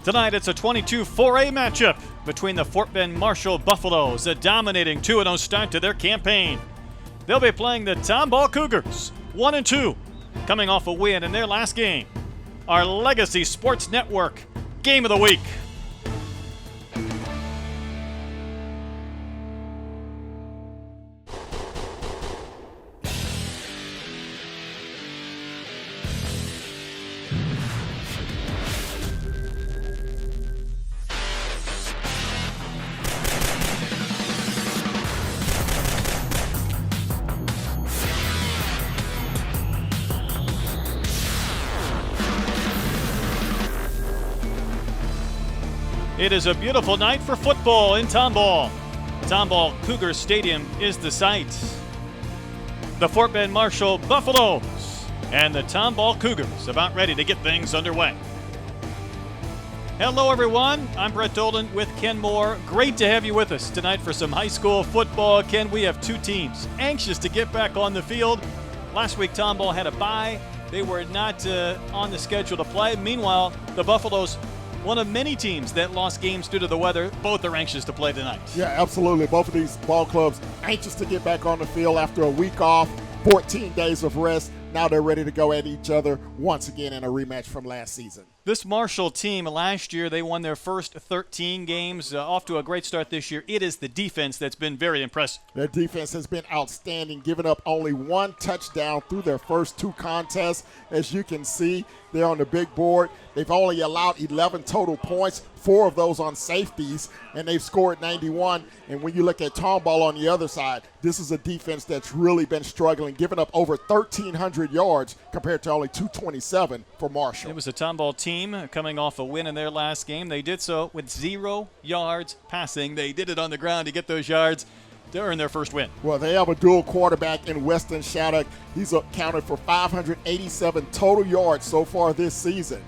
Tonight, it's a 22-4A matchup between the Fort Bend Marshall Buffaloes, a dominating 2-0 start to their campaign. They'll be playing the Tomball Cougars, 1-2, coming off a win in their last game. Our Legacy Sports Network Game of the Week. It is a beautiful night for football in Tomball. Tomball Cougar Stadium is the site. The Fort Bend Marshall Buffaloes and the Tomball Cougars about ready to get things underway. Hello everyone, I'm Brett Dolan with Ken Moore. Great to have you with us tonight for some high school football. Ken, we have two teams anxious to get back on the field. Last week Tomball had a bye. They were not on the schedule to play. Meanwhile, the Buffaloes, one of many teams that lost games due to the weather, both are anxious to play tonight. Yeah, absolutely. Both of these ball clubs anxious to get back on the field after a week off, 14 days of rest. Now they're ready to go at each other once again in a rematch from last season. This Marshall team, last year, they won their first 13 games, off to a great start this year. It is the defense that's been very impressive. Their defense has been outstanding, giving up only one touchdown through their first two contests. As you can see, they're on the big board. They've only allowed 11 total points, 4 of those on safeties, and they've scored 91. And when you look at Tomball on the other side, this is a defense that's really been struggling, giving up over 1,300 yards compared to only 227 for Marshall. It was a Tomball team coming off a win in their last game. They did so with 0 yards passing. They did it on the ground to get those yards to earn their first win. Well, they have a dual quarterback in Weston Shattuck. He's accounted for 587 total yards so far this season.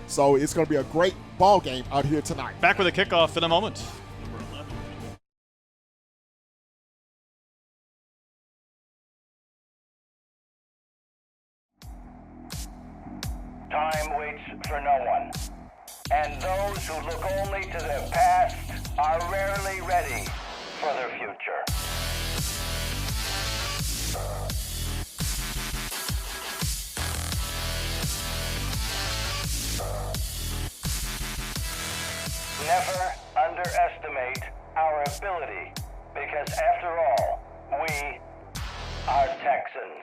So it's going to be a great ball game out here tonight. Back with a kickoff in a moment. Time waits for no one, and those who look only to their past are rarely ready for their future. Never underestimate our ability, because after all, we are Texans.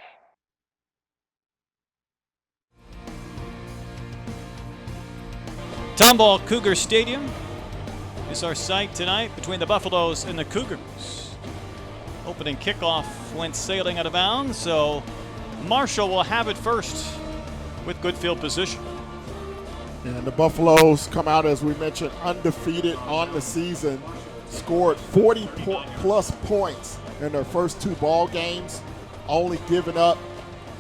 Tomball Cougar Stadium is our site tonight between the Buffaloes and the Cougars. Opening kickoff went sailing out of bounds, so Marshall will have it first with good field position. And the Buffaloes come out, as we mentioned, undefeated on the season, scored 40-plus points in their first 2 ball games, only giving up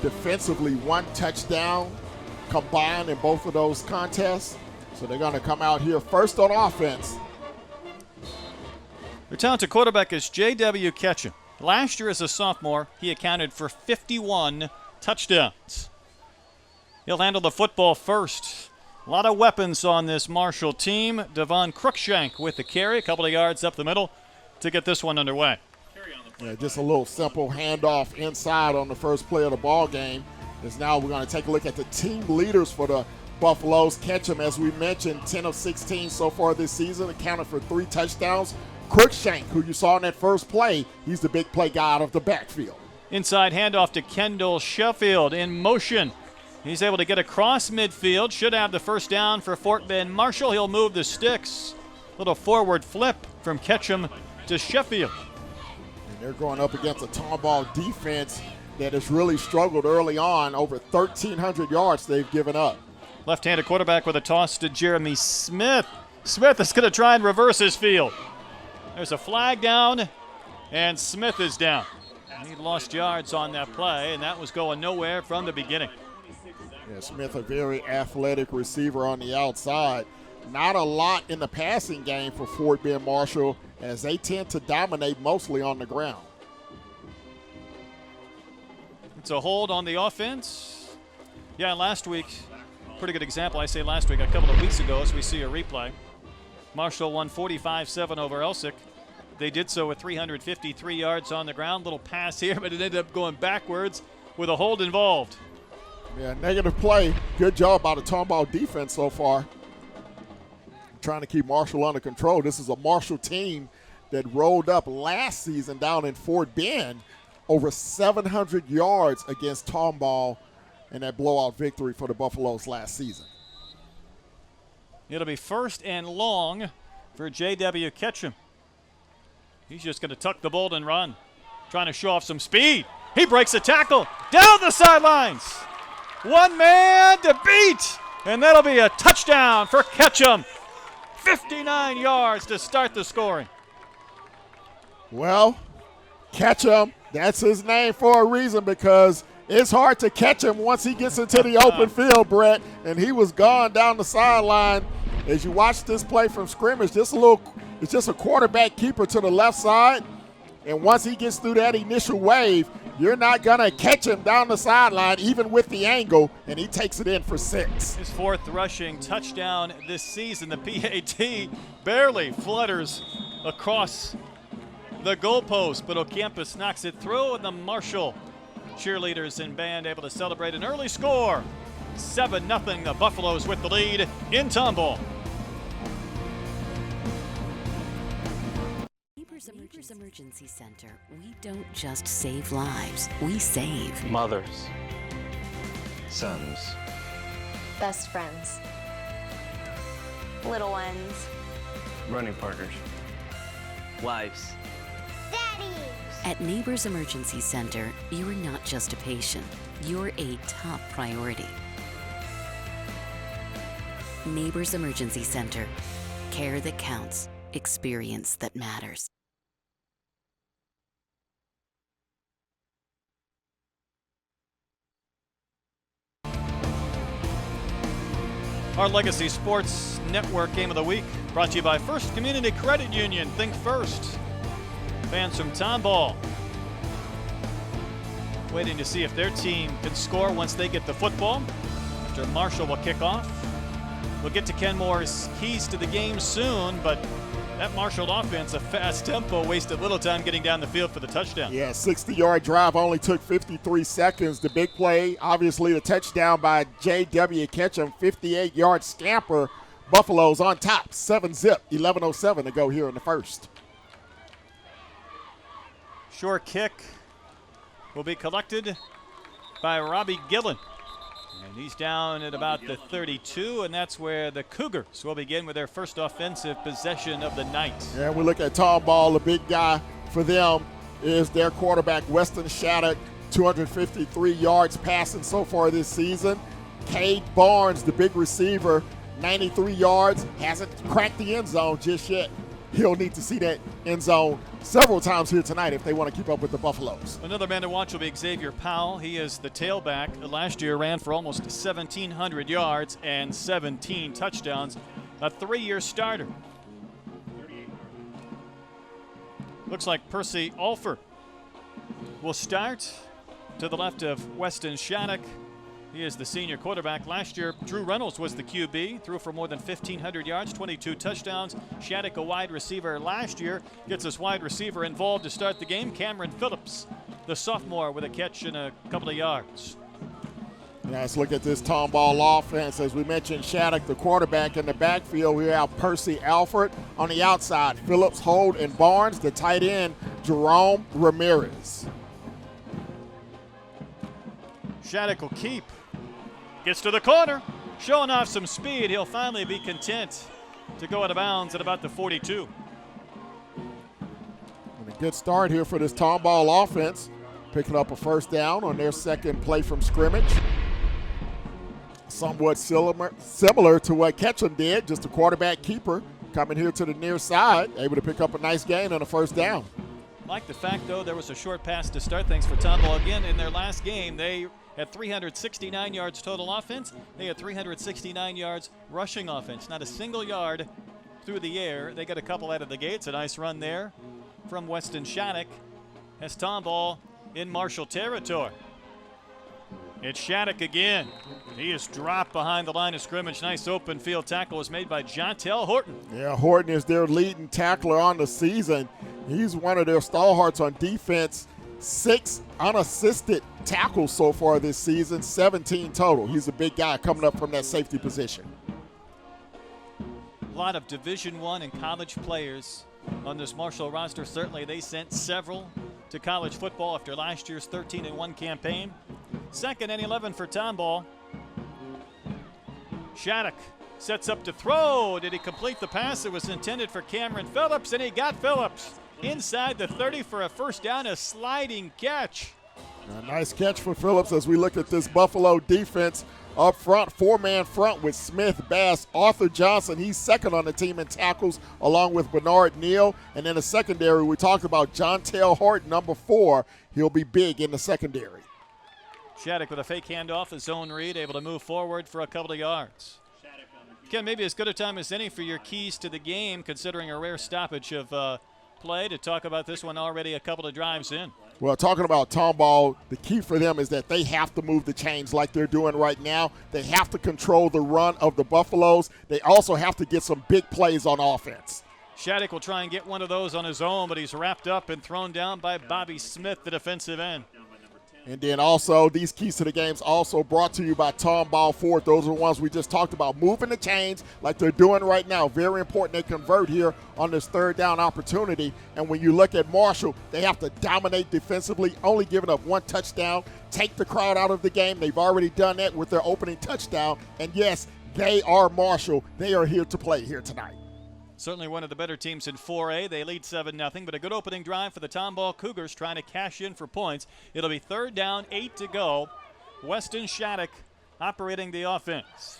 defensively 1 touchdown combined in both of those contests. So they're going to come out here first on offense. Their talented quarterback is J.W. Ketchum. Last year as a sophomore, he accounted for 51 touchdowns. He'll handle the football first. A lot of weapons on this Marshall team. Devon Cruikshank with the carry, a couple of yards up the middle to get this one underway. Yeah, just a little simple handoff inside on the first play of the ball game. As now we're going to take a look at the team leaders for the Buffaloes. Ketchum, as we mentioned, 10 of 16 so far this season, accounted for 3 touchdowns. Cruikshank, who you saw in that first play, he's the big play guy out of the backfield. Inside handoff to Kendall Sheffield in motion. He's able to get across midfield. Should have the first down for Fort Bend Marshall. He'll move the sticks. Little forward flip from Ketchum to Sheffield. And they're going up against a Tomball defense that has really struggled early on. Over 1,300 yards they've given up. Left-handed quarterback with a toss to Jeremy Smith. Smith is going to try and reverse his field. There's a flag down, and Smith is down. He lost yards on that play, and that was going nowhere from the beginning. Yeah, Smith, a very athletic receiver on the outside. Not a lot in the passing game for Fort Bend Marshall, as they tend to dominate mostly on the ground. It's a hold on the offense. Yeah, last week, pretty good example, I say last week, a couple of weeks ago, as we see a replay. Marshall won 45-7 over Elsick. They did so with 353 yards on the ground. Little pass here, but it ended up going backwards with a hold involved. Yeah, negative play. Good job by the Tomball defense so far. Trying to keep Marshall under control. This is a Marshall team that rolled up last season down in Fort Bend, over 700 yards against Tomball in that blowout victory for the Buffaloes last season. It'll be first and long for J.W. Ketchum. He's just going to tuck the bolt and run, trying to show off some speed. He breaks a tackle down the sidelines. One man to beat, and that'll be a touchdown for Ketchum. 59 yards to start the scoring. Well, Ketchum, that's his name for a reason, because it's hard to catch him once he gets into the open field, Brett, and he was gone down the sideline. As you watch this play from scrimmage, it's just a quarterback keeper to the left side, and once he gets through that initial wave, you're not going to catch him down the sideline, even with the angle, and he takes it in for 6. His 4th rushing touchdown this season. The PAT barely flutters across the goalpost, but Ocampus knocks it through, and the Marshall cheerleaders and band able to celebrate an early score. 7-0, the Buffaloes with the lead in Tomball. Neighbors Emergency Center. We don't just save lives, we save mothers, sons, best friends, little ones, running partners, wives. At Neighbors Emergency Center, you're not just a patient, you're a top priority. Neighbors Emergency Center. Care that counts, experience that matters. Our Legacy Sports Network Game of the Week brought to you by First Community Credit Union. Think first. Fans from Tomball waiting to see if their team can score once they get the football. After Marshall will kick off. We'll get to Ken Moore's keys to the game soon, but that Marshall offense, a fast tempo, wasted little time getting down the field for the touchdown. Yeah, 60-yard drive only took 53 seconds. The big play, obviously the touchdown by J.W. Ketchum, 58-yard scamper. Buffaloes on top, 7-zip, 11:07 to go here in the first. Short kick will be collected by Robbie Gillen. And he's down at about the 32, and that's where the Cougars will begin with their first offensive possession of the night. Yeah, we look at Tomball. The big guy for them is their quarterback, Weston Shattuck, 253 yards passing so far this season. Cade Barnes, the big receiver, 93 yards, hasn't cracked the end zone just yet. He'll need to see that end zone several times here tonight if they want to keep up with the Buffaloes. Another man to watch will be Xavier Powell. He is the tailback. Last year ran for almost 1,700 yards and 17 touchdowns. A 3-year starter. Looks like Percy Alford will start to the left of Weston Shattuck. He is the senior quarterback. Last year, Drew Reynolds was the QB, threw for more than 1,500 yards, 22 touchdowns. Shattuck, a wide receiver last year, gets his wide receiver involved to start the game. Cameron Phillips, the sophomore, with a catch and a couple of yards. Now let's look at this Tomball offense. As we mentioned, Shattuck, the quarterback, in the backfield. We have Percy Alford on the outside. Phillips, Holt, and Barnes, the tight end, Jerome Ramirez. Shattuck will keep. Gets to the corner, showing off some speed. He'll finally be content to go out of bounds at about the 42. And a good start here for this Tomball offense, picking up a first down on their second play from scrimmage. Somewhat similar to what Ketchum did, just a quarterback keeper coming here to the near side, able to pick up a nice gain on a first down. Like the fact, though, there was a short pass to start things for Tomball. Again, in their last game, they had 369 yards total offense. They had 369 yards rushing offense. Not a single yard through the air. They got a couple out of the gates. A nice run there from Weston Shattuck as Tomball in Marshall territory. It's Shattuck again. He is dropped behind the line of scrimmage. Nice open field tackle was made by Jontel Horton. Yeah, Horton is their leading tackler on the season. He's one of their stalwarts on defense. 6 unassisted tackles so far this season, 17 total. He's a big guy coming up from that safety position. A lot of Division I and college players on this Marshall roster. Certainly they sent several to college football after last year's 13-1 campaign. 2nd and 11 for Tomball. Shattuck sets up to throw. Did he complete the pass? It was intended for Cameron Phillips, and he got Phillips inside the 30 for a first down, a sliding catch. A nice catch for Phillips as we look at this Buffalo defense up front, 4-man front with Smith, Bass, Arthur Johnson. He's second on the team in tackles along with Bernard Neal. And in the secondary, we talked about Jontel Horton, number 4. He'll be big in the secondary. Shattuck with a fake handoff, a zone read, able to move forward for a couple of yards. Ken, maybe as good a time as any for your keys to the game, considering a rare stoppage of play, to talk about this one already a couple of drives in. Well, talking about Tomball, the key for them is that they have to move the chains like they're doing right now. They have to control the run of the Buffaloes. They also have to get some big plays on offense. Shattuck will try and get one of those on his own, but he's wrapped up and thrown down by Bobby Smith, the defensive end. And then also, these keys to the games also brought to you by Tomball Ford. Those are the ones we just talked about. Moving the chains like they're doing right now. Very important they convert here on this third down opportunity. And when you look at Marshall, they have to dominate defensively, only giving up 1 touchdown, take the crowd out of the game. They've already done that with their opening touchdown. And yes, they are Marshall. They are here to play here tonight. Certainly one of the better teams in 4A. They lead 7-0, but a good opening drive for the Tomball Cougars trying to cash in for points. It'll be 3rd down, 8 to go. Weston Shattuck operating the offense.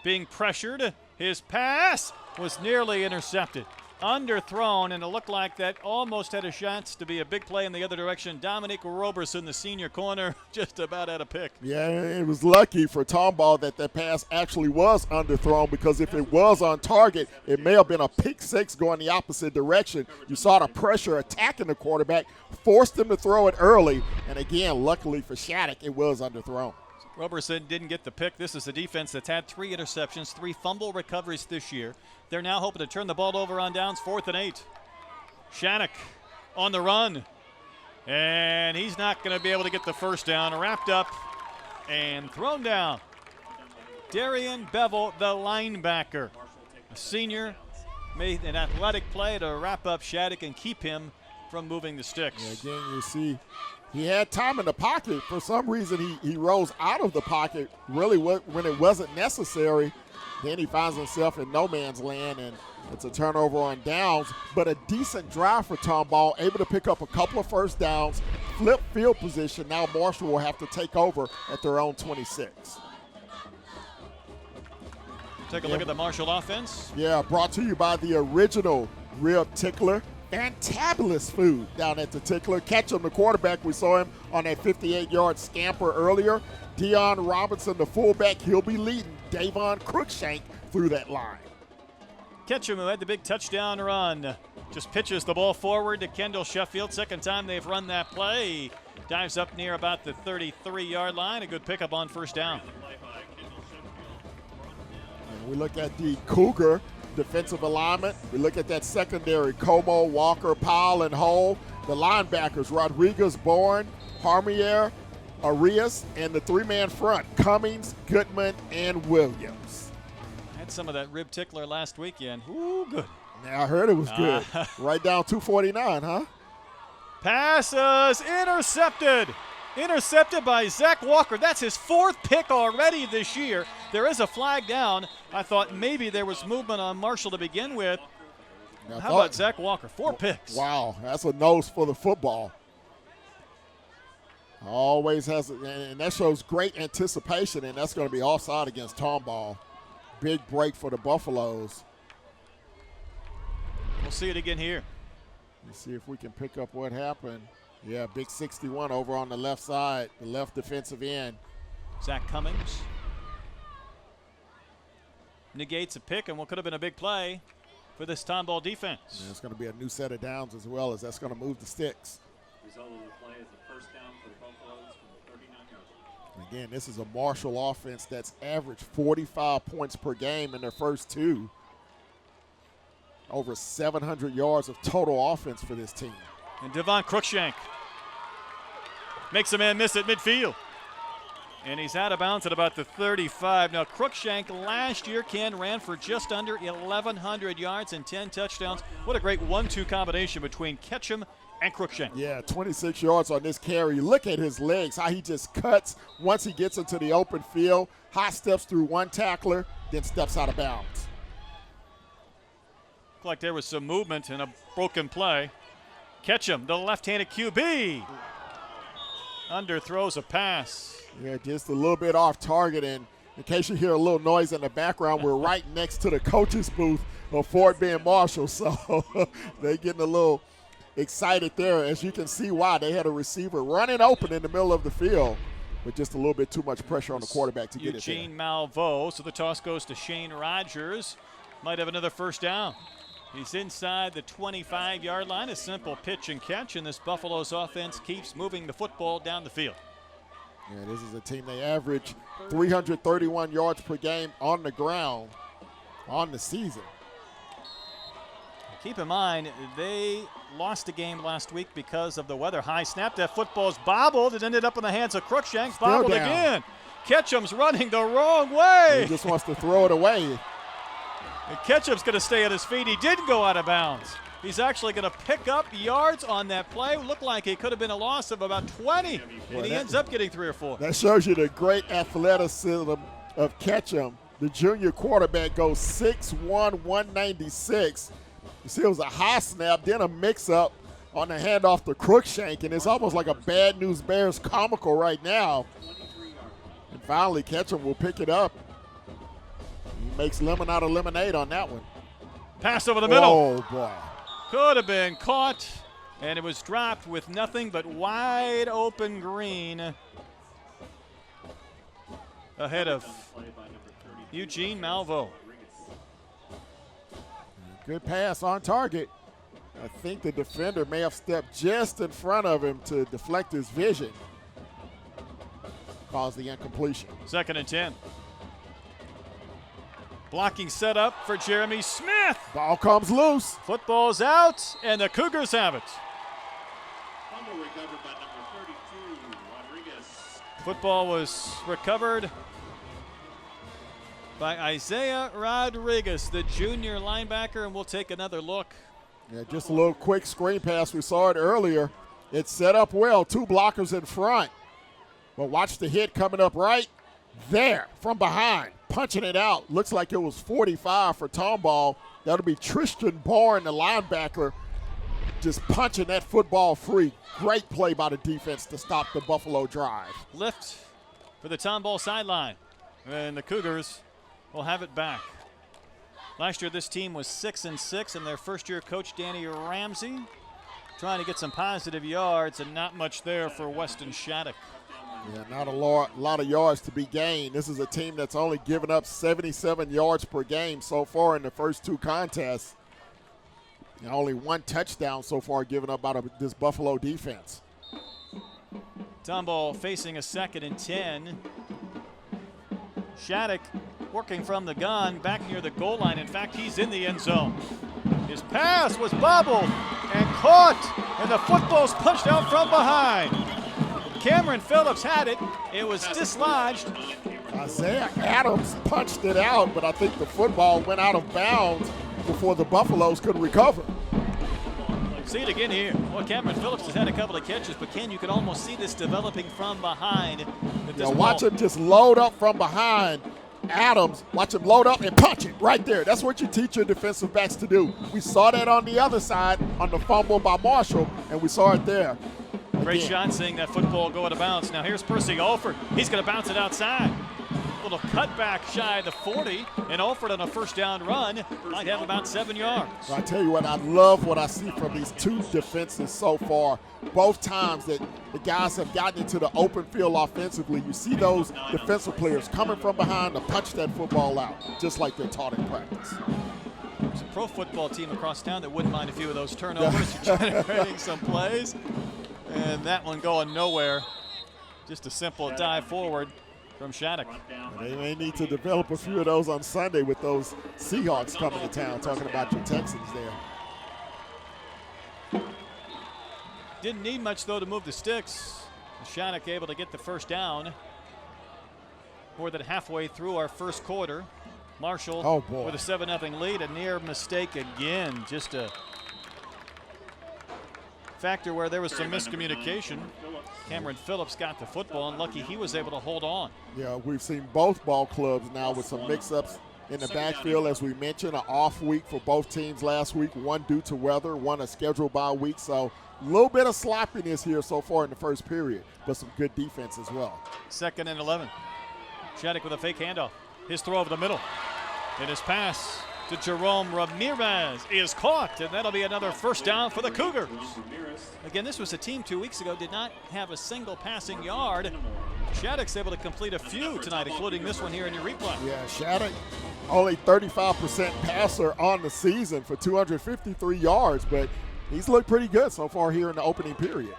Being pressured. His pass was nearly intercepted. Underthrown, and it looked like that almost had a chance to be a big play in the other direction. Dominic Roberson, the senior corner, just about had a pick. Yeah, it was lucky for Tomball that pass actually was underthrown, because if it was on target, it may have been a pick 6 going the opposite direction. You saw the pressure attacking the quarterback, forced him to throw it early, and again, luckily for Shattuck, it was underthrown. Roberson didn't get the pick. This is a defense that's had 3 interceptions, 3 fumble recoveries this year. They're now hoping to turn the ball over on downs, 4th and 8. Shattuck on the run. And he's not going to be able to get the first down. Wrapped up and thrown down. Darian Bevel, the linebacker. A senior, made an athletic play to wrap up Shattuck and keep him from moving the sticks. Yeah, again, you see, he had time in the pocket. For some reason, he rose out of the pocket really when it wasn't necessary. Then he finds himself in no man's land, and it's a turnover on downs. But a decent drive for Tomball, able to pick up a couple of first downs, flip field position. Now Marshall will have to take over at their own 26. Take a look at the Marshall offense. Yeah, brought to you by the original Rib Tickler. Fantabulous food down at the Tickler. Ketchum, the quarterback, we saw him on that 58-yard scamper earlier. Deion Robinson, the fullback, he'll be leading Davon Crookshank through that line. Ketchum, who had the big touchdown run, just pitches the ball forward to Kendall Sheffield. Second time they've run that play. Dives up near about the 33-yard line. A good pickup on first down. And we look at the Cougar defensive alignment. We look at that secondary, Como, Walker, Powell, and Hull. The linebackers, Rodriguez, Bourne, Harmier, Arias, and the 3-man front, Cummings, Goodman, and Williams. I had some of that Rib Tickler last weekend. Ooh, good. Now I heard it was good. Right down 249, huh? Passes intercepted. Intercepted by Zach Walker. That's his 4th pick already this year. There is a flag down. I thought maybe there was movement on Marshall to begin with. How about Zach Walker? 4 picks. Wow, that's a nose for the football. Always has, and that shows great anticipation, and that's going to be offside against Tomball. Big break for the Buffaloes. We'll see it again here. Let's see if we can pick up what happened. Yeah, big 61 over on the left side, the left defensive end. Zach Cummings negates a pick and what could have been a big play for this Tomball defense. And it's going to be a new set of downs as well, as that's going to move the sticks. Result of the play is a first down for the Buffaloes from the 39-yard Again, this is a Marshall offense that's averaged 45 points per game in their first two. Over 700 yards of total offense for this team. And Devon Cruikshank makes a man miss at midfield. And he's out of bounds at about the 35. Now, Cruikshank last year, Ken, ran for just under 1,100 yards and 10 touchdowns. What a great 1-2 combination between Ketchum and Cruikshank. Yeah, 26 yards on this carry. Look at his legs, how he just cuts once he gets into the open field. High steps through one tackler, then steps out of bounds. Looked like there was some movement in a broken play. Ketchum, the left-handed QB. Underthrows a pass. Yeah, just a little bit off target. And in case you hear a little noise in the background, we're right next to the coach's booth of Fort Bend Marshall. So they're getting a little excited there. As you can see why. They had a receiver running open in the middle of the field, with just a little bit too much pressure on the quarterback to get it there. Eugene Malveaux. So the toss goes to Shane Rogers. Might have another first down. He's inside the 25-yard line. A simple pitch and catch, and this Buffalo's offense keeps moving the football down the field. Yeah, this is a team, they average 331 yards per game on the ground on the season. Keep in mind, they lost a game last week because of the weather. High snap. That football's bobbled. It ended up in the hands of Cruikshank. Bobbled down again. Ketchum's running the wrong way. He just wants to throw it away. And Ketchum's going to stay at his feet. He didn't go out of bounds. He's actually going to pick up yards on that play. Looked like it could have been a loss of about 20, and he ends up getting 3 or 4. That shows you the great athleticism of Ketchum. The junior quarterback goes 6'1", 196. You see it was a high snap, then a mix-up on the handoff to Cruikshank, and it's almost like a Bad News Bears comical right now. And finally, Ketchum will pick it up. He makes lemon out of lemonade on that one. Pass over the middle. Oh, boy. Could have been caught, and it was dropped with nothing but wide open green ahead of Eugene Malveaux. Good pass on target. I think the defender may have stepped just in front of him to deflect his vision. Caused the incompletion. 2nd and 10. Blocking set up for Jeremy Smith. Ball comes loose. Football's out, and the Cougars have it. Football was recovered by Isaiah Rodriguez, the junior linebacker, and we'll take another look. Yeah, just a little quick screen pass. We saw it earlier. It's set up well. 2 blockers in front. But watch the hit coming up right there from behind. Punching it out. Looks like it was 45 for Tomball. That'll be Tristan Bourne, the linebacker, just punching that football free. Great play by the defense to stop the Buffalo drive. Lift for the Tomball sideline. And the Cougars will have it back. Last year this team was 6-6, and their first-year coach Danny Ramsey trying to get some positive yards, and not much there for Weston Shattuck. Yeah, not a lot of yards to be gained. This is a team that's only given up 77 yards per game so far in the first 2 contests. And only 1 touchdown so far given up out of this Buffalo defense. Tomball facing a 2nd and 10. Shattuck working from the gun back near the goal line. In fact, he's in the end zone. His pass was bobbled and caught, and the football's pushed out from behind. Cameron Phillips had it. It was dislodged. Isaiah Adams punched it out, but I think the football went out of bounds before the Buffaloes could recover. See it again here. Well, Cameron Phillips has had a couple of catches, but Ken, you can almost see this developing from behind. Watch him just load up from behind. Adams, watch him load up and punch it right there. That's what you teach your defensive backs to do. We saw that on the other side on the fumble by Marshall, and we saw it there. Great shot seeing that football go out of bounds. Now here's Percy Alford. He's going to bounce it outside. Little cutback shy of the 40, and Alford on a first down run might have about 7 yards. Well, I tell you what, I love what I see from these 2 defenses so far. Both times that the guys have gotten into the open field offensively, you see those defensive players coming from behind to punch that football out, just like they're taught in practice. There's a pro football team across town that wouldn't mind a few of those turnovers, generating some plays. And that one going nowhere. Just a simple dive forward from Shattuck. They may need to develop a few of those on Sunday with those Seahawks coming to town, talking about your Texans there. Didn't need much, though, to move the sticks. Shattuck able to get the first down. More than halfway through our first quarter. Marshall with a 7-0 lead. A near mistake again. Just a factor where there was some miscommunication. Cameron Phillips got the football, and lucky he was able to hold on. Yeah, we've seen both ball clubs now with some mix-ups in the backfield. As we mentioned, an off week for both teams last week, one due to weather, one a scheduled bye week. So a little bit of sloppiness here so far in the first period, but some good defense as well. 2nd and 11. Shattuck with a fake handoff. His throw over the middle. And his pass to Jerome Ramirez is caught, and that'll be another first down for the Cougars. Again, this was a team 2 weeks ago, did not have a single passing yard. Shattuck's able to complete a few tonight, including this one here in your replay. Yeah, Shattuck only 35% passer on the season for 253 yards, but he's looked pretty good so far here in the opening period.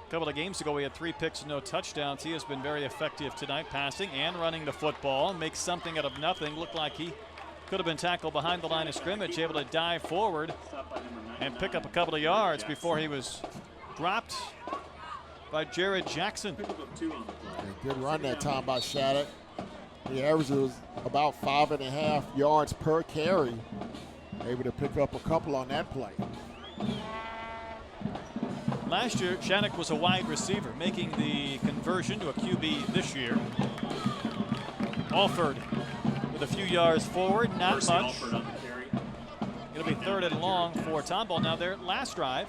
A couple of games ago, we had 3 picks and no touchdowns. He has been very effective tonight, passing and running the football. Makes something out of nothing. Looked like he could have been tackled behind the line of scrimmage, able to dive forward and pick up a couple of yards before he was dropped by Jared Jackson. Good run that time by Shattuck. The average was about 5.5 yards per carry. Able to pick up a couple on that play. Last year, Shattuck was a wide receiver, making the conversion to a QB this year. Alford with a few yards forward, not much. It'll be 3rd and long for Tomball. Now their last drive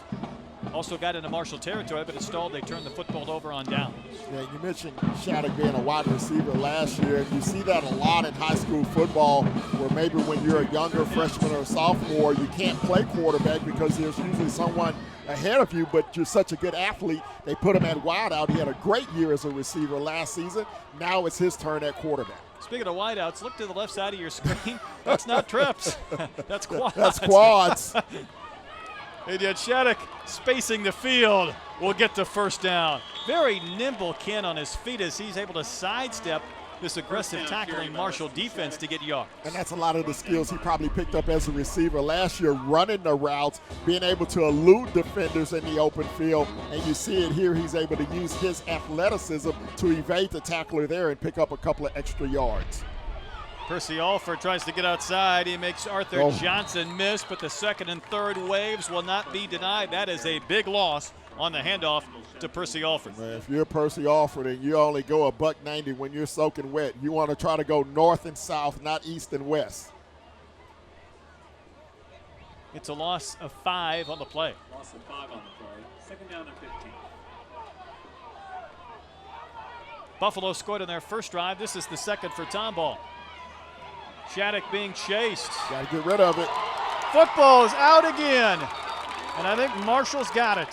also got into Marshall territory, but it stalled. They turned the football over on down. Yeah, you mentioned Shattuck being a wide receiver last year. You see that a lot in high school football, where maybe when you're a younger freshman or sophomore, you can't play quarterback because there's usually someone ahead of you, but you're such a good athlete, they put him at wide out. He had a great year as a receiver last season. Now it's his turn at quarterback. Speaking of wideouts, look to the left side of your screen. That's not trips. That's quads. That's quads. And yet Shattuck spacing the field will get the first down. Very nimble Ken on his feet as he's able to sidestep this aggressive tackling Marshall defense to get yards. And that's a lot of the skills he probably picked up as a receiver last year, running the routes, being able to elude defenders in the open field. And you see it here, he's able to use his athleticism to evade the tackler there and pick up a couple of extra yards. Percy Alford tries to get outside. He makes Arthur Johnson miss, but the 2nd and 3rd waves will not be denied. That is a big loss on the handoff to Percy Alford. Man, if you're Percy Alford and you only go $1.90 when you're soaking wet, you want to try to go north and south, not east and west. It's a loss of 5 on the play. Loss of 5 on the play. 2nd down and 15. Buffalo scored on their first drive. This is the 2nd for Tomball. Shattuck being chased. Got to get rid of it. Football is out again. And I think Marshall's got it.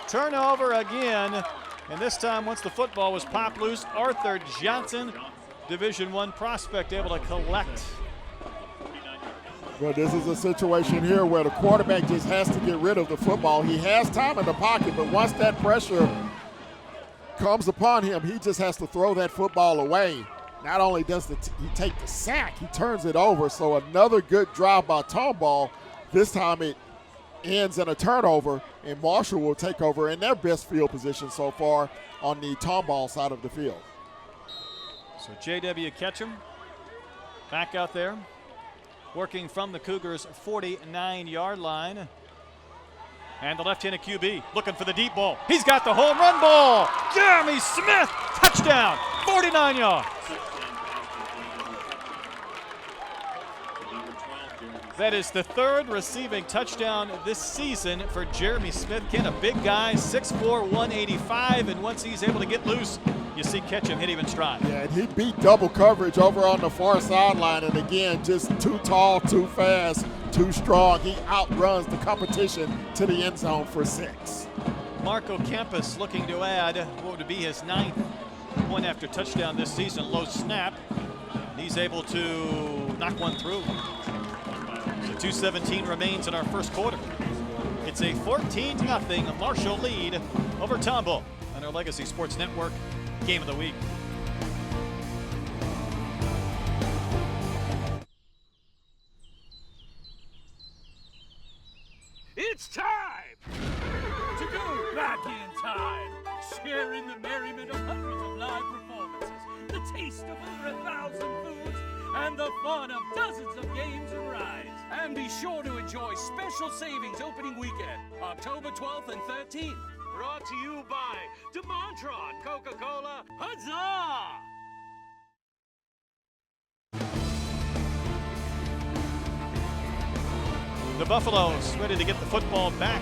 Turnover again. And this time, once the football was popped loose, Arthur Johnson, Division I prospect, able to collect. Well, this is a situation here where the quarterback just has to get rid of the football. He has time in the pocket, but once that pressure comes upon him, he just has to throw that football away. Not only does he take the sack, he turns it over. So another good drive by Tomball. This time it ends in a turnover, and Marshall will take over in their best field position so far on the Tomball side of the field. So J.W. Ketchum back out there, working from the Cougars' 49-yard line. And the left-handed QB looking for the deep ball. He's got the home run ball. Jeremy Smith, touchdown, 49 yards. That is the 3rd receiving touchdown this season for Jeremy Smith. Ken, a big guy, 6'4", 185, and once he's able to get loose, you see Ketchum hit him in stride. Yeah, and he beat double coverage over on the far sideline, and again, just too tall, too fast, too strong. He outruns the competition to the end zone for 6. Marco Campus looking to add what would be his 9th point after touchdown this season. Low snap. He's able to knock one through. So 2:17 remains in our first quarter. It's a 14-0 Marshall lead over Tomball on our Legacy Sports Network Game of the Week. It's time to go back in time, share in the merriment of hundreds of live performances, the taste of over 1,000 foods, and the fun of dozens of games and rides. And be sure to enjoy special savings opening weekend, October 12th and 13th. Brought to you by DeMontron Coca-Cola. Huzzah! The Buffaloes ready to get the football back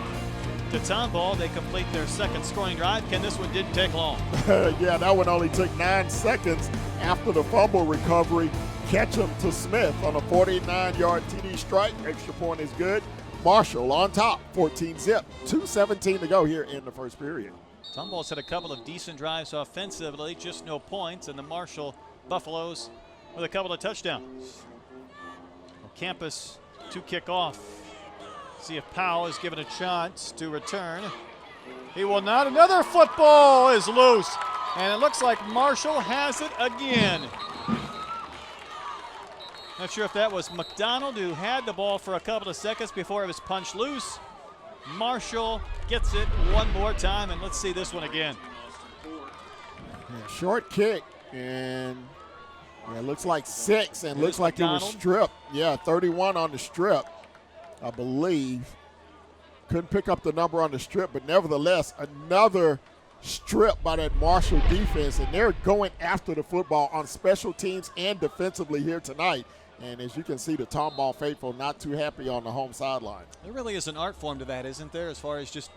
to Tomball. They complete their second scoring drive. Ken, this one didn't take long. Yeah, that one only took 9 seconds after the fumble recovery. Ketchum to Smith on a 49-yard TD strike. Extra point is good. Marshall on top, 14-zip. 2:17 to go here in the first period. Tomball's had a couple of decent drives offensively, just no points, and the Marshall Buffaloes with a couple of touchdowns. Campus to kick off. See if Powell is given a chance to return. He will not. Another football is loose, and it looks like Marshall has it again. Not sure if that was McDonald who had the ball for a couple of seconds before it was punched loose. Marshall gets it one more time, and let's see this one again. Yeah, short kick, and it looks like 6, and looks like McDonald. it was stripped. Yeah, 31 on the strip, I believe. Couldn't pick up the number on the strip, but nevertheless, another strip by that Marshall defense, and they're going after the football on special teams and defensively here tonight. And as you can see, the Tomball faithful not too happy on the home sideline. There really is an art form to that, isn't there, as far as just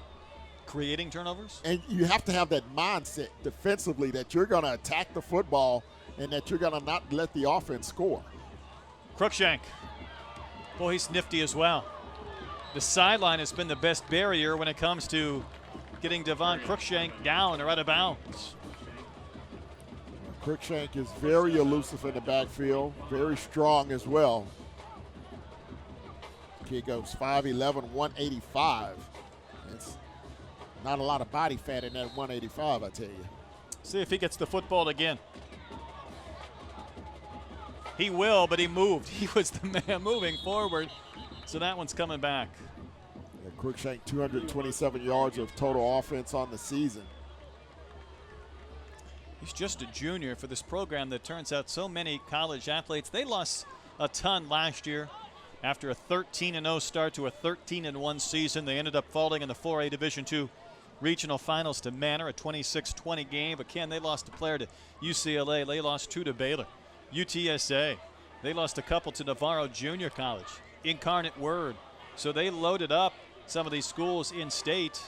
creating turnovers? And you have to have that mindset defensively that you're going to attack the football and that you're going to not let the offense score. Cruikshank. Boy, he's nifty as well. The sideline has been the best barrier when it comes to getting Devon Cruikshank down or out of bounds. Cruikshank is very elusive in the backfield, very strong as well. Kid goes 5'11", 185. It's not a lot of body fat in that 185, I tell you. See if he gets the football again. He will, but he moved. He was the man moving forward, so that one's coming back. Yeah, Cruikshank, 227 yards of total offense on the season. He's just a junior for this program that turns out so many college athletes. They lost a ton last year. After a 13-0 start to a 13-1 season, they ended up falling in the 4A Division II regional finals to Manor, a 26-20 game. But Ken, they lost a player to UCLA. They lost 2 to Baylor. UTSA, they lost a couple to Navarro Junior College. Incarnate Word. So they loaded up some of these schools in state.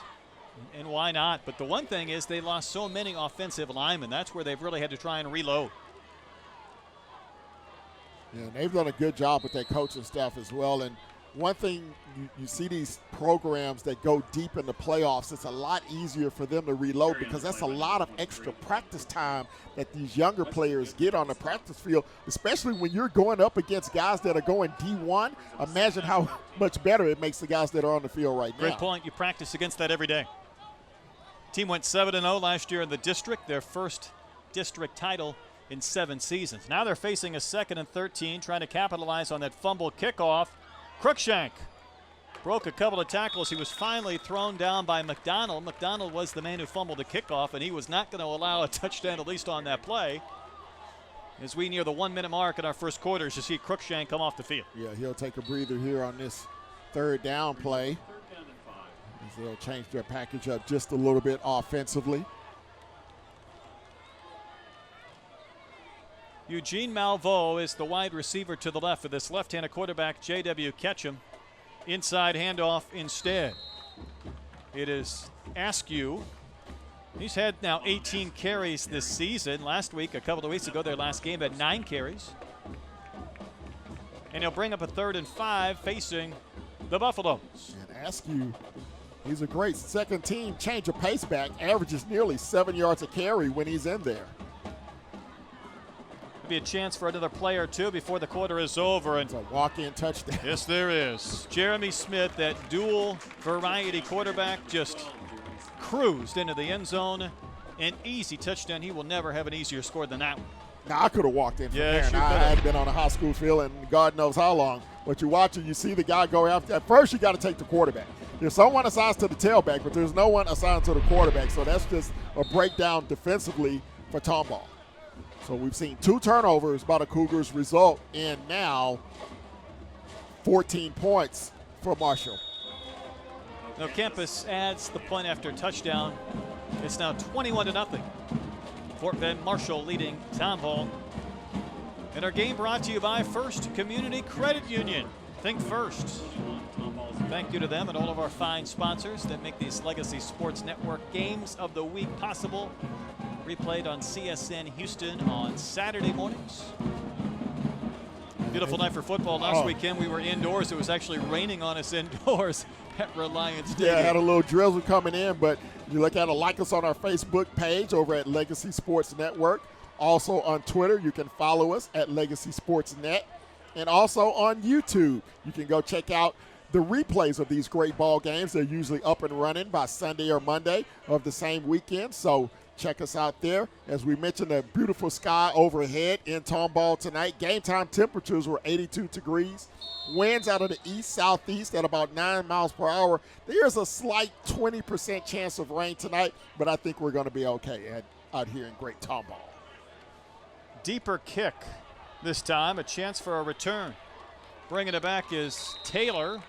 And why not? But the one thing is they lost so many offensive linemen. That's where they've really had to try and reload. Yeah, and they've done a good job with their coaching staff as well. And one thing you see these programs that go deep in the playoffs, it's a lot easier for them to reload because that's a lot of extra practice time that these younger players get on the practice field, especially when you're going up against guys that are going D1. Imagine how much better it makes the guys that are on the field right now. Great point. You practice against that every day. Team went 7-0 last year in the district, their first district title in 7 seasons. Now they're facing a 2nd and 13, trying to capitalize on that fumble kickoff. Cruikshank broke a couple of tackles. He was finally thrown down by McDonald. McDonald was the man who fumbled the kickoff, and he was not going to allow a touchdown, at least on that play. As we near the 1-minute mark in our first quarter, you see Cruikshank come off the field. Yeah, he'll take a breather here on this 3rd down play. As they'll change their package up just a little bit offensively. Eugene Malveaux is the wide receiver to the left for this left-handed quarterback, J.W. Ketchum. Inside handoff instead. It is Askew. He's had now 18 carries this season. Last week, a couple of weeks ago, their last game had 9 carries. And he'll bring up a 3rd and 5 facing the Buffaloes. And Askew, he's a great second team change of pace back, averages nearly 7 yards a carry when he's in there. be a chance for another play or two before the quarter is over. And it's a walk-in touchdown. Yes, there is. Jeremy Smith, that dual variety quarterback, just cruised into the end zone. An easy touchdown. He will never have an easier score than that one. Now, I could have walked in from there, Yes, and you I could have. hadn't been on a high school field in God knows how long. But you watch it, you see the guy go after. At first, you got to take the quarterback. There's someone assigned to the tailback, but there's no one assigned to the quarterback. So that's just a breakdown defensively for Tomball. So we've seen 2 turnovers by the Cougars result in now 14 points for Marshall. Now Campus adds the point after touchdown. It's now 21-0. Fort Bend Marshall leading Tomball. And our game brought to you by First Community Credit Union. Think first. Thank you to them and all of our fine sponsors that make these Legacy Sports Network games of the week possible. Replayed on CSN Houston on Saturday mornings. Beautiful night for football. Last weekend we were indoors. It was actually raining on us indoors at Reliance Stadium. Yeah, had a little drizzle coming in, but you look at it, like us on our Facebook page over at Legacy Sports Network. Also on Twitter, you can follow us at Legacy Sports Net. And also on YouTube, you can go check out the replays of these great ball games. They're usually up and running by Sunday or Monday of the same weekend. So check us out there. As we mentioned, the beautiful sky overhead in Tomball tonight. Game time temperatures were 82 degrees. Winds out of the east-southeast at about 9 miles per hour. There's a slight 20% chance of rain tonight, but I think we're going to be okay out here in Great Tomball. Deeper kick this time, a chance for a return. Bringing it back is Taylor.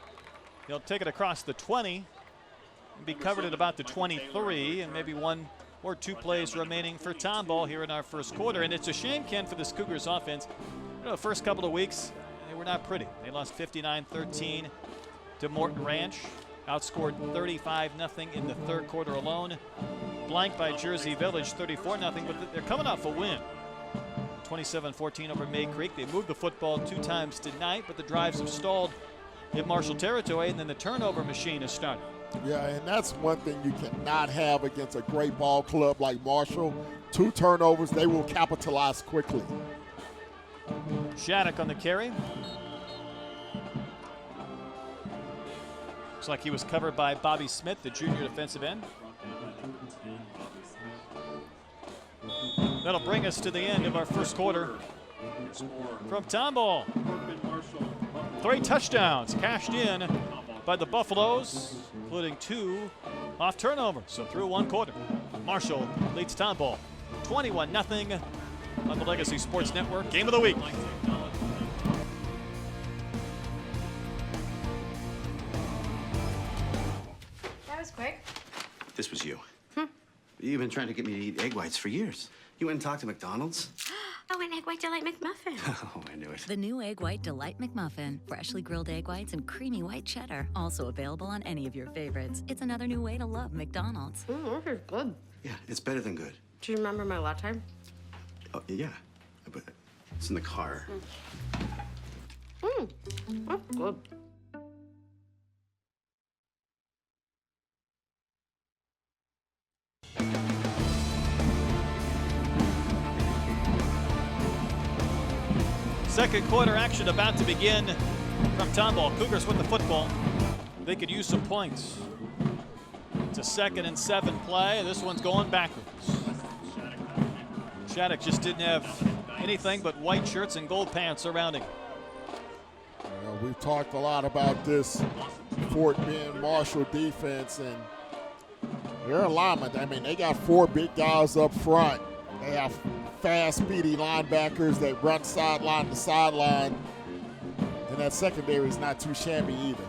He'll take it across the 20, be covered at about the 23, and maybe 1 or 2 plays remaining for Tomball here in our first quarter. And it's a shame, Ken, for this Cougars offense. You know, the first couple of weeks, they were not pretty. They lost 59-13 to Morton Ranch, outscored 35-0 in the third quarter alone. Blanked by Jersey Village 34-0, but they're coming off a win. 27-14 over May Creek. They moved the football 2 times tonight, but the drives have stalled in Marshall territory, and then the turnover machine has started. Yeah, and that's one thing you cannot have against a great ball club like Marshall. 2 turnovers, they will capitalize quickly. Shattuck on the carry. Looks like he was covered by Bobby Smith, the junior defensive end. That'll bring us to the end of our first quarter. From Tomball, 3 touchdowns cashed in by the Buffaloes, including 2 off turnovers. So through 1 quarter, Marshall leads Tomball 21-0 on the Legacy Sports Network Game of the Week. That was quick. This was you. You've been trying to get me to eat egg whites for years. You went and talked to McDonald's? Oh, an Egg White Delight McMuffin. Oh, I knew it. The new Egg White Delight McMuffin. Freshly grilled egg whites and creamy white cheddar. Also available on any of your favorites. It's another new way to love McDonald's. This is good. Yeah, it's better than good. Do you remember my latte? Oh, yeah, but it's in the car. That's good. Second quarter action about to begin from Tomball. Cougars with the football. They could use some points. It's a 2nd and 7 play. This one's going backwards. Shattuck just didn't have anything but white shirts and gold pants surrounding him. We've talked a lot about this Fort Bend Marshall defense and their alignment. I mean, they got 4 big guys up front. They have fast, speedy linebackers that run sideline to sideline. And that secondary is not too shabby either,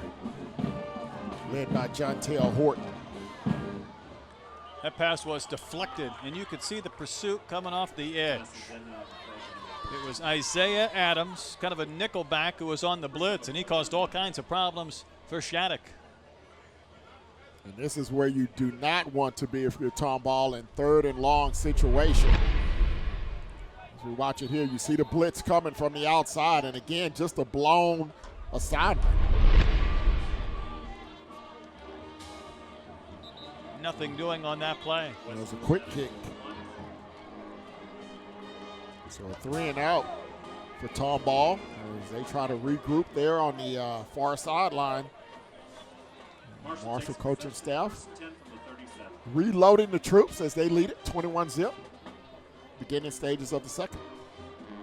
led by John Taylor Horton. That pass was deflected, and you could see the pursuit coming off the edge. It was Isaiah Adams, kind of a nickelback, who was on the blitz, and he caused all kinds of problems for Shattuck. And this is where you do not want to be if you're Tomball in 3rd and long situation. As we watch it here, you see the blitz coming from the outside, and again, just a blown assignment. Nothing doing on that play. It was a quick kick. So a 3 and out for Tomball as they try to regroup there on the far sideline. Marshall coaching staff reloading the troops as they lead it 21-0. Beginning stages of the second.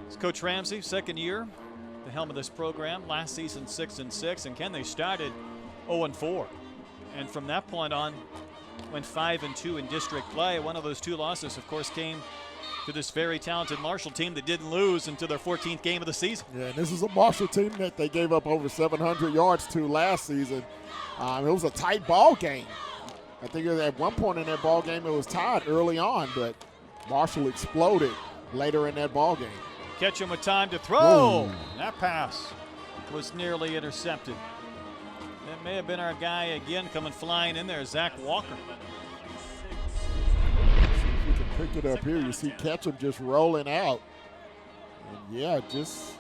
It's Coach Ramsey, second year, the helm of this program. Last season 6-6, and Ken, they started 0-4, and from that point on went 5-2 in district play. One of those 2 losses, of course, came to this very talented Marshall team that didn't lose until their 14th game of the season. Yeah, and this is a Marshall team that they gave up over 700 yards to last season. It was a tight ball game. I think at one point in that ball game it was tied early on, but Marshall exploded later in that ball game. Ketchum with time to throw. Ooh. That pass was nearly intercepted. That may have been our guy again coming flying in there, Zach Walker. You can pick it up here. You see Ketchum just rolling out. And yeah, just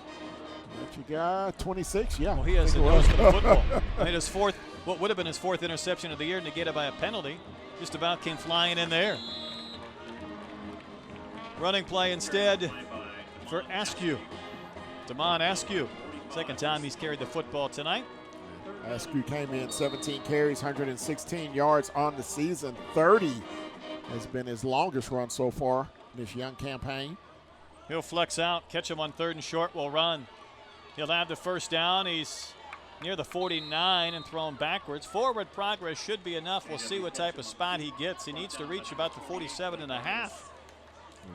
let your guy 26. Yeah. Well, he has the nose for the football. Made his fourth, what would have been his 4th interception of the year, negated by a penalty. Just about came flying in there. Running play instead for Askew. Damon Askew. Second time he's carried the football tonight. Askew came in 17 carries, 116 yards on the season. 30 has been his longest run so far in this young campaign. He'll flex out, catch him on 3rd and short, will run. He'll have the first down. He's near the 49 and thrown backwards. Forward progress should be enough. We'll see what type of spot he gets. He needs to reach about the 47.5.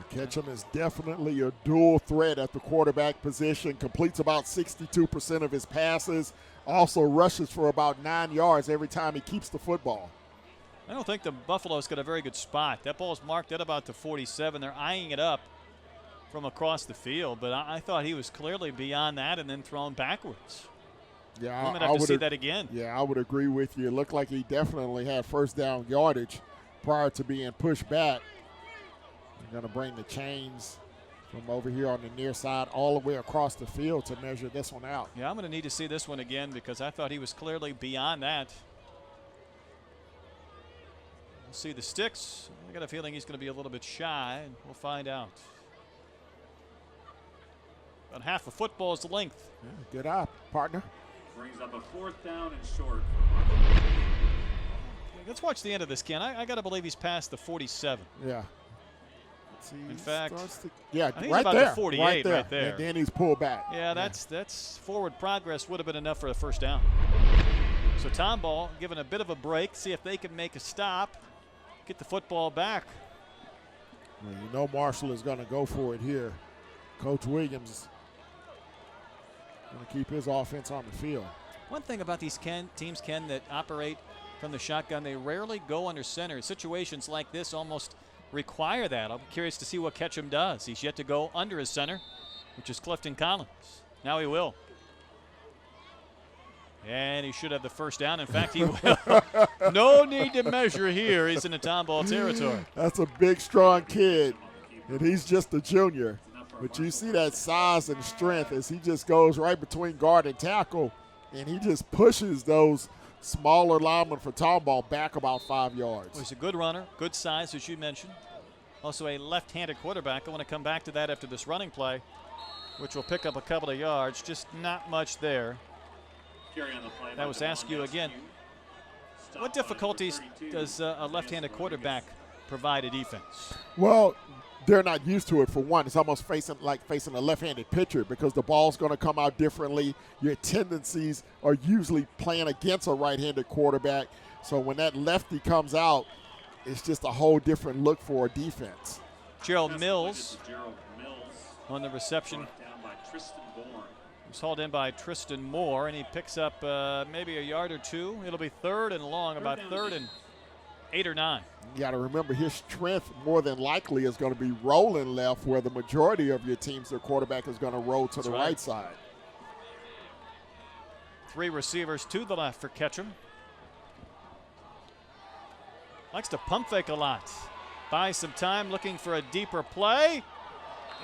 Ketchum is definitely a dual threat at the quarterback position. Completes about 62% of his passes. Also rushes for about 9 yards every time he keeps the football. I don't think the Buffalo's got a very good spot. That ball's marked at about the 47. They're eyeing it up from across the field, but I thought he was clearly beyond that and then thrown backwards. Yeah, I'm going to have to see that again. Yeah, I would agree with you. It looked like he definitely had first down yardage prior to being pushed back. They're going to bring the chains from over here on the near side all the way across the field to measure this one out. Yeah, I'm going to need to see this one again because I thought he was clearly beyond that. We'll see the sticks. I got a feeling he's going to be a little bit shy, and we'll find out. About half of football's length. Yeah, good eye, partner. Brings up a 4th down and short. Let's watch the end of this, Ken. I got to believe he's past the 47. Yeah. In fact, yeah, I think right about there, the 48 right there. And then he's pulled back. Yeah, that's forward progress would have been enough for a first down. So Tomball given a bit of a break, see if they can make a stop, get the football back. Well, you know Marshall is going to go for it here. Coach Williams going to keep his offense on the field. One thing about these teams, Ken, that operate from the shotgun, they rarely go under center. Situations like this almost require that. I'm curious to see what Ketchum does. He's yet to go under his center, which is Clifton Collins. Now he will. And he should have the first down. In fact, he will. No need to measure here. He's in the Tomball territory. That's a big, strong kid, and he's just a junior. But you see that size and strength as he just goes right between guard and tackle, and he just pushes those smaller linemen for Tomball back about 5 yards. Well, he's a good runner, good size, as you mentioned. Also a left-handed quarterback. I want to come back to that after this running play, which will pick up a couple of yards. Just not much there. That was Askew again. What difficulties does a left-handed quarterback provide a defense? Well, they're not used to it, for one. It's almost facing a left-handed pitcher because the ball's going to come out differently. Your tendencies are usually playing against a right-handed quarterback. So when that lefty comes out, it's just a whole different look for a defense. Gerald Mills on the reception. He was hauled in by Tristan Moore, and he picks up maybe a yard or two. It'll be 3rd and long, about 3rd and 8 or 9. You got to remember his strength more than likely is going to be rolling left, where the majority of your teams, their quarterback is going to roll to the right side. 3 receivers to the left for Ketchum. Likes to pump fake a lot. Buys some time looking for a deeper play.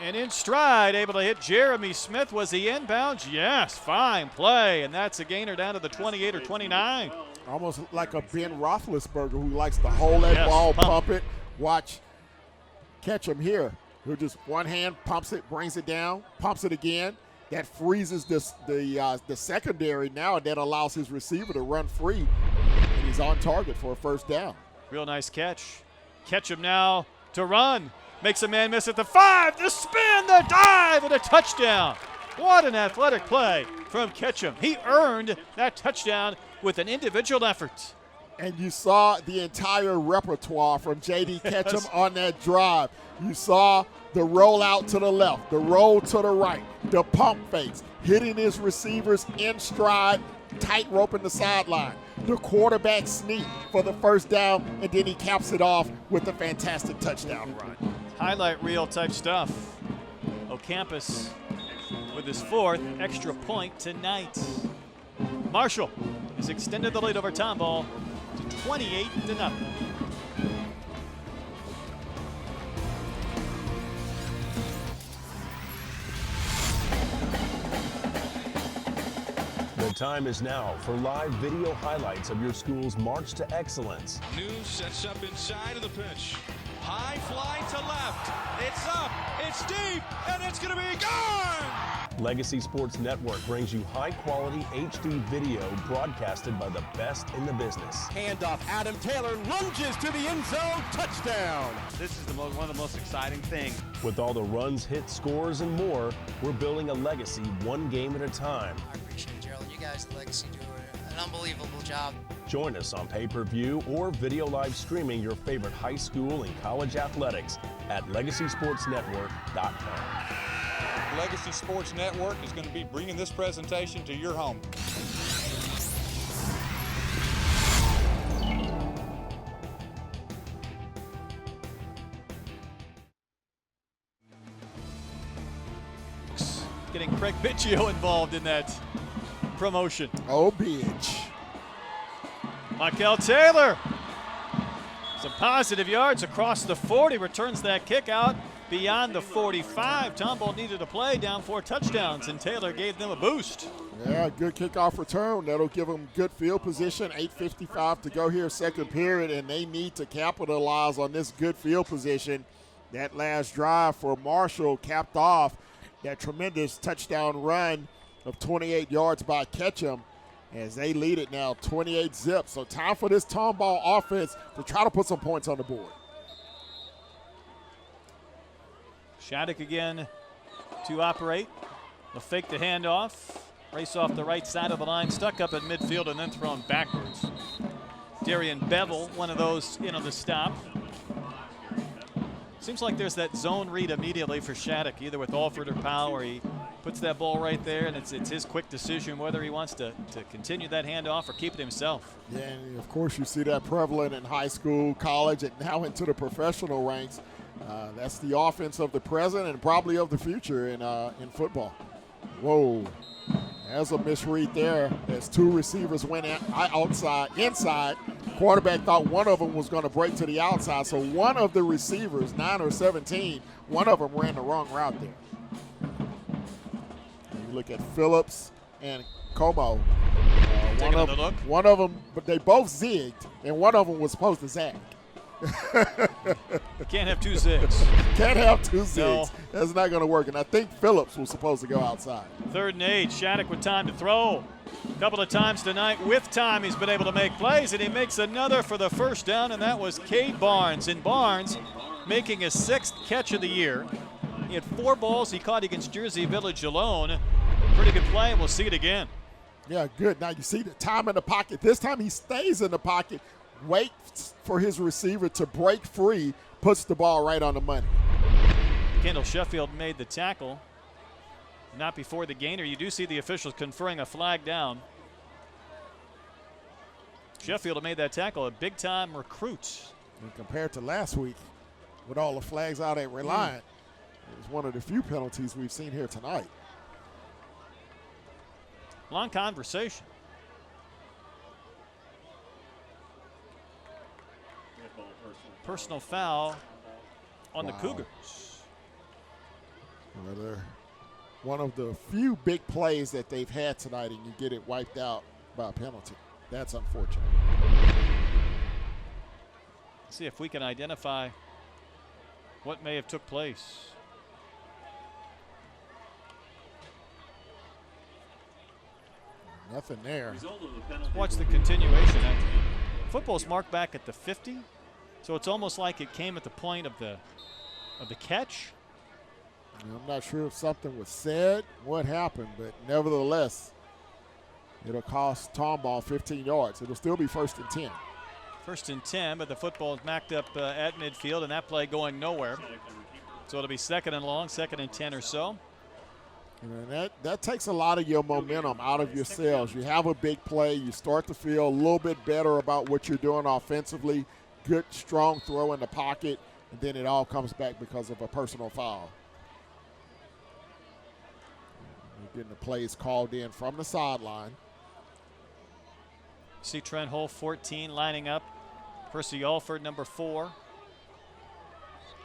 And in stride, able to hit Jeremy Smith. Was he inbounds? Yes, fine play. And that's a gainer down to the 28 or 29. Almost like a Ben Roethlisberger who likes to hold that ball, pump it. Watch Ketchum here. Who just one hand pumps it, brings it down, pumps it again. That freezes the secondary now, and that allows his receiver to run free, and he's on target for a first down. Real nice catch. Ketchum now to run. Makes a man miss at the 5. The spin, the dive, and a touchdown. What an athletic play from Ketchum. He earned that touchdown with an individual effort. And you saw the entire repertoire from J.D. Ketchum on that drive. You saw the rollout to the left, the roll to the right, the pump fakes, hitting his receivers in stride, tight rope in the sideline, the quarterback sneak for the first down, and then he caps it off with a fantastic touchdown run. Highlight reel type stuff. Ocampus with his 4th extra point tonight. Marshall has extended the lead over Tomball to 28-0. The time is now for live video highlights of your school's march to excellence. News sets up inside of the pitch. High fly to left. It's up, it's deep, and it's going to be gone! Legacy Sports Network brings you high-quality HD video broadcasted by the best in the business. Handoff, Adam Taylor lunges to the end zone, touchdown! This is one of the most exciting things. With all the runs, hits, scores, and more, we're building a legacy one game at a time. I appreciate it, Gerald. You guys at Legacy do an unbelievable job. Join us on pay-per-view or video live streaming your favorite high school and college athletics at legacysportsnetwork.com. Legacy Sports Network is going to be bringing this presentation to your home. Getting Craig Biggio involved in that promotion. Oh, bitch. Michael Taylor. Some positive yards across the 40. Returns that kick out beyond the 45. Tomball needed a play, down 4 touchdowns, and Taylor gave them a boost. Yeah, good kickoff return. That'll give them good field position. 8:55 to go here, second period, and they need to capitalize on this good field position. That last drive for Marshall capped off that tremendous touchdown run of 28 yards by Ketchum as they lead it now 28-0. So time for this Tomball offense to try to put some points on the board. Shattuck again to operate. They'll fake the handoff. Race off the right side of the line, stuck up at midfield and then thrown backwards. Darian Bevel, one of those in on the stop. Seems like there's that zone read immediately for Shattuck, either with Alford or Powell, where he puts that ball right there, and it's his quick decision whether he wants to continue that handoff or keep it himself. Yeah, and of course you see that prevalent in high school, college, and now into the professional ranks. That's the offense of the present and probably of the future in football. Whoa. There's a misread there as 2 receivers went inside. Quarterback thought one of them was going to break to the outside, so one of the receivers, 9 or 17, one of them ran the wrong route there. And you look at Phillips and Como. One of them, but they both zigged, and one of them was supposed to zag. Can't have 2 zigs. Can't have 2 zigs. No. That's not going to work. And I think Phillips was supposed to go outside. 3rd and 8. Shattuck with time to throw. A couple of times tonight with time he's been able to make plays, and he makes another for the first down, and that was Cade Barnes. And Barnes making his 6th catch of the year. He had 4 balls he caught against Jersey Village alone. Pretty good play, and we'll see it again. Yeah, good. Now you see the time in the pocket. This time he stays in the pocket, waits for his receiver to break free, puts the ball right on the money. Kendall Sheffield made the tackle. Not before the gainer. You do see the officials conferring a flag down. Sheffield made that tackle, a big-time recruit. And compared to last week, with all the flags out at Reliant, it was one of the few penalties we've seen here tonight. Long conversation. Personal foul on the Cougars. Well, they're one of the few big plays that they've had tonight, and you get it wiped out by a penalty. That's unfortunate. Let's see if we can identify what may have took place. Nothing there. Watch the continuation. Football's marked back at the 50, so it's almost like it came at the point of the catch. I'm not sure if something was said, what happened, but nevertheless, it'll cost Tomball 15 yards. It'll still be 1st and 10. 1st and 10, but the football is macked up at midfield, and that play going nowhere. So it'll be 2nd and long, 2nd and 10 or so. And that takes a lot of your momentum out of your sails. You have a big play. You start to feel a little bit better about what you're doing offensively. Good, strong throw in the pocket, and then it all comes back because of a personal foul. Getting the plays called in from the sideline. See Trent Hull, 14, lining up. Percy Alford, number 4.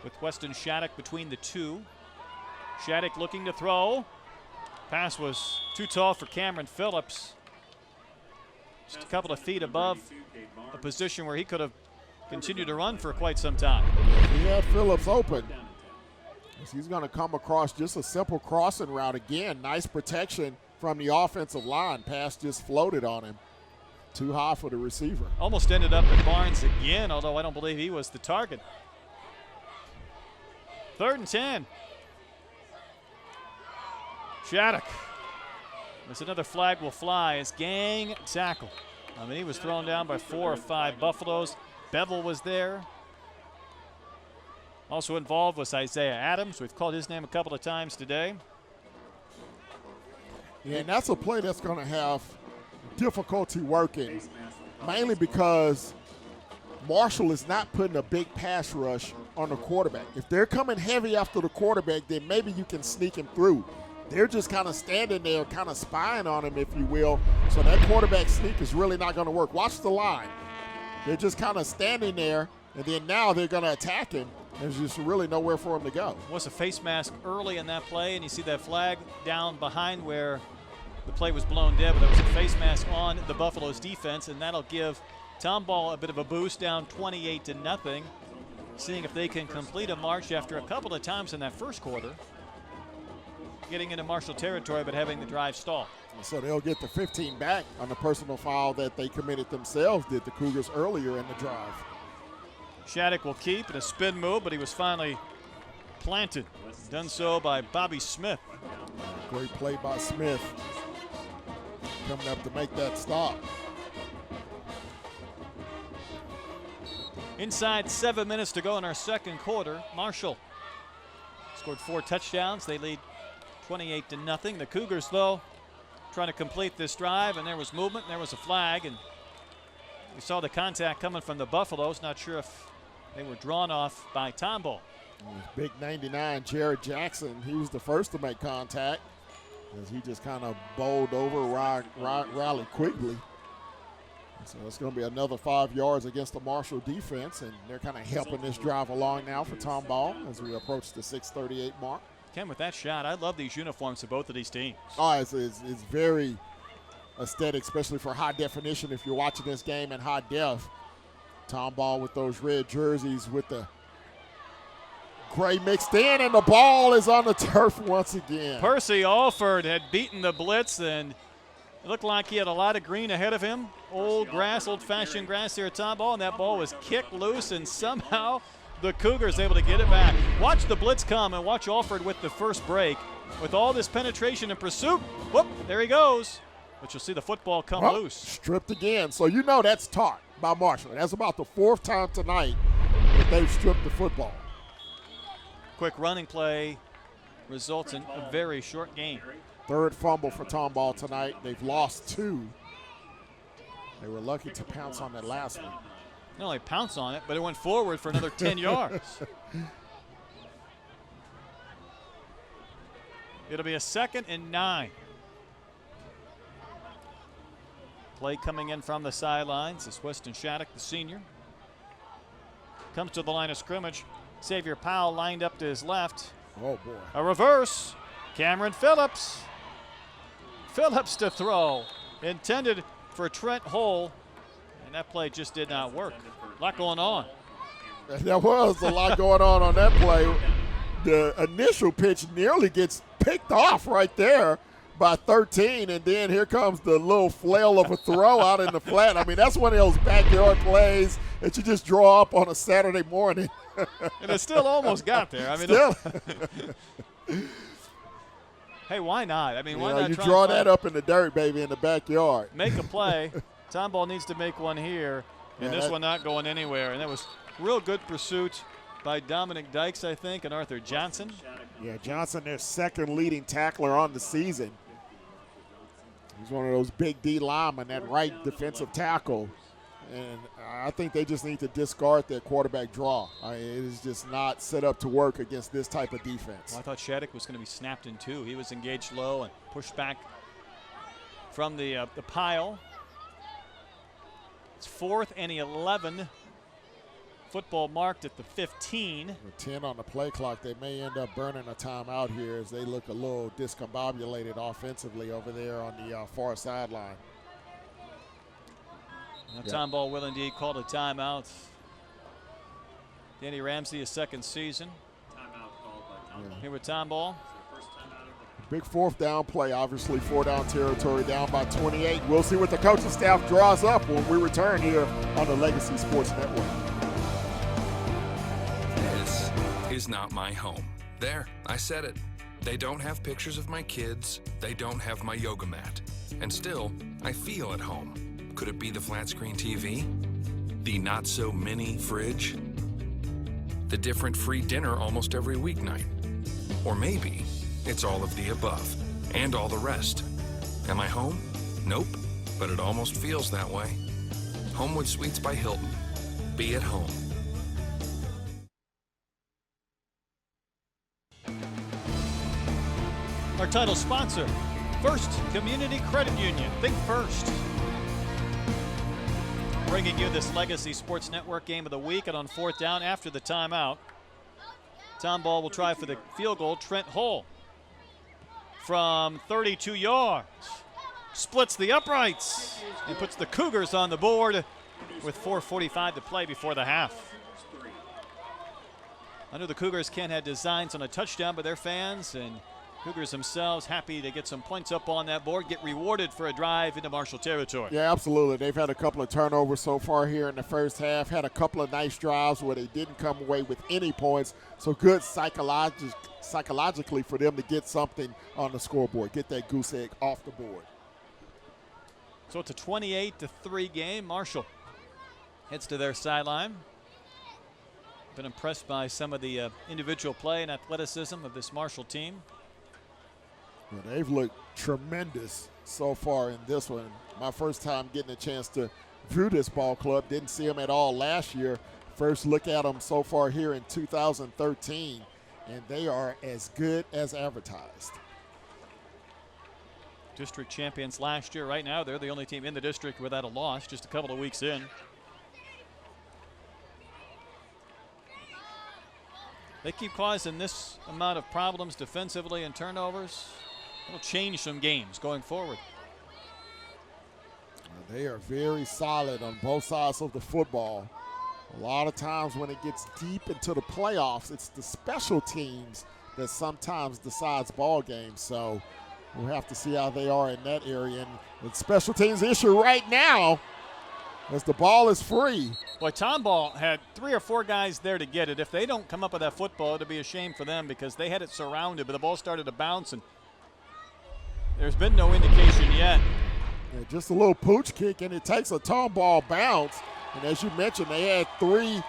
With Weston Shattuck between the two. Shattuck looking to throw. Pass was too tall for Cameron Phillips. Just a couple of feet above a position where he could have continued to run for quite some time. He had Phillips open. He's going to come across just a simple crossing route again. Nice protection from the offensive line. Pass just floated on him. Too high for the receiver. Almost ended up in Barnes again, although I don't believe he was the target. 3rd and 10. Shattuck. There's another flag will fly as gang tackle. I mean, he was thrown down by 4 or 5 Buffaloes. Bevel was there. Also involved was Isaiah Adams. We've called his name a couple of times today. Yeah, and that's a play that's going to have difficulty working, mainly because Marshall is not putting a big pass rush on the quarterback. If they're coming heavy after the quarterback, then maybe you can sneak him through. They're just kind of standing there, kind of spying on him, if you will. So that quarterback sneak is really not going to work. Watch the line. They're just kind of standing there, and then now they're going to attack him. There's just really nowhere for him to go. Was a face mask early in that play, and you see that flag down behind where the play was blown dead, but there was a face mask on the Buffaloes defense, and that'll give Tomball a bit of a boost, down 28-0, seeing if they can complete a march after a couple of times in that first quarter, getting into Marshall territory but having the drive stall. So they'll get the 15 back on the personal foul that they committed themselves, did the Cougars earlier in the drive. Shattuck will keep in a spin move, but he was finally planted. Done so by Bobby Smith. Great play by Smith. Coming up to make that stop. Inside 7 minutes to go in our second quarter. Marshall scored 4 touchdowns. They lead 28-0. The Cougars, though, trying to complete this drive, and there was movement, and there was a flag, and we saw the contact coming from the Buffaloes. Not sure if they were drawn off by Tomball. Big 99, Jared Jackson, he was the first to make contact as he just kind of bowled over Riley Quigley. So it's going to be another 5 yards against the Marshall defense, and they're kind of helping this drive along now for Tomball as we approach the 6:38 mark. Ken, with that shot, I love these uniforms of both of these teams. Oh, it's very aesthetic, especially for high definition. If you're watching this game in high def, Tomball with those red jerseys with the gray mixed in, and the ball is on the turf once again. Percy Alford had beaten the blitz, and it looked like he had a lot of green ahead of him. Old grass, old-fashioned grass here at Tomball, and that ball was kicked loose, and somehow the Cougars able to get it back. Watch the blitz come, and watch Alford with the first break. With all this penetration and pursuit, whoop, there he goes. But you'll see the football come loose. Stripped again, so you know that's taught by Marshall. That's about the 4th time tonight that they've stripped the football. Quick running play results in a very short game. 3rd fumble for Tomball tonight. They've lost 2. They were lucky to pounce on that last one. Not only pounce on it, but it went forward for another 10 yards. It'll be a 2nd and 9. Play coming in from the sidelines is Weston Shattuck, the senior. Comes to the line of scrimmage. Xavier Powell lined up to his left. Oh, boy. A reverse. Cameron Phillips. Phillips to throw. Intended for Trent Hull. And that play just did not work. A lot going on. There was a lot going on that play. The initial pitch nearly gets picked off right there by 13, and then here comes the little flail of a throw out in the flat. I mean, that's one of those backyard plays that you just draw up on a Saturday morning. And it still almost got there. I mean, still. Hey, why not? I mean, why not You try draw and that up in the dirt, baby, in the backyard. make a play. Tomball needs to make one here, and this one not going anywhere. And that was real good pursuit by Dominic Dykes, I think, and Arthur Johnson. Yeah, Johnson, their second leading tackler on the season. He's one of those big D linemen, that right defensive tackle. And I think they just need to discard their quarterback draw. I mean, it is just not set up to work against this type of defense. Well, I thought Shattuck was going to be snapped in two. He was engaged low and pushed back from the pile. It's 4th and 11. Football marked at the 15. With 10 on the play clock, they may end up burning a timeout here as they look a little discombobulated offensively over there on the far sideline. Tomball will indeed call a timeout. Danny Ramsey, his second season. Timeout called by Tomball. Here with Tomball. Big 4th down play, obviously 4-down territory, down by 28. We'll see what the coaching staff draws up when we return here on the Legacy Sports Network. This is not my home. There, I said it. They don't have pictures of my kids. They don't have my yoga mat. And still, I feel at home. Could it be the flat screen TV? The not so mini fridge? The different free dinner almost every weeknight? Or maybe it's all of the above and all the rest. Am I home? Nope, but it almost feels that way. Homewood Suites by Hilton. Be at home. Our title sponsor, First Community Credit Union. Think first. Bringing you this Legacy Sports Network game of the week, and on 4th down after the timeout, Tomball will try for the field goal. Trent Hull from 32 yards splits the uprights and puts the Cougars on the board with 4:45 to play before the half. I know the Cougars can't have designs on a touchdown, but their fans and Cougars themselves happy to get some points up on that board, get rewarded for a drive into Marshall territory. Yeah, absolutely. They've had a couple of turnovers so far here in the first half, had a couple of nice drives where they didn't come away with any points. So good psychologically for them to get something on the scoreboard, get that goose egg off the board. So it's a 28-3 game. Marshall heads to their sideline. Been impressed by some of the individual play and athleticism of this Marshall team. Well, they've looked tremendous so far in this one. My first time getting a chance to view this ball club. Didn't see them at all last year. First look at them so far here in 2013, and they are as good as advertised. District champions last year. Right now, they're the only team in the district without a loss, just a couple of weeks in. They keep causing this amount of problems defensively and turnovers. It'll change some games going forward. They are very solid on both sides of the football. A lot of times when it gets deep into the playoffs, it's the special teams that sometimes decides ball games. So we'll have to see how they are in that area. And the special teams issue right now, as the ball is free. Boy, Tomball had 3 or 4 guys there to get it. If they don't come up with that football, it'll be a shame for them because they had it surrounded, but the ball started to bounce, and there's been no indication yet. Yeah, just a little pooch kick, and it takes a Tomball bounce. And as you mentioned, they had 3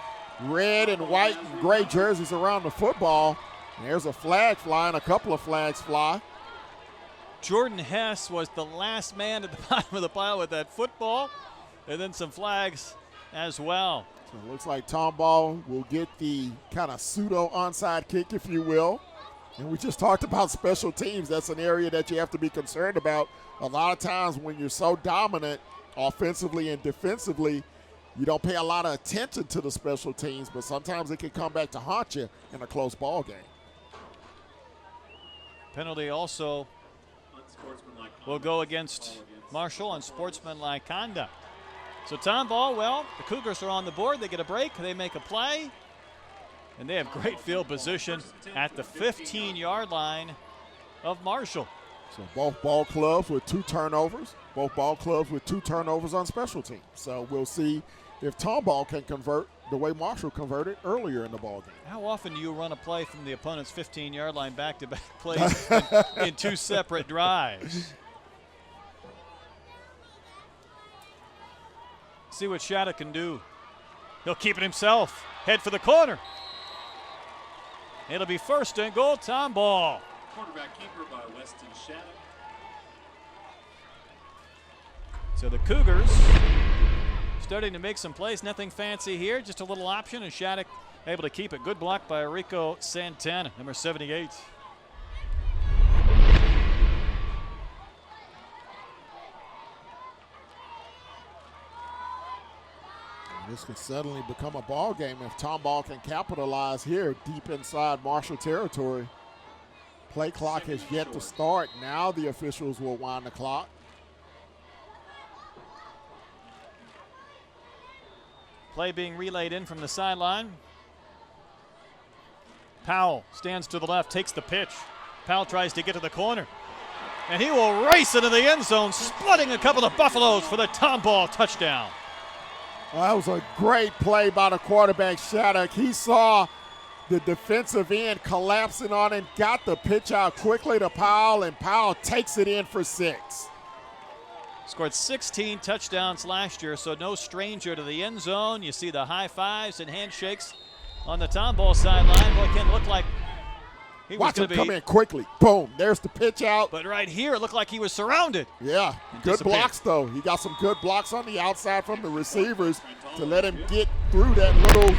red and white and gray jerseys around the football. And there's a flag flying, a couple of flags fly. Jordan Hess was the last man at the bottom of the pile with that football. And then some flags as well. So it looks like Tomball will get the kind of pseudo onside kick, if you will. And we just talked about special teams. That's an area that you have to be concerned about. A lot of times when you're so dominant offensively and defensively, you don't pay a lot of attention to the special teams, but sometimes it can come back to haunt you in a close ball game. Penalty also will go against Marshall on sportsmanlike conduct. So Tomball, well, the Cougars are on the board. They get a break. They make a play. And they have great field position at the 15-yard line of Marshall. So both ball clubs with 2 turnovers. Both ball clubs with 2 turnovers on special teams. So we'll see if Tomball can convert the way Marshall converted earlier in the ball game. How often do you run a play from the opponent's 15-yard line back-to-back plays in 2 separate drives? See what Shattuck can do. He'll keep it himself. Head for the corner. It'll be 1st and goal, Tomball. Quarterback keeper by Weston Shattuck. So the Cougars starting to make some plays. Nothing fancy here, just a little option, and Shattuck able to keep it. Good block by Rico Santana, number 78. This could suddenly become a ball game if Tomball can capitalize here deep inside Marshall territory. Play clock has yet to start. Now the officials will wind the clock. Play being relayed in from the sideline. Powell stands to the left, takes the pitch. Powell tries to get to the corner. And he will race into the end zone, splitting a couple of Buffaloes for the Tomball touchdown. Well, that was a great play by the quarterback, Shattuck. He saw the defensive end collapsing on him, got the pitch out quickly to Powell, and Powell takes it in for 6. Scored 16 touchdowns last year, so no stranger to the end zone. You see the high fives and handshakes on the Tomball sideline. Boy, Ken looked like he was going to be. Watch him come in quickly. Boom, there's the pitch out. But right here, it looked like he was surrounded. Yeah, good blocks, though. He got some good blocks on the outside from the receivers to let him get through that little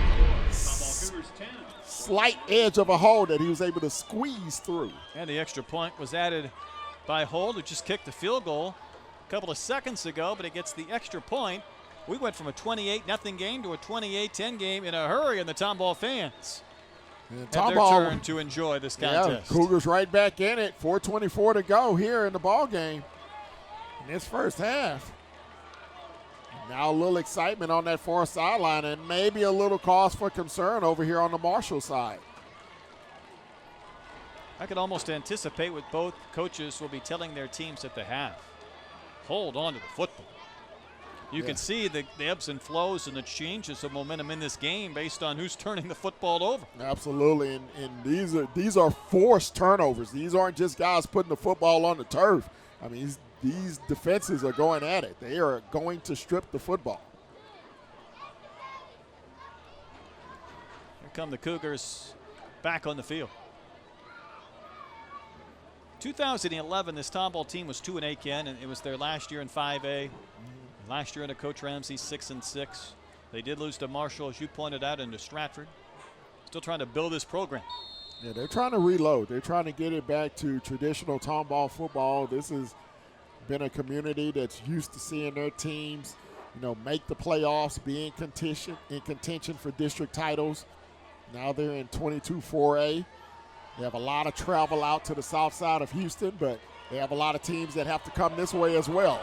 slight edge of a hole that he was able to squeeze through. And the extra point was added by Holt, who just kicked the field goal a couple of seconds ago, but it gets the extra point. We went from a 28-0 game to a 28-10 game in a hurry, and the Tomball fans have their turn to enjoy this contest. Yeah, Cougars right back in it. 4:24 to go here in the ball game in this first half. Now a little excitement on that far sideline and maybe a little cause for concern over here on the Marshall side. I could almost anticipate what both coaches will be telling their teams at the half. Hold on to the football. You can see the ebbs and flows and the changes of momentum in this game based on who's turning the football over. Absolutely, and these are forced turnovers. These aren't just guys putting the football on the turf. I mean, these defenses are going at it. They are going to strip the football. Here come the Cougars back on the field. 2011, this Tomball team was 2-8, Ken, and it was their last year in 5A. Last year under Coach Ramsey, 6-6. They did lose to Marshall, as you pointed out, and to Stratford. Still trying to build this program. Yeah, they're trying to reload. They're trying to get it back to traditional Tomball football. This has been a community that's used to seeing their teams, make the playoffs, be in contention for district titles. Now they're in 22-4A. They have a lot of travel out to the south side of Houston, but they have a lot of teams that have to come this way as well.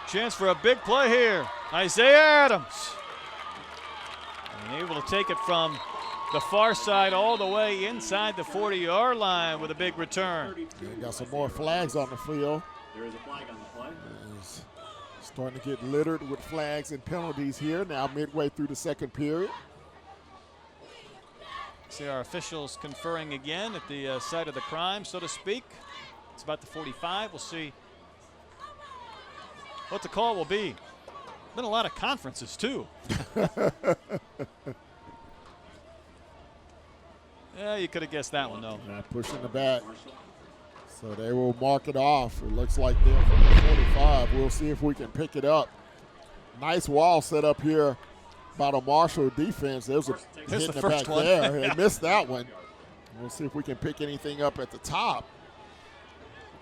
Chance for a big play here. Isaiah Adams. And able to take it from the far side all the way inside the 40-yard line with a big return. Got some more flags on the field. There is a flag on the play. It's starting to get littered with flags and penalties here now midway through the second period. See our officials conferring again at the site of the crime, so to speak. It's about the 45. We'll see what the call will be. Been a lot of conferences, too. Yeah, you could have guessed that one, though. Pushing the back. So they will mark it off. It looks like they're from the 45. We'll see if we can pick it up. Nice wall set up here by the Marshall defense. There's a hit in the back there. They missed that one. We'll see if we can pick anything up at the top.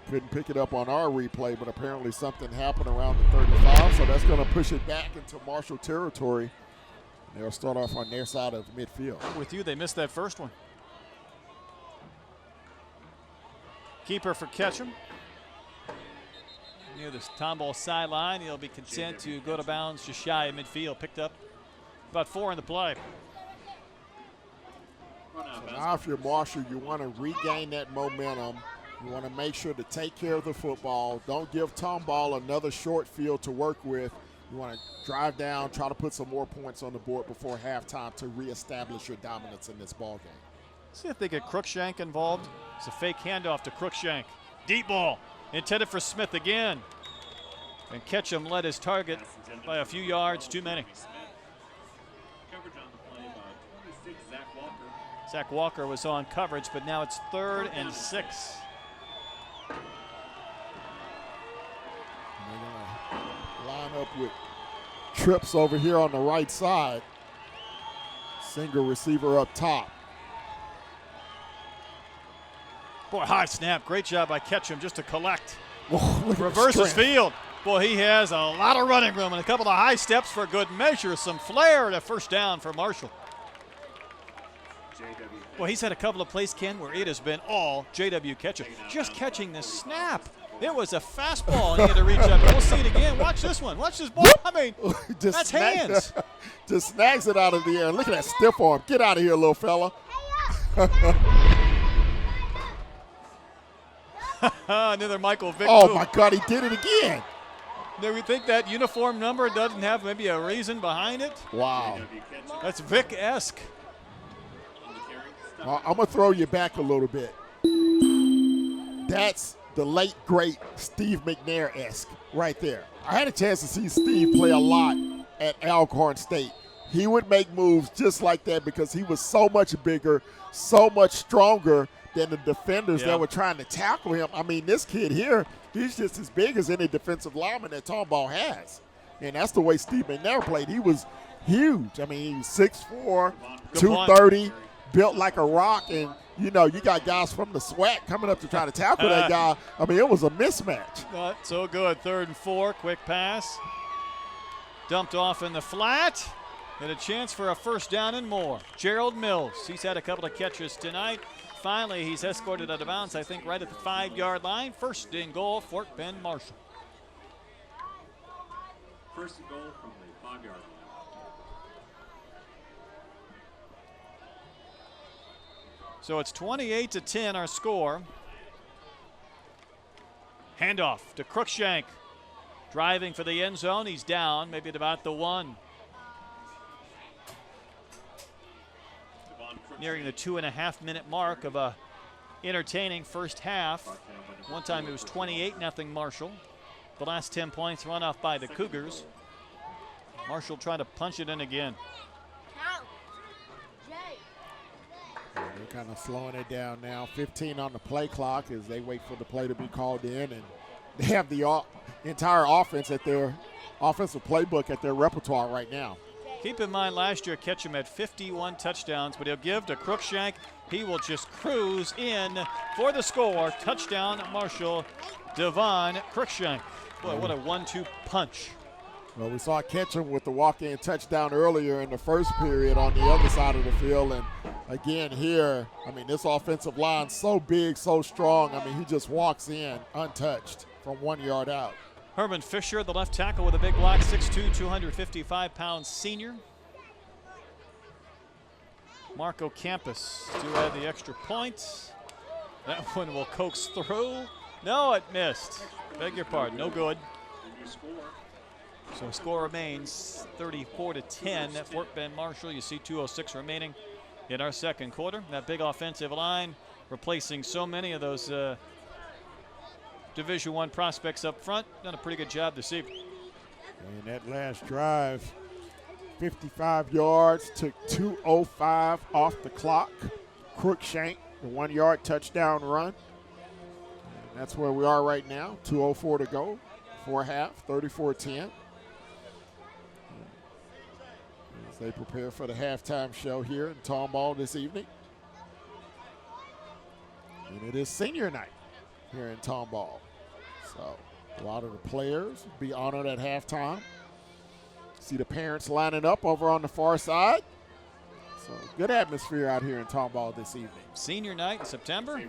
Couldn't pick it up on our replay, but apparently something happened around the 35, so that's going to push it back into Marshall territory. They'll start off on their side of midfield. With you, they missed that first one. Keeper for Ketchum. Near the Tomball sideline, he'll be content to go to bounds just shy of midfield. Picked up about 4 in the play. So now if you're Marshall, you want to regain that momentum You want to make sure to take care of the football. Don't give Tomball another short field to work with. You want to drive down, try to put some more points on the board before halftime to reestablish your dominance in this ball game. See if they get Crookshank involved. It's a fake handoff to Crookshank. Deep ball intended for Smith again. And Ketchum led his target by a few yards too many. Coverage on the play by 26, Zach Walker. Zach Walker was on coverage, but now it's 3rd and 6. And they're going to line up with trips over here on the right side. Single receiver up top. Boy, high snap. Great job by Ketchum just to collect. Oh, reverses field. Boy, he has a lot of running room and a couple of high steps for good measure. Some flair to first down for Marshall. Well, he's had a couple of plays, Ken, where it has been all J.W. Ketchum. Just catching the snap. It was a fastball, and he had to reach up. We'll see it again. Watch this one. Watch this ball. I mean, that's hands. Just snags it out of the air. Look at that stiff arm. Get out of here, little fella. Another Michael Vick Oh, move. my God, he did it again. Do we think that uniform number doesn't have maybe a reason behind it? Wow. That's Vick-esque. I'm going to throw you back a little bit. That's the late, great Steve McNair-esque right there. I had a chance to see Steve play a lot at Alcorn State. He would make moves just like that because he was so much bigger, so much stronger than the defenders that were trying to tackle him. I mean, this kid here, he's just as big as any defensive lineman that Tomball has. And that's the way Steve McNair played. He was huge. I mean, he was 6'4", 230, built like a rock. And, you know, you got guys from the SWAT coming up to try to tackle that guy. I mean, it was a mismatch. Not so good. 3rd and 4, quick pass. Dumped off in the flat. And a chance for a first down and more. Gerald Mills, he's had a couple of catches tonight. Finally, he's escorted out of bounds, I think, right at the 5-yard line. 1st and goal, Fort Bend Marshall. 1st and goal from the 5-yard line. So it's 28-10, our score. Handoff to Crookshank. Driving for the end zone. He's down, maybe at about the 1. Nearing the 2.5-minute mark of a entertaining first half. One time it was 28-0 Marshall. The last 10 points run off by the Cougars. Marshall trying to punch it in again. They're kind of slowing it down now. 15 on the play clock as they wait for the play to be called in. And they have the entire offense at their offensive playbook at their repertoire right now. Keep in mind, last year Ketchum had 51 touchdowns, but he'll give to Crookshank. He will just cruise in for the score. Touchdown, Marshall, Devon Crookshank. Boy, what a 1-2 punch. Well, we saw Ketchum with the walk-in touchdown earlier in the first period on the other side of the field. And again here, I mean, this offensive line so big, so strong. I mean, he just walks in untouched from 1 yard out. Herman Fisher, the left tackle with a big block, 6'2", 255-pound senior. Marco Campus to add the extra point. That one will coax through. No, it missed. Beg your pardon, no good. So score remains 34-10 at Fort Bend Marshall. You see 2:06 remaining in our second quarter. That big offensive line replacing so many of those Division I prospects up front. Done a pretty good job this evening. And that last drive, 55 yards, took 2:05 off the clock. Crookshank, the 1 yard touchdown run. And that's where we are right now, 2:04 to go for half, 34-10. As they prepare for the halftime show here in Tomball this evening. And it is senior night here in Tomball. So a lot of the players be honored at halftime. See the parents lining up over on the far side. So good atmosphere out here in Tomball this evening. Senior night in September.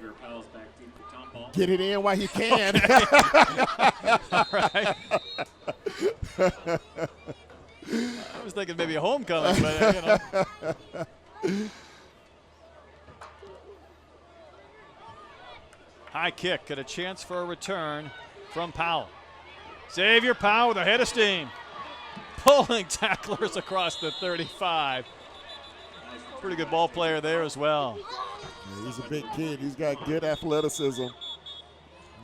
Get it in while you can. All right. I was thinking maybe a homecoming, but you know. High kick and a chance for a return from Powell. Xavier Powell with a head of steam. Pulling tacklers across the 35. Pretty good ball player there as well. Yeah, he's a big kid. He's got good athleticism.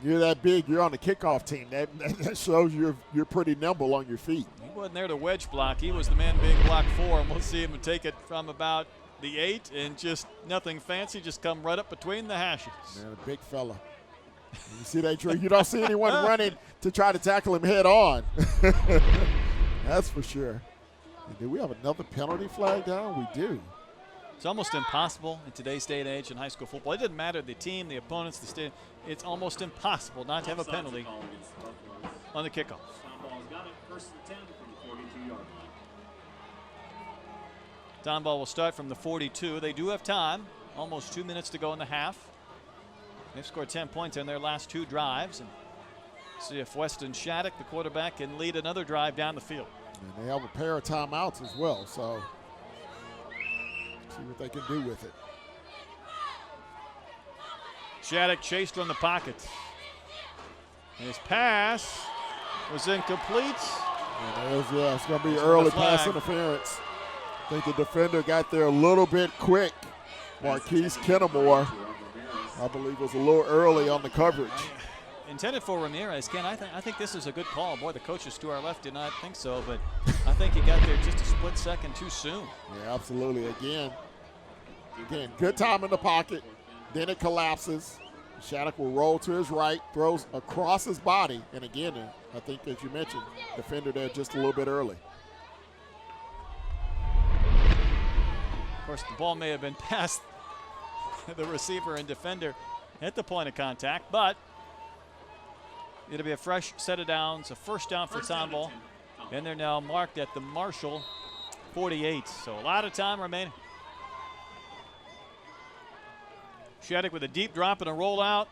You're that big, you're on the kickoff team. That shows you're pretty nimble on your feet. He wasn't there to wedge block. He was the man being blocked for, and we'll see him take it from about the 8 and just nothing fancy, just come right up between the hashes. Man, a big fella. You see that, Drew? You don't see anyone running to try to tackle him head on. That's for sure. And do we have another penalty flag down? We do. It's almost impossible in today's day and age in high school football. It doesn't matter the team, the opponents, the state. It's almost impossible not to have a penalty on the kickoff. Tomball's got it. First and 10 from the 42-yard line. Tomball will start from the 42. They do have time. Almost 2 minutes to go in the half. They've scored 10 points in their last 2 drives. And see if Weston Shattuck, the quarterback, can lead another drive down the field. And they have a pair of timeouts as well, so see what they can do with it. Shattuck chased from the pocket. His pass was incomplete. Yeah, it's going to be early pass interference. I think the defender got there a little bit quick. Marquise Kennemore, I believe, was a little early on the coverage. Intended for Ramirez. Ken, I think this is a good call. Boy, the coaches to our left did not think so, but I think he got there just a split second too soon. Yeah, absolutely. Again, good time in the pocket. Then it collapses. Shattuck will roll to his right, throws across his body. And again, I think, as you mentioned, defender there just a little bit early. Of course, the ball may have been past the receiver and defender at the point of contact, but it'll be a fresh set of downs, a first down for Tomball, and they're now marked at the Marshall 48. So a lot of time remaining. Shattuck with a deep drop and a rollout.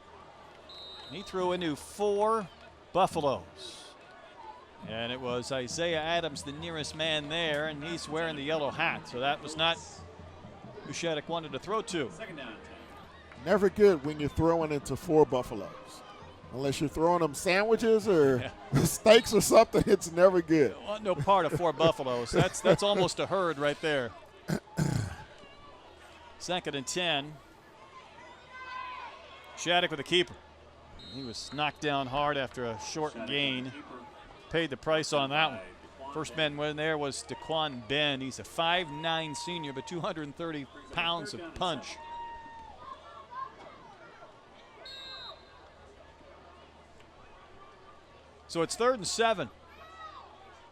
He threw into 4 Buffaloes. And it was Isaiah Adams, the nearest man there, and he's wearing the yellow hat. So that was not who Shattuck wanted to throw to. Second down. Never good when you're throwing into 4 Buffaloes. Unless you're throwing them sandwiches or steaks or something, it's never good. No part of 4 Buffaloes. That's almost a herd right there. Second and 10. Shattuck with the keeper. He was knocked down hard after a short gain. Paid the price on that one. First man win there was Daquan Ben. He's a 5'9" senior, but 230 pounds of punch. So it's 3rd and 7.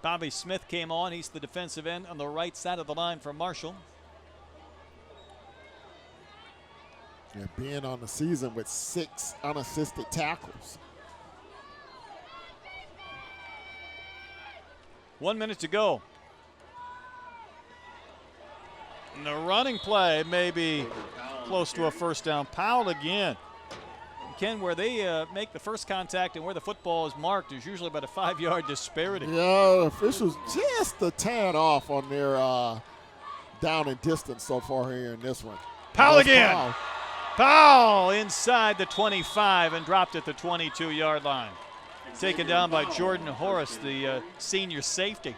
Bobby Smith came on. He's the defensive end on the right side of the line for Marshall. Yeah, being on the season with 6 unassisted tackles. 1 minute to go. And the running play may be close to a first down. Powell again. Ken, where they make the first contact and where the football is marked, there's usually about a 5-yard disparity. Yeah, the officials just a tad off on their down and distance so far here in this one. Powell again. Powell inside the 25 and dropped at the 22-yard line. Taken down by Jordan Horace, the senior safety.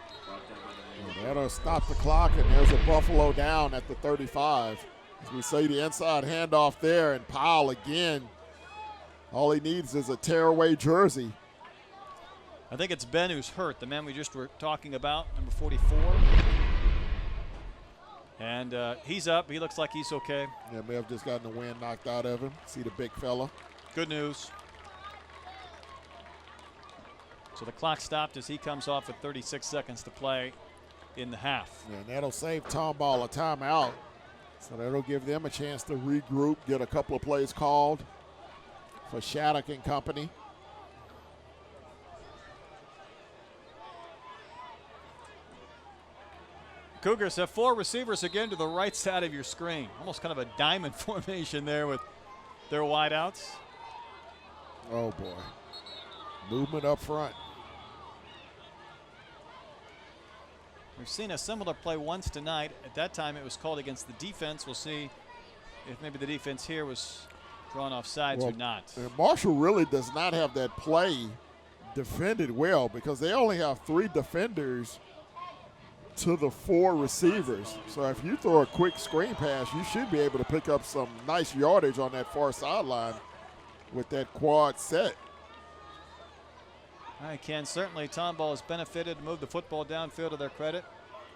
That'll stop the clock, and there's a Buffalo down at the 35. As we say, the inside handoff there, and Powell again. All he needs is a tearaway jersey. I think it's Ben who's hurt, the man we just were talking about, number 44. And he's up. He looks like he's okay. Yeah, may have just gotten the wind knocked out of him. See the big fella. Good news. So the clock stopped as he comes off with 36 seconds to play in the half. Yeah, and that'll save Tomball a timeout. So that'll give them a chance to regroup, get a couple of plays called for Shattuck and company. Cougars have 4 receivers again to the right side of your screen. Almost kind of a diamond formation there with their wideouts. Oh, boy. Movement up front. We've seen a similar play once tonight. At that time, it was called against the defense. We'll see if maybe the defense here was drawn off sides or not. Marshall really does not have that play defended well because they only have 3 defenders to the 4 receivers. So if you throw a quick screen pass, you should be able to pick up some nice yardage on that far sideline with that quad set. All right, Ken, certainly Tomball has benefited to move the football downfield to their credit.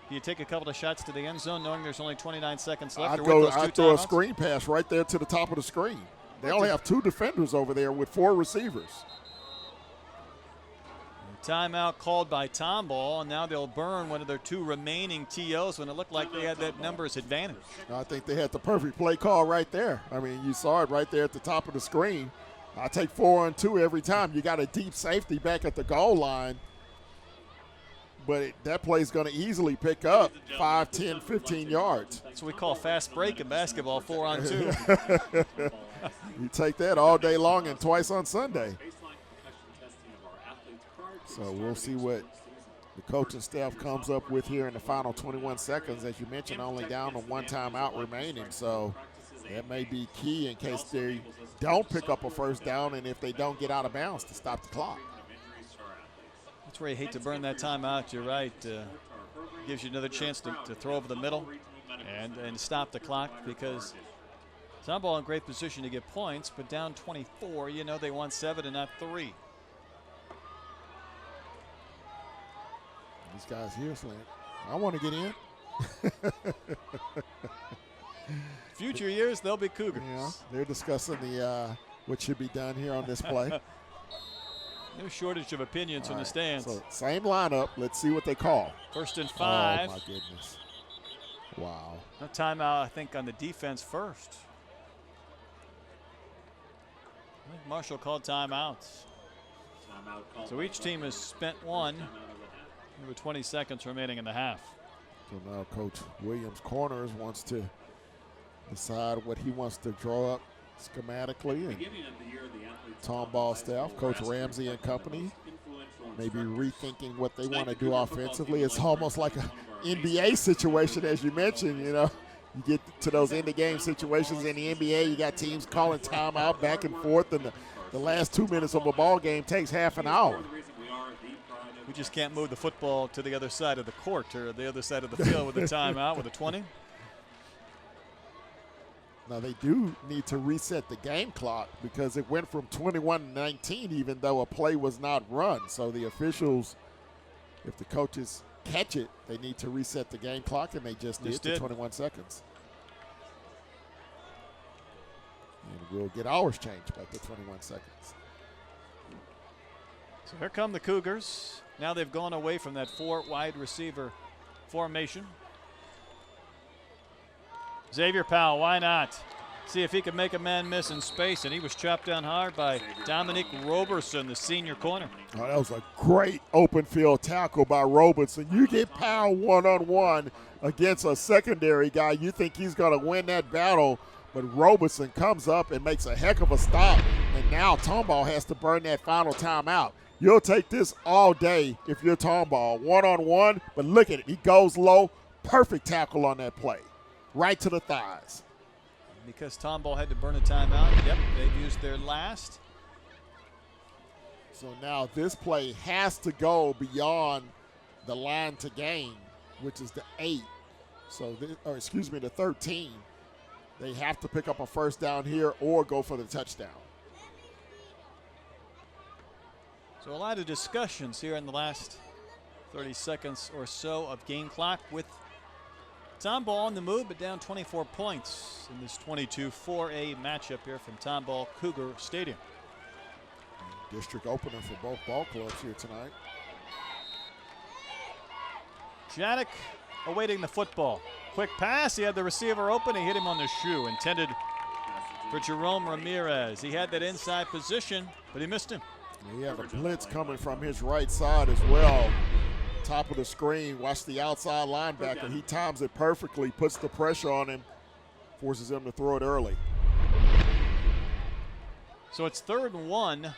Do you take a couple of shots to the end zone knowing there's only 29 seconds left? I'd throw a screen pass right there to the top of the screen. They only have 2 defenders over there with 4 receivers. Timeout called by Tomball, and now they'll burn one of their 2 remaining TOs when it looked like they had that numbers advantage. I think they had the perfect play call right there. I mean, you saw it right there at the top of the screen. I take 4-on-2 every time. You got a deep safety back at the goal line, but that play's going to easily pick up 5, 10, 15 yards. That's what we call fast break in basketball, 4-on-2. You take that all day long and twice on Sunday. So we'll see what the coaching staff comes up with here in the final 21 seconds. As you mentioned, only down to 1 timeout remaining. So that may be key in case they don't pick up a first down and if they don't get out of bounds to stop the clock. That's where you hate to burn that timeout. You're right. Gives you another chance to throw over the middle and stop the clock because Tomball in great position to get points, but down 24, you know they want 7 and not 3. These guys here, Slant. I want to get in. Future years, they'll be Cougars. Yeah, they're discussing the what should be done here on this play. No shortage of opinions in the stands. So same lineup. Let's see what they call. 1st and 5. Oh, my goodness. Wow. No timeout, I think, on the defense first. I think Marshall called timeouts. So each team has spent 1. With 20 seconds remaining in the half. So now Coach Williams Corners wants to decide what he wants to draw up schematically. And Tomball staff, Coach Ramsey and company, maybe rethinking what they want to do offensively. It's almost like an NBA situation, as you mentioned. You know, you get to those end-of-game situations in the NBA, you got teams calling timeout back and forth, and the last 2 minutes of a ball game takes half an hour. We just can't move the football to the other side of the court or the other side of the field with a timeout with a 20. Now they do need to reset the game clock because it went from 21-19 even though a play was not run. So the officials, if the coaches catch it, they need to reset the game clock, and they just did to 21 seconds. And we'll get ours changed back to 21 seconds. So here come the Cougars. Now they've gone away from that 4 wide receiver formation. Xavier Powell, why not? See if he can make a man miss in space, and he was chopped down hard by Dominic Roberson, the senior corner. Oh, that was a great open field tackle by Roberson. You get Powell one-on-one against a secondary guy, you think he's going to win that battle, but Roberson comes up and makes a heck of a stop, and now Tomball has to burn that final timeout. You'll take this all day if you're Tomball. One-on-one, but look at it. He goes low. Perfect tackle on that play. Right to the thighs. Because Tomball had to burn a timeout. Yep, they've used their last. So now this play has to go beyond the line to gain, which is the 8. So, the 13. They have to pick up a first down here or go for the touchdown. So a lot of discussions here in the last 30 seconds or so of game clock with Tomball on the move, but down 24 points in this 22-4A matchup here from Tomball Cougar Stadium. District opener for both ball clubs here tonight. Janik awaiting the football. Quick pass, he had the receiver open, he hit him on the shoe. Intended for Jerome Ramirez. He had that inside position, but he missed him. He had a blitz coming from his right side as well. Top of the screen, watch the outside linebacker. He times it perfectly, puts the pressure on him, forces him to throw it early. So it's 3rd and 1.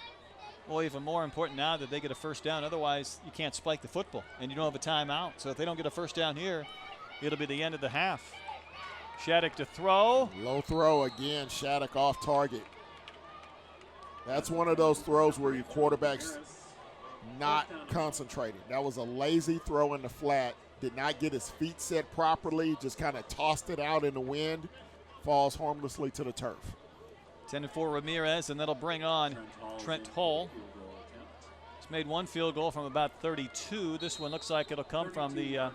Well, even more important now that they get a first down. Otherwise, you can't spike the football, and you don't have a timeout. So if they don't get a first down here, it'll be the end of the half. Shattuck to throw. Low throw again, Shattuck off target. That's one of those throws where your quarterback's not concentrating. That was a lazy throw in the flat. Did not get his feet set properly, just kind of tossed it out in the wind, falls harmlessly to the turf. 10-4 Ramirez, and that'll bring on Trent Hull. He's made one field goal from about 32. This one looks like it'll come from the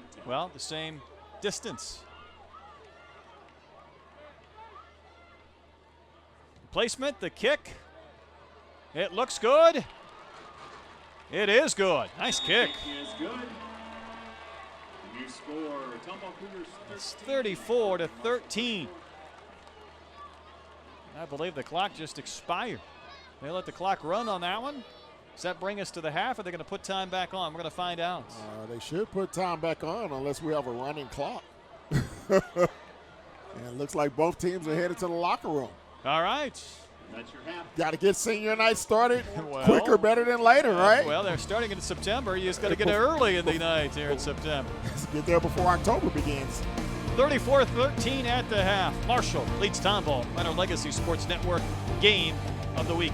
same distance. Placement, the kick. It looks good. It is good. Nice kick. Is good. New score, Tomball Cougars 34-13. I believe the clock just expired. They let the clock run on that one. Does that bring us to the half, or are they going to put time back on? We're going to find out. They should put time back on unless we have a running clock. And it looks like both teams are headed to the locker room. All right. That's your half. Got to get senior night started quicker, better than later, right? Well, they're starting in September. You just got to get it early in the night here in September. Let's get there before October begins. 34-13 at the half. Marshall leads Tomball on our Legacy Sports Network game of the week.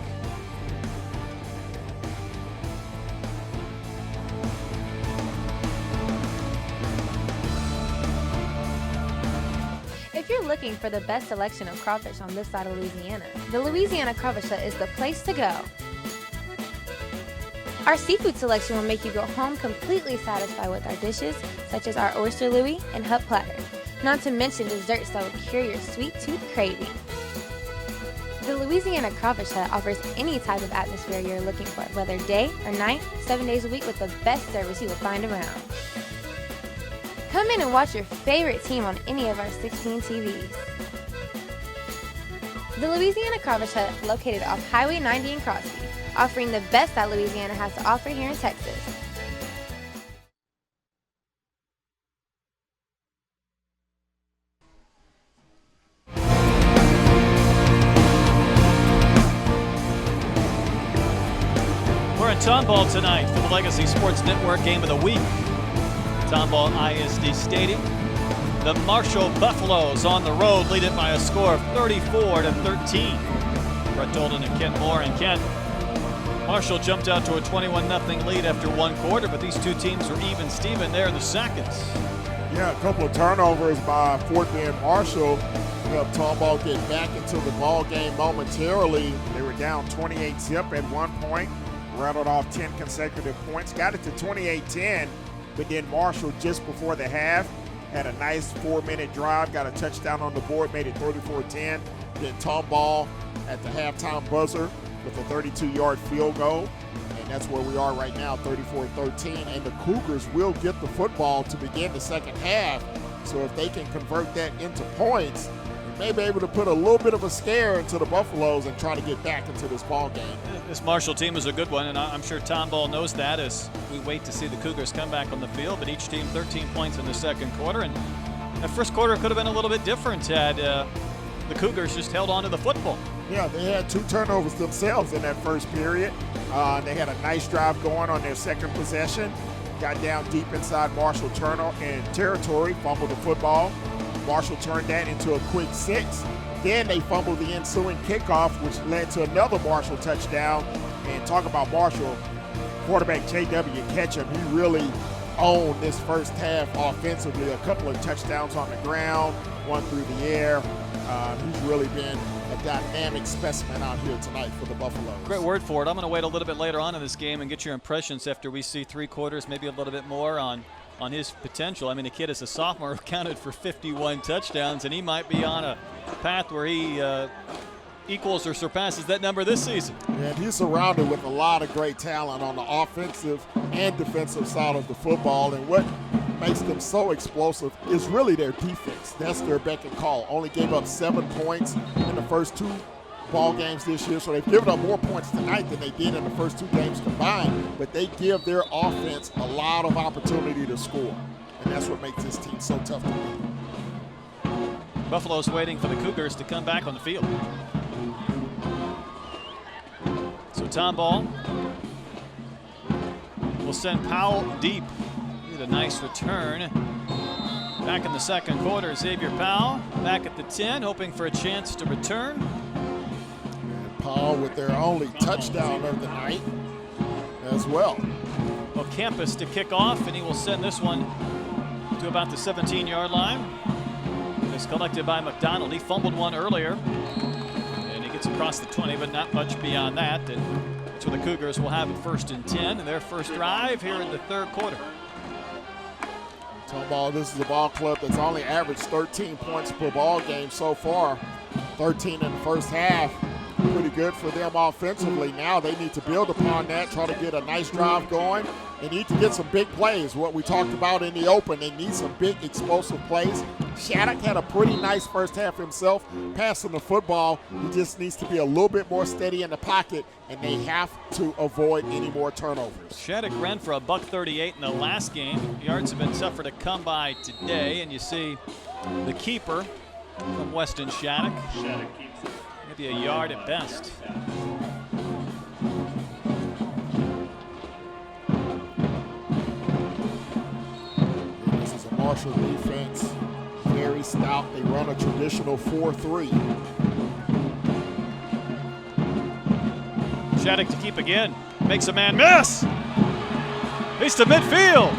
If you're looking for the best selection of crawfish on this side of Louisiana, the Louisiana Crawfish Hut is the place to go. Our seafood selection will make you go home completely satisfied with our dishes, such as our Oyster Louie and Hut Platter, not to mention desserts that will cure your sweet tooth craving. The Louisiana Crawfish Hut offers any type of atmosphere you're looking for, whether day or night, 7 days a week with the best service you will find around. Come in and watch your favorite team on any of our 16 TVs. The Louisiana Crawfish Hut, located off Highway 90 in Crosby, offering the best that Louisiana has to offer here in Texas. We're in Tomball tonight for the Legacy Sports Network game of the week. Tomball ISD Stadium. The Marshall Buffaloes on the road lead it by a score of 34-13. Brett Dolden and Kent Moore. And Kent, Marshall jumped out to a 21-0 lead after one quarter, but these two teams were even Steven there in the seconds. Yeah, a couple of turnovers by Fort Bend Marshall helped Tomball get back into the ball game momentarily. They were down 28-0 at one point, rattled off 10 consecutive points, got it to 28-10. But then Marshall, just before the half, had a nice 4-minute drive, got a touchdown on the board, made it 34-10. Then Tomball at the halftime buzzer with a 32-yard field goal. And that's where we are right now, 34-13. And the Cougars will get the football to begin the second half. So if they can convert that into points, they may be able to put a little bit of a scare into the Buffaloes and try to get back into this ball game. This Marshall team is a good one, and I'm sure Tomball knows that as we wait to see the Cougars come back on the field. But each team 13 points in the second quarter, and that first quarter could have been a little bit different had the Cougars just held on to the football. Yeah, they had 2 turnovers themselves in that first period. They had a nice drive going on their second possession. Got down deep inside Marshall territory, fumbled the football. Marshall turned that into a quick 6. Then they fumbled the ensuing kickoff, which led to another Marshall touchdown. And talk about Marshall, quarterback J.W. Ketchum, he really owned this first half offensively. A couple of touchdowns on the ground, one through the air. He's really been a dynamic specimen out here tonight for the Buffaloes. Great word for it. I'm going to wait a little bit later on in this game and get your impressions after we see 3 quarters, maybe a little bit more on his potential. I mean, the kid is a sophomore, counted for 51 touchdowns, and he might be on a path where he equals or surpasses that number this season. And he's surrounded with a lot of great talent on the offensive and defensive side of the football. And what makes them so explosive is really their defense. That's their beck and call. Only gave up 7 points in the first 2 ball games this year, so they've given up more points tonight than they did in the first 2 games combined, but they give their offense a lot of opportunity to score, and that's what makes this team so tough to beat. Buffalo's waiting for the Cougars to come back on the field. So Tomball will send Powell deep. Get a nice return. Back in the second quarter, Xavier Powell back at the 10, hoping for a chance to return. call with their only touchdown of the night as well. Well, Campus to kick off, and he will send this one to about the 17-yard line. It's collected by McDonald. He fumbled one earlier, and he gets across the 20, but not much beyond that. And that's where the Cougars will have it 1st and 10 in their first drive here in the third quarter. Tomball, this is a ball club that's only averaged 13 points per ball game so far. 13 in the first half. Pretty good for them offensively. Now they need to build upon that, try to get a nice drive going. They need to get some big plays, what we talked about in the open. They need some big explosive plays. Shattuck had a pretty nice first half himself, passing the football. He just needs to be a little bit more steady in the pocket, and they have to avoid any more turnovers. Shattuck ran for $138 in the last game. Yards have been tougher to come by today, and you see the keeper from Weston Shattuck. Shattuck keeps it. Maybe a yard at best. This is a Marshall defense. Very stout. They run a traditional 4-3. Shattuck to keep again. Makes a man miss. He's to midfield.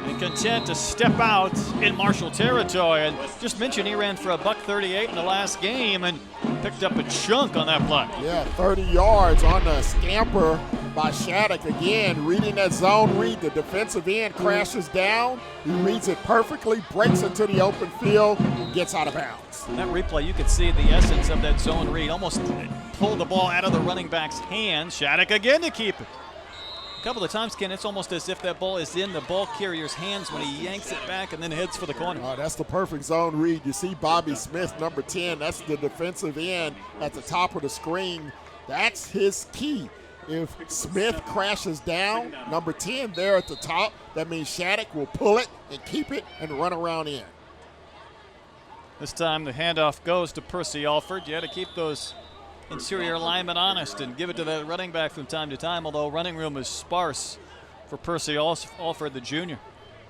And content to step out in Marshall territory. And just mentioned he ran for $138 in the last game and picked up a chunk on that play. Yeah, 30 yards on the scamper by Shattuck. Again, reading that zone read. The defensive end crashes down. He reads it perfectly, breaks into the open field, and gets out of bounds. In that replay, you could see the essence of that zone read. Almost pulled the ball out of the running back's hands. Shattuck again to keep it. A couple of times, Ken, it's almost as if that ball is in the ball carrier's hands when he yanks it back and then heads for the corner. That's the perfect zone read. You see Bobby Smith, number 10. That's the defensive end at the top of the screen. That's his key. If Smith crashes down, number 10 there at the top, that means Shattuck will pull it and keep it and run around in. This time the handoff goes to Percy Alford. You had to keep those interior linemen honest and give it to that running back from time to time, although running room is sparse for Percy Alford, the junior.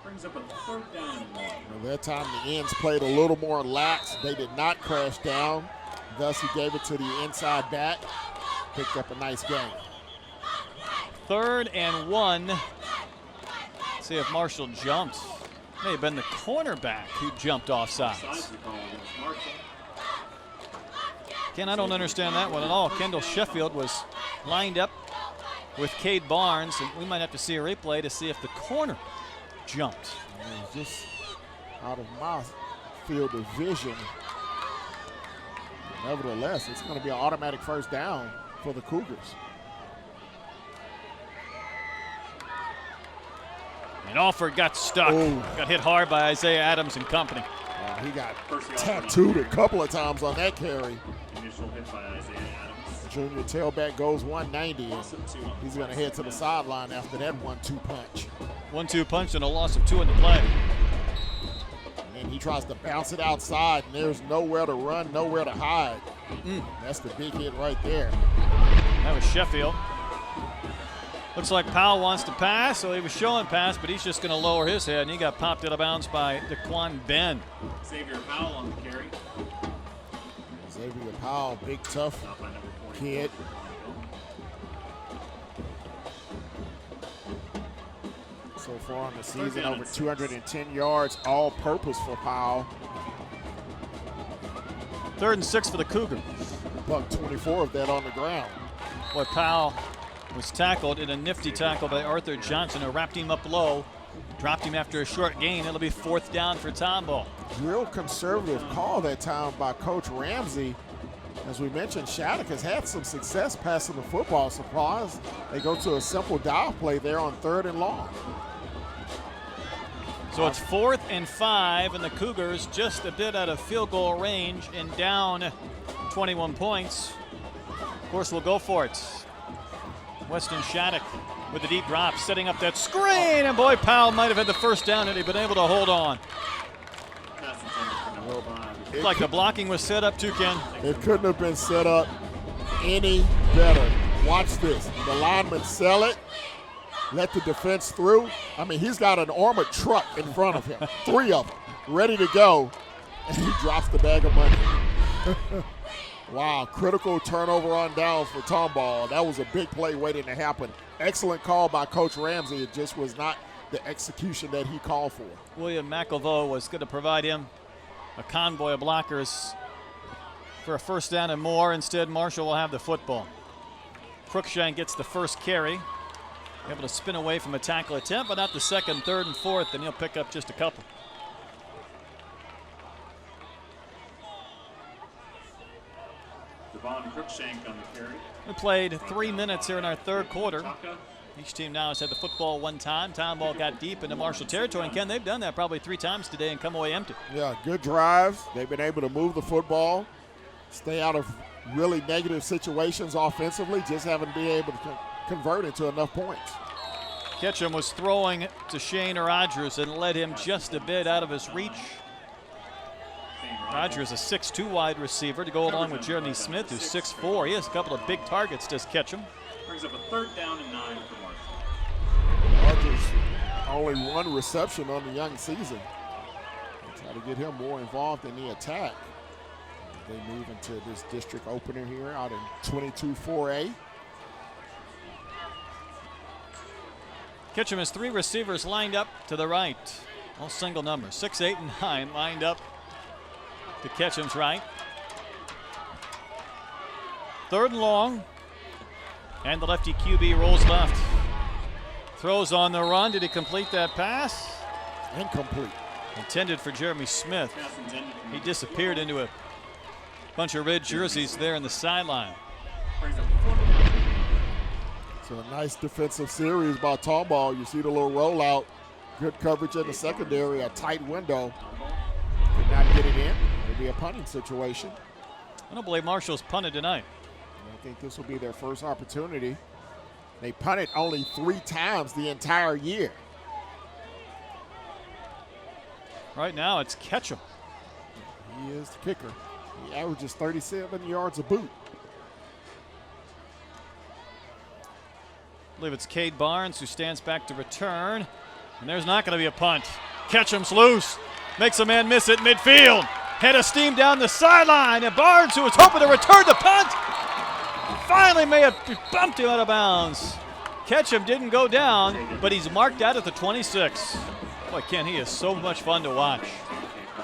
Brings up a 3rd down and 1. Well, that time the ends played a little more lax. They did not crash down. Thus he gave it to the inside back. Picked up a nice gain. 3rd and 1. Let's see if Marshall jumps. May have been the cornerback who jumped offsides. Ken, I don't understand that one at all. Kendall Sheffield was lined up with Cade Barnes, and we might have to see a replay to see if the corner jumped. It was just out of my field of vision. Nevertheless, it's going to be an automatic 1st down for the Cougars. And Alford got stuck. Got hit hard by Isaiah Adams and company. He got tattooed a couple of times on that carry. Initial hit by Isaiah Adams. Junior tailback goes 190, and he's going to head to the sideline after that 1-2 punch. 1-2 punch and a loss of 2 in the play. And he tries to bounce it outside, and there's nowhere to run, nowhere to hide. That's the big hit right there. That was Sheffield. Looks like Powell wants to pass, so he was showing pass, but he's just going to lower his head, and he got popped out of bounds by Daquan Ben. Xavier Powell on the carry. Xavier Powell, big, tough kid. So far on the season, over 210 yards, all purpose for Powell. 3rd and 6 for the Cougars. $124 of that on the ground. Boy, Powell was tackled in a nifty tackle by Arthur Johnson, who wrapped him up low, dropped him after a short gain. It'll be 4th down for Tomball. Real conservative call that time by Coach Ramsey. As we mentioned, Shattuck has had some success passing the football. Surprise, they go to a simple dive play there on 3rd and long. So it's 4th and 5, and the Cougars just a bit out of field goal range and down 21 points. Of course, we'll go for it. Weston Shattuck with the deep drop, setting up that screen, and boy, Powell might have had the 1st down had he been able to hold on. It's like the blocking was set up too, Ken. It couldn't have been set up any better. Watch this. The linemen sell it, let the defense through. I mean, he's got an armored truck in front of him, 3 of them, ready to go, and he drops the bag of money. Wow, critical turnover on downs for Tomball. That was a big play waiting to happen. Excellent call by Coach Ramsey. It just was not the execution that he called for. William McElvoe was going to provide him a convoy of blockers for a first down and more. Instead, Marshall will have the football. Cruikshank gets the first carry. Able to spin away from a tackle attempt, but not the second, third, and fourth, and he'll pick up just a couple. Devon Cruikshank on the carry. We played 3 minutes here in our third quarter. Each team now has had the football one time. Tomball got deep into Marshall territory, and Ken, they've done that probably 3 times today and come away empty. Yeah, good drives. They've been able to move the football, stay out of really negative situations offensively, just haven't been able to convert into enough points. Ketchum was throwing to Shane Rogers and led him just a bit out of his reach. Rogers, a 6'2" wide receiver to go along with Jeremy Smith, who's 6'4". He has a couple of big targets, does Ketchum. Brings up a 3rd down and 9 for Marshall. Rogers, only 1 reception on the young season. They try to get him more involved in the attack. They move into this district opener here out in 22-4A. Ketchum has 3 receivers lined up to the right. All single numbers, 6, 8, and 9 lined up to Ketchum's right. 3rd and long. And the lefty QB rolls left. Throws on the run. Did he complete that pass? Incomplete. Intended for Jeremy Smith. He disappeared into a bunch of red jerseys there in the sideline. So a nice defensive series by Tomball. You see the little rollout. Good coverage in the secondary, a tight window. Could not get it in. It'll be a punting situation. I don't believe Marshall's punted tonight. I think this will be their first opportunity. They punted only 3 times the entire year. Right now it's Ketchum. He is the kicker. He averages 37 yards a boot. I believe it's Cade Barnes who stands back to return. And there's not going to be a punt. Ketchum's loose. Makes a man miss it midfield. Head of steam down the sideline. And Barnes, who was hoping to return the punt, finally may have bumped him out of bounds. Ketchum didn't go down, but he's marked out at the 26. Boy, Ken, he is so much fun to watch.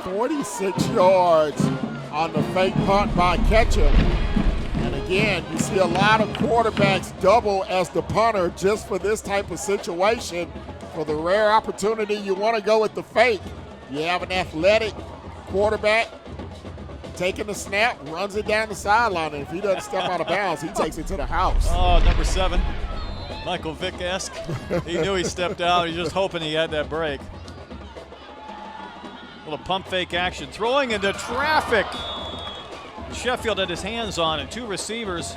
46 yards on the fake punt by Ketchum. And again, you see a lot of quarterbacks double as the punter just for this type of situation. For the rare opportunity you want to go with the fake, you have an athletic quarterback taking the snap, runs it down the sideline, and if he doesn't step out of bounds, he takes it to the house. Oh, number 7, Michael Vick-esque. He knew he stepped out. He's just hoping he had that break. Little pump fake action, throwing into traffic. Sheffield had his hands on it. 2 receivers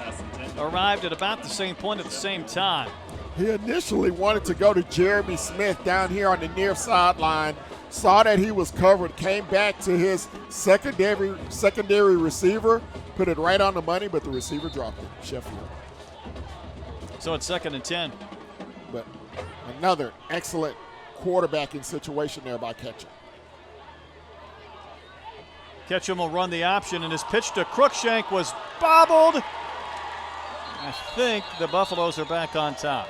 arrived at about the same point at the same time. He initially wanted to go to Jeremy Smith down here on the near sideline, saw that he was covered, came back to his secondary receiver, put it right on the money, but the receiver dropped it, Sheffield. So it's 2nd and 10. But another excellent quarterbacking situation there by Ketchum. Ketchum will run the option, and his pitch to Cruikshank was bobbled. I think the Buffaloes are back on top.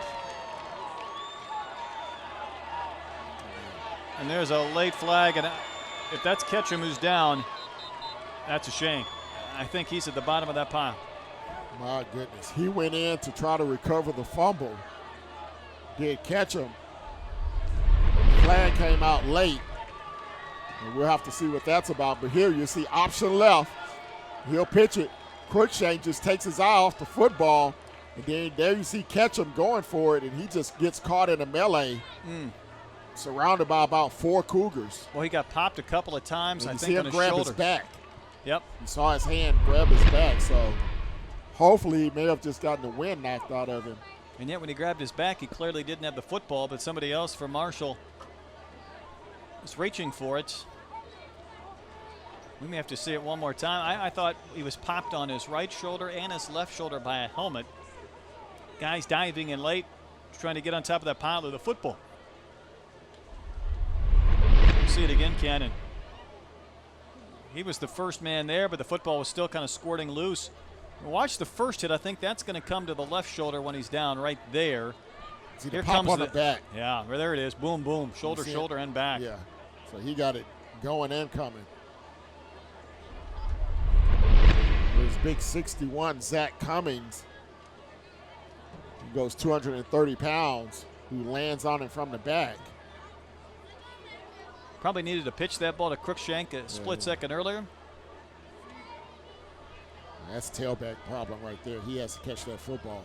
And there's a late flag, and if that's Ketchum who's down, that's a shame. I think he's at the bottom of that pile. My goodness. He went in to try to recover the fumble. Did Ketchum. Flag came out late. And we'll have to see what that's about. But here you see option left. He'll pitch it. Cruikshank just takes his eye off the football. And then there you see Ketchum going for it, and he just gets caught in a melee. Surrounded by about 4 Cougars. Well, he got popped a couple of times, and I you think, see on him his grab shoulder. his back. Yep. You saw his hand grab his back, so hopefully he may have just gotten the wind knocked out of him. And yet when he grabbed his back, he clearly didn't have the football, but somebody else for Marshall was reaching for it. We may have to see it one more time. I thought he was popped on his right shoulder and his left shoulder by a helmet. Guys diving in late, trying to get on top of that pile of the football. See it again, Cannon. He was the first man there, but the football was still kind of squirting loose. Watch the first hit. I think that's going to come to the left shoulder when he's down right there. Here comes on the back. Yeah, there it is. Boom, boom. Shoulder, shoulder, and back. Yeah. So he got it going and coming. There's big 61 Zach Cummings, who goes 230 pounds, who lands on him from the back. Probably needed to pitch that ball to Crookshank a split second earlier. That's a tailback problem right there. He has to catch that football.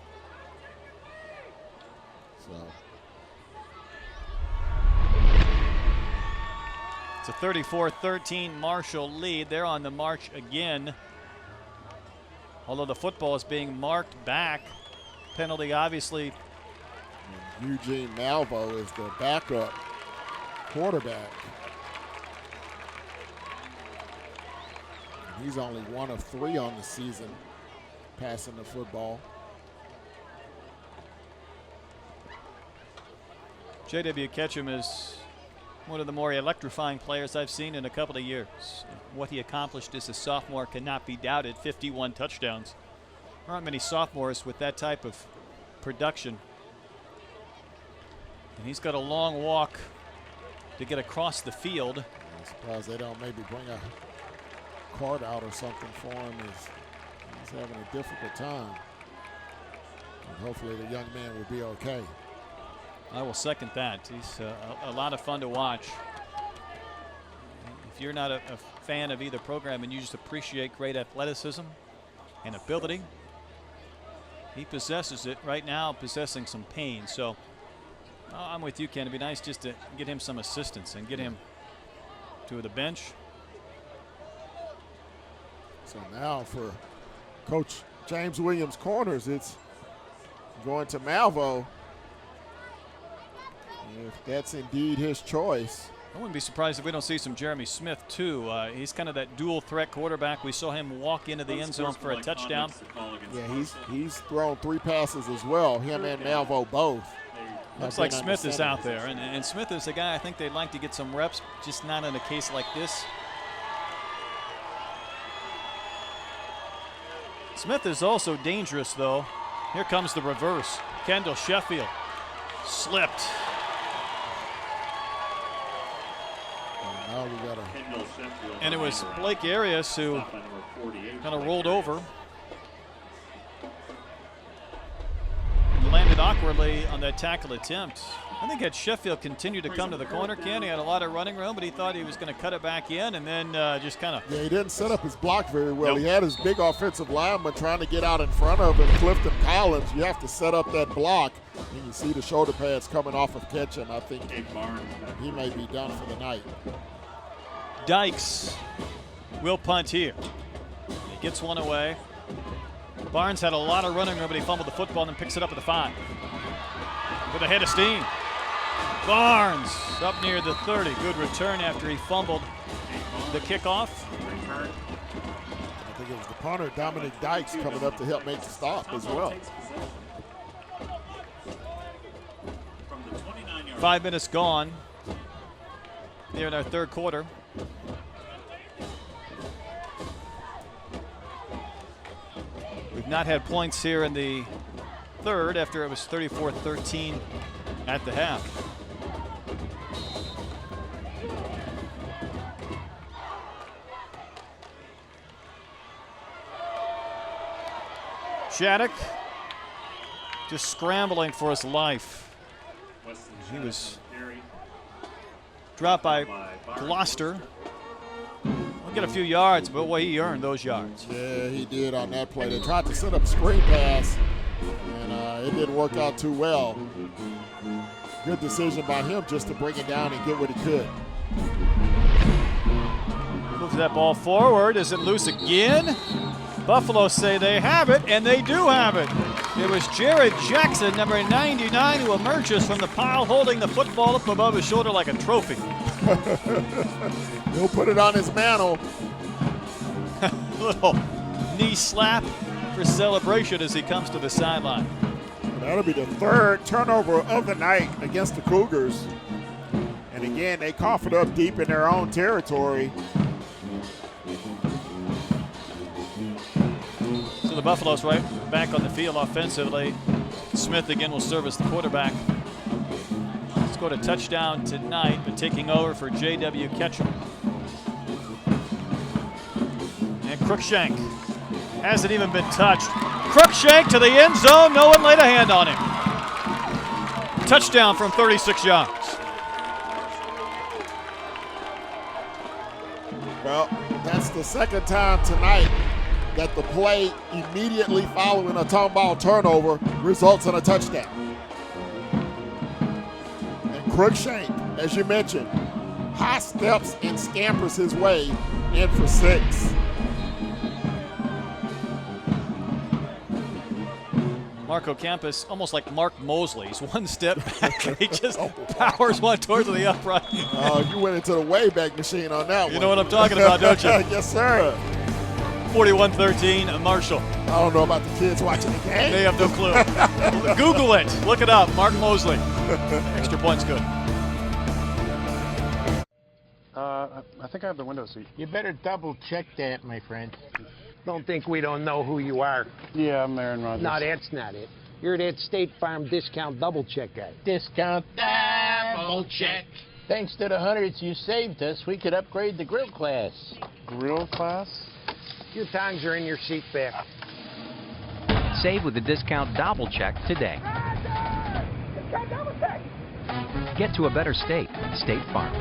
So it's a 34-13 Marshall lead. They're on the march again. Although the football is being marked back. Penalty, obviously. And Eugene Malvo is the backup quarterback. And he's only 1 of 3 on the season passing the football. J.W. Ketchum is one of the more electrifying players I've seen in a couple of years. What he accomplished as a sophomore cannot be doubted. 51 touchdowns. There aren't many sophomores with that type of production. And he's got a long walk to get across the field. I'm surprised they don't maybe bring a card out or something for him. He's having a difficult time. And hopefully the young man will be okay. I will second that. He's a lot of fun to watch. If you're not a fan of either program and you just appreciate great athleticism and ability, he possesses it right now, possessing some pain. So I'm with you, Ken. It'd be nice just to get him some assistance and get him to the bench. So now for Coach James Williams Corners, it's going to Malvo. If that's indeed his choice. I wouldn't be surprised if we don't see some Jeremy Smith, too. He's kind of that dual threat quarterback. We saw him walk into the end zone for a touchdown. Yeah, he's thrown 3 passes as well, him and Malvo both. Looks like Smith is out there, and Smith is the guy I think they'd like to get some reps, just not in a case like this. Smith is also dangerous, though. Here comes the reverse. Kendall Sheffield slipped. And it was Blake Arias who kind of rolled over. Landed awkwardly on that tackle attempt. I think had Sheffield continued to come to the corner, Ken, he had a lot of running room, but he thought he was going to cut it back in and then just kind of. Yeah, he didn't set up his block very well. Nope. He had his big offensive lineman trying to get out in front of him, Clifton Collins. You have to set up that block. And you see the shoulder pads coming off of Ketchum. I think he may be done for the night. Dykes will punt here. He gets one away. Barnes had a lot of running room, but he fumbled the football and then picks it up at the 5. With a head of steam. Barnes up near the 30. Good return after he fumbled the kickoff. I think it was the punter, Dominic Dykes, coming up to help make the stop as well. 5 minutes gone here in our third quarter. We've not had points here in the third after it was 34-13 at the half. Shattuck just scrambling for his life. He was dropped by Gloucester. We'll get a few yards, but boy, he earned those yards. Yeah, he did on that play. They tried to set up a screen pass, and it didn't work out too well. Good decision by him just to bring it down and get what he could. Moves that ball forward. Is it loose again? Buffalo say they have it, and they do have it. It was Jared Jackson, number 99, who emerges from the pile holding the football up above his shoulder like a trophy. He'll put it on his mantle. Little knee slap for celebration as he comes to the sideline. That'll be the third turnover of the night against the Cougars. And again, they cough it up deep in their own territory. Buffaloes right back on the field offensively. Smith again will serve as the quarterback. Scored a touchdown tonight, but taking over for J.W. Ketchum. And Cruikshank hasn't even been touched. Cruikshank to the end zone. No one laid a hand on him. Touchdown from 36 yards. Well, that's the second time tonight that the play immediately following a Tomball turnover results in a touchdown. And Cruikshank, as you mentioned, high steps and scampers his way in for 6. Marco Campus, almost like Mark Mosley. He's one step back and he just powers one towards the upright. You went into the Wayback Machine on that one. You know what I'm talking about, don't you? Yes, sir. 41-13, Marshall. I don't know about the kids watching the game. They have no clue. Google it. Look it up. Mark Mosley. Extra point's good. I think I have the window seat. You better double check that, my friend. Don't think we don't know who you are. Yeah, I'm Aaron Rodgers. No, that's not it. You're that State Farm discount double check guy. Discount double check. Thanks to the hundreds you saved us, we could upgrade the grill class. Grill class? Your tongs are in your seat back. Save with the discount double check today. Discount double check. Get to a better state. State Farm.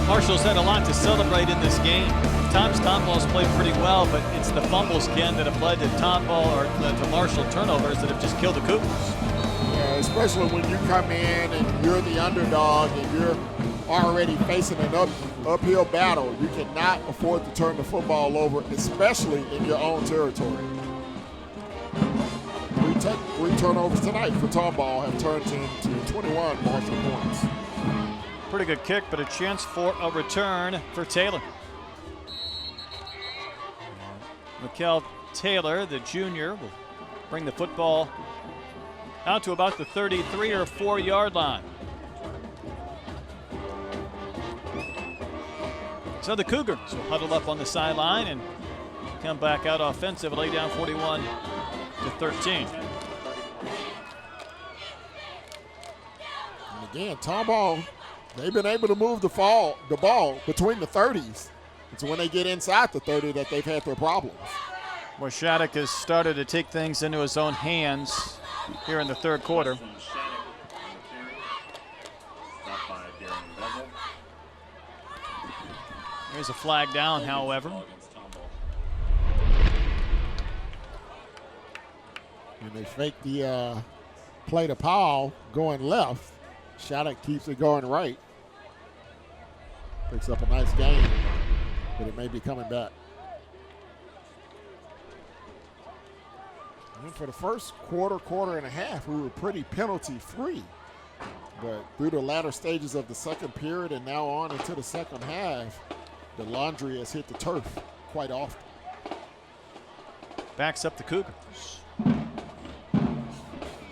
Marshall's had a lot to celebrate in this game. Times Tomball's played pretty well, but it's the fumbles, Ken, that have led to Tomball or to Marshall turnovers that have just killed the Cougars. Yeah, especially when you come in and you're the underdog and you're already facing an uphill battle. You cannot afford to turn the football over, especially in your own territory. Three turnovers tonight for Tomball have turned into 21 Marshall points. Pretty good kick, but a chance for a return for Taylor. Mikel Taylor, the junior, will bring the football out to about the 33 or 4 yard line. So the Cougars will huddle up on the sideline and come back out offensively, down 41-13. And again, Tomball, they've been able to move the ball between the 30s. It's when they get inside the 30 that they've had their problems. Well, Shattuck has started to take things into his own hands here in the third quarter. There's a flag down, however. And they fake the play to Powell going left. Shattuck keeps it going right. Picks up a nice gain, but it may be coming back. And for the first quarter and a half, we were pretty penalty-free. But through the latter stages of the second period and now on into the second half, the laundry has hit the turf quite often. Backs up the Cougars. The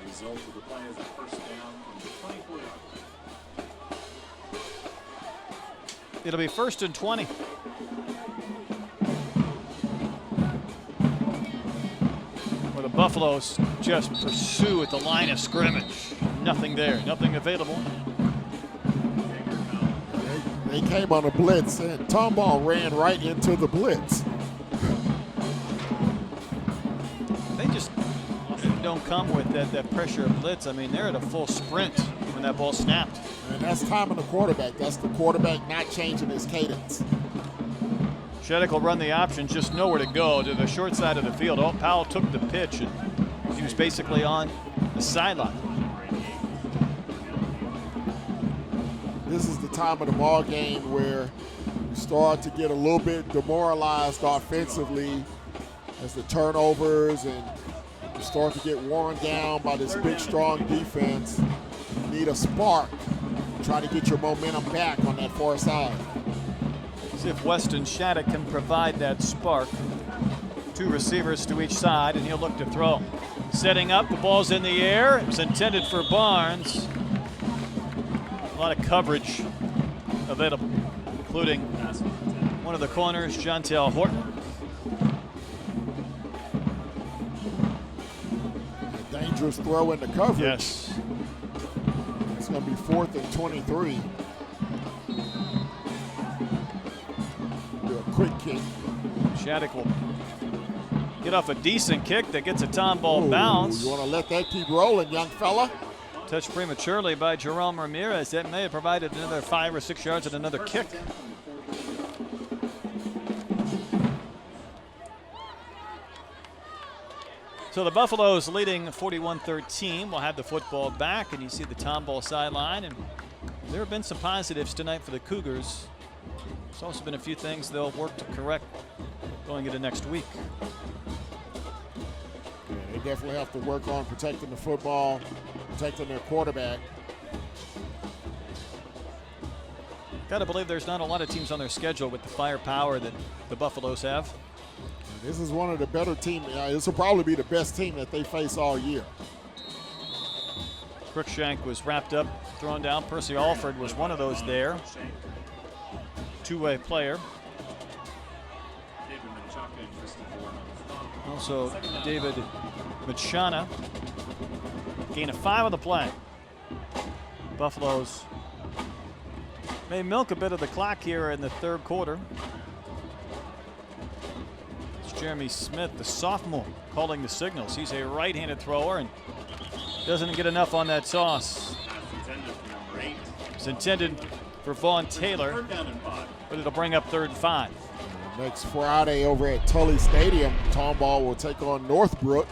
result of the play is a first down on the 24 yard line. It'll be 1st and 20. Where the Buffaloes just pursue at the line of scrimmage. Nothing there, nothing available. They came on a blitz, and Tomball ran right into the blitz. They just don't come with that pressure of blitz. I mean, they're at a full sprint when that ball snapped. And that's timing the quarterback. That's the quarterback not changing his cadence. Shattuck will run the option, just nowhere to go, to the short side of the field. Oh, Powell took the pitch, and he was basically on the sideline. This is the time of the ball game where you start to get a little bit demoralized offensively as the turnovers and you start to get worn down by this big, strong defense. You need a spark to try to get your momentum back on that far side. See if Weston Shattuck can provide that spark. 2 receivers to each side, and he'll look to throw. Setting up, the ball's in the air. It's intended for Barnes. A lot of coverage available, including one of the corners, Jontel Horton. A dangerous throw into coverage. Yes. It's going to be 4th and 23. Do a quick kick. Shattuck will get off a decent kick that gets a Tomball bounce. You want to let that keep rolling, young fella. Touched prematurely by Jerome Ramirez. That may have provided another 5 or 6 yards and another kick. So the Buffaloes leading 41-13 will have the football back, and you see the Tomball sideline. And there have been some positives tonight for the Cougars. There's also been a few things they'll work to correct going into next week. Yeah, they definitely have to work on protecting the football, protecting their quarterback. Got to believe there's not a lot of teams on their schedule with the firepower that the Buffaloes have. This is one of the better teams. This will probably be the best team that they face all year. Crookshank was wrapped up, thrown down. Percy Alford was one of those there. Two-way player. Also, David Machana. Gain of 5 on the play. Buffaloes may milk a bit of the clock here in the third quarter. It's Jeremy Smith, the sophomore, calling the signals. He's a right-handed thrower and doesn't get enough on that toss. It's intended for Vaughn Taylor, but it'll bring up 3rd and 5. Next Friday over at Tully Stadium, Tomball will take on Northbrook.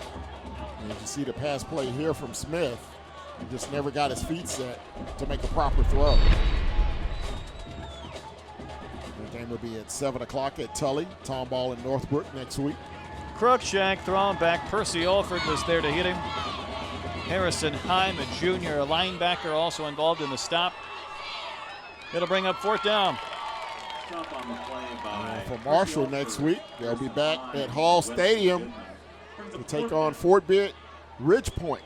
And you can see the pass play here from Smith. He just never got his feet set to make a proper throw. The game will be at 7 o'clock at Tully, Tomball and Northbrook next week. Crookshank throwing back. Percy Alford was there to hit him. Harrison Heim, a junior linebacker, also involved in the stop. It'll bring up 4th down. For Marshall next week, they'll be back at Hall Stadium to take on Fort Bend Ridgepoint.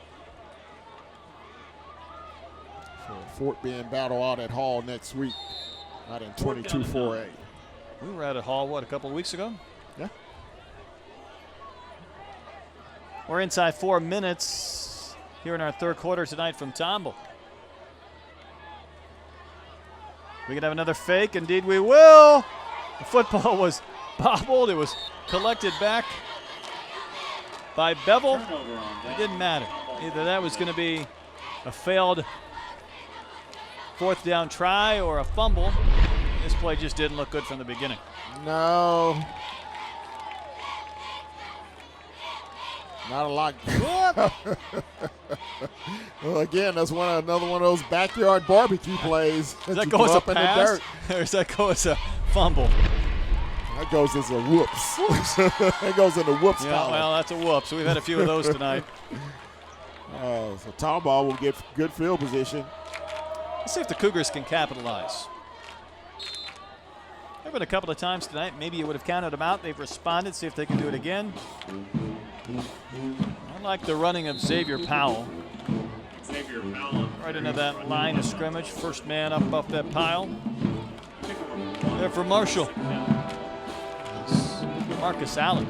So Fort Bend battle out at Hall next week, out in 22-4A. We were out at Hall, what, a couple of weeks ago? Yeah. We're inside 4 minutes here in our third quarter tonight from Tomball. We can have another fake. Indeed, we will. The football was bobbled. It was collected back by Bevel. It didn't matter. Either that was going to be a failed 4th down try or a fumble. This play just didn't look good from the beginning. No. Not a lot. Well, again, that's another one of those backyard barbecue plays. Does that go as a pass, or does that go as a fumble? That goes as a whoops. That goes in the whoops column. Well, that's a whoops. We've had a few of those tonight. So Tomball will get good field position. Let's see if the Cougars can capitalize. There have been a couple of times tonight. Maybe you would have counted them out. They've responded. See if they can do it again. I like the running of Xavier Powell. Right into that line of scrimmage. First man up off that pile. There for Marshall. Marcus Allen.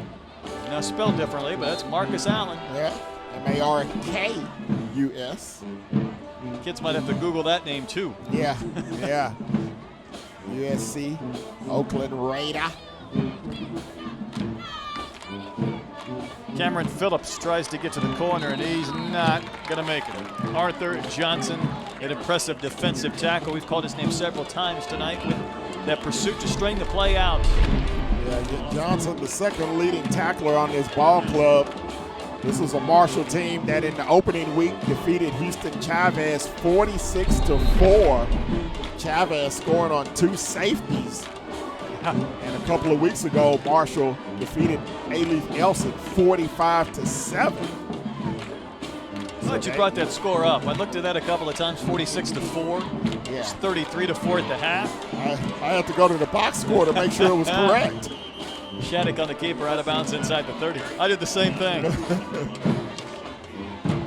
Now spelled differently, but that's Marcus Allen. Yeah, M-A-R-K-U-S. Kids might have to Google that name too. Yeah, yeah. USC, Oakland Raider. Cameron Phillips tries to get to the corner, and he's not going to make it. Arthur Johnson, an impressive defensive tackle. We've called his name several times tonight with that pursuit to string the play out. Yeah, Johnson, the second leading tackler on this ball club. This is a Marshall team that in the opening week defeated Houston Chavez 46-4. Chavez scoring on 2 safeties. And a couple of weeks ago, Marshall defeated A-Leaf Elson 45-7. I'm glad you brought that score up. I looked at that a couple of times, 46-4. Yeah. It's 33-4 at the half. I had to go to the box score to make sure it was correct. Shattuck on the keeper, out of bounds inside the 30. I did the same thing.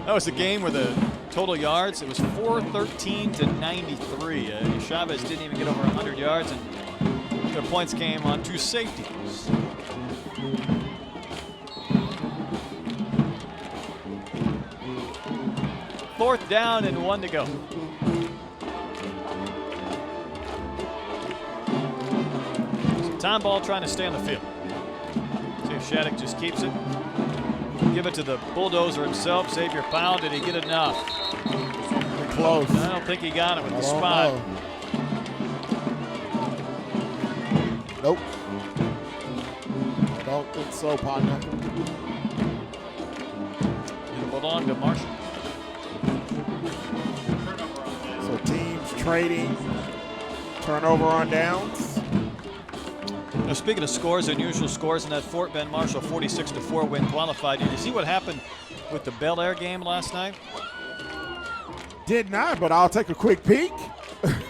That was the game where the total yards, it was 413 to 93. Chavez didn't even get over 100 yards, and their points came on 2 safeties. Fourth down and 1 to go. So Tomball trying to stay on the field. See if Shattuck just keeps it. Give it to the bulldozer himself, Xavier Powell. Did he get enough? Close. I don't think he got it with the spot. Nope. Don't think so, partner. It'll belong to Marshall. So teams trading. Turnover on downs. Now, speaking of scores, unusual scores in that Fort Bend Marshall 46-4 win qualified. Did you see what happened with the Bel Air game last night? Did not, but I'll take a quick peek.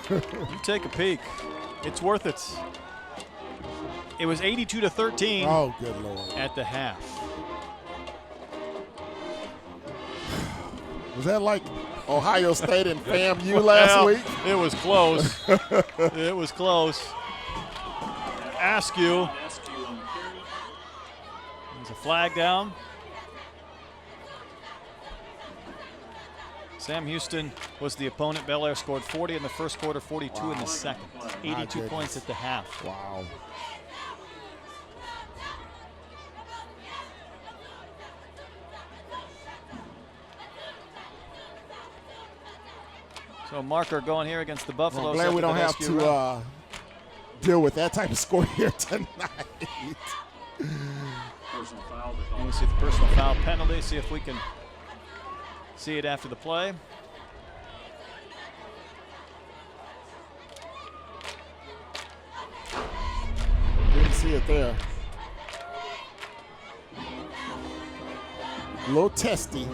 You take a peek. It's worth it. It was 82-13. Oh, good Lord. At the half. Was that like Ohio State and FAMU last week? It was close. It was close. Askew. There's a flag down. Sam Houston was the opponent. Bel Air scored 40 in the first quarter, 42 in the second. 82 points at the half. Wow. So marker going here against the Buffaloes. I'm glad we don't have to deal with that type of score here tonight. Personal foul. We see the personal foul penalty. See if we can see it after the play. Didn't see it there. A little testy.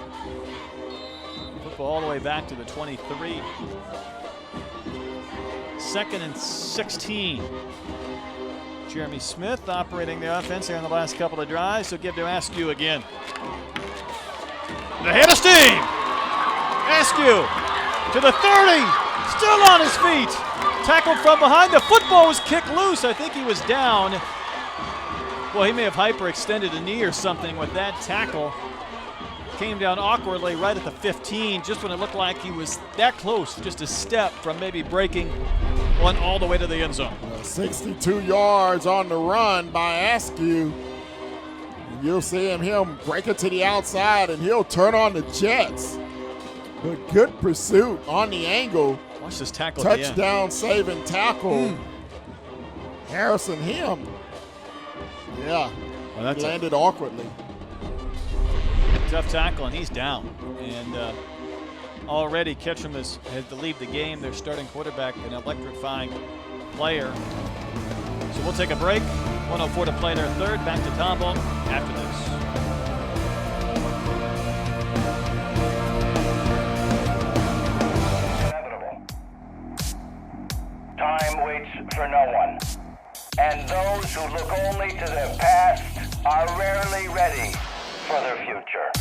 Football all the way back to the 23. 2nd and 16. Jeremy Smith operating the offense here in the last couple of drives. So give to Askew again. The head of steam. Askew to the 30. Still on his feet. Tackled from behind. The football was kicked loose. I think he was down. Well, he may have hyperextended a knee or something with that tackle. Came down awkwardly right at the 15, just when it looked like he was that close, just a step from maybe breaking one all the way to the end zone. 62 yards on the run by Askew. And you'll see him break it to the outside, and he'll turn on the Jets. But good pursuit on the angle. Watch this tackle. Touchdown saving tackle. Harrison him. Yeah, well, he landed awkwardly. Tough tackle, and he's down. And already Ketchum has to leave the game. Their starting quarterback, an electrifying player. So we'll take a break. 1:04 to play their third. Back to Tomball after this. Time waits for no one. And those who look only to the past are rarely ready for their future.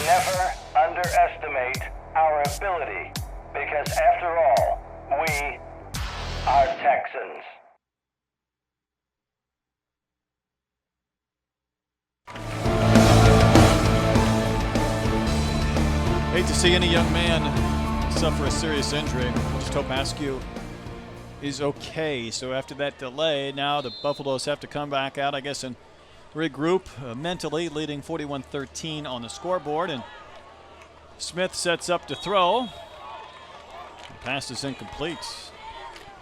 Never underestimate our ability, because after all, we are Texans. Hate to see any young man suffer a serious injury. Just hope Askew is okay. So after that delay, now the Buffaloes have to come back out, I guess, and regroup mentally, leading 41-13 on the scoreboard. And Smith sets up to throw. The pass is incomplete.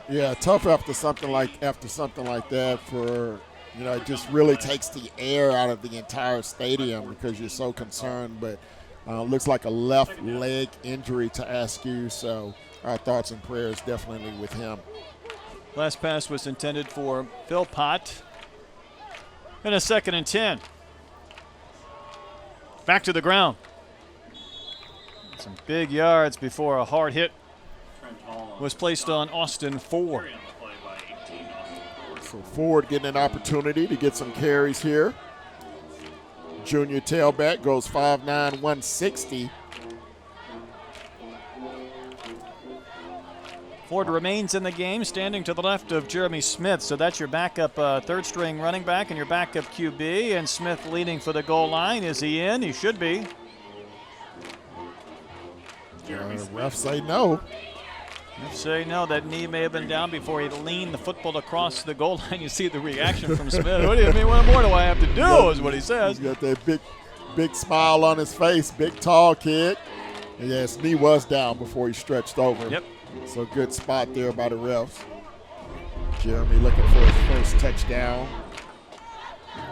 Yeah, tough after something like that. For it just really takes the air out of the entire stadium because you're so concerned. But looks like a left leg injury to Askew, so our thoughts and prayers definitely with him. Last pass was intended for Philpott. And a 2nd and 10. Back to the ground. Some big yards before a hard hit was placed on Austin Ford. So Ford getting an opportunity to get some carries here. Junior tailback goes 5'9", 160. Ford remains in the game, standing to the left of Jeremy Smith. So that's your backup third-string running back and your backup QB. And Smith leading for the goal line. Is he in? He should be. Refs say no. Refs say no. That knee may have been down before he leaned the football across the goal line. You see the reaction from Smith. What do you mean? What more do I have to do? Is what he says. He's got that big smile on his face. Big, tall kid. And yeah, his knee was down before he stretched over. Yep. So good spot there by the refs. Jeremy looking for his first touchdown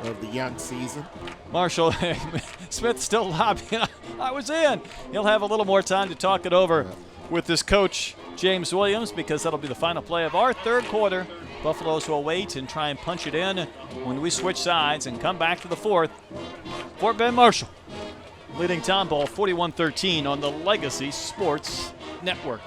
of the young season. Marshall, Smith still lobbying. I was in. He'll have a little more time to talk it over with his coach, James Williams, because that'll be the final play of our third quarter. Buffaloes will wait and try and punch it in when we switch sides and come back to the fourth. Fort Bend Marshall leading Tomball 41-13 on the Legacy Sports Network.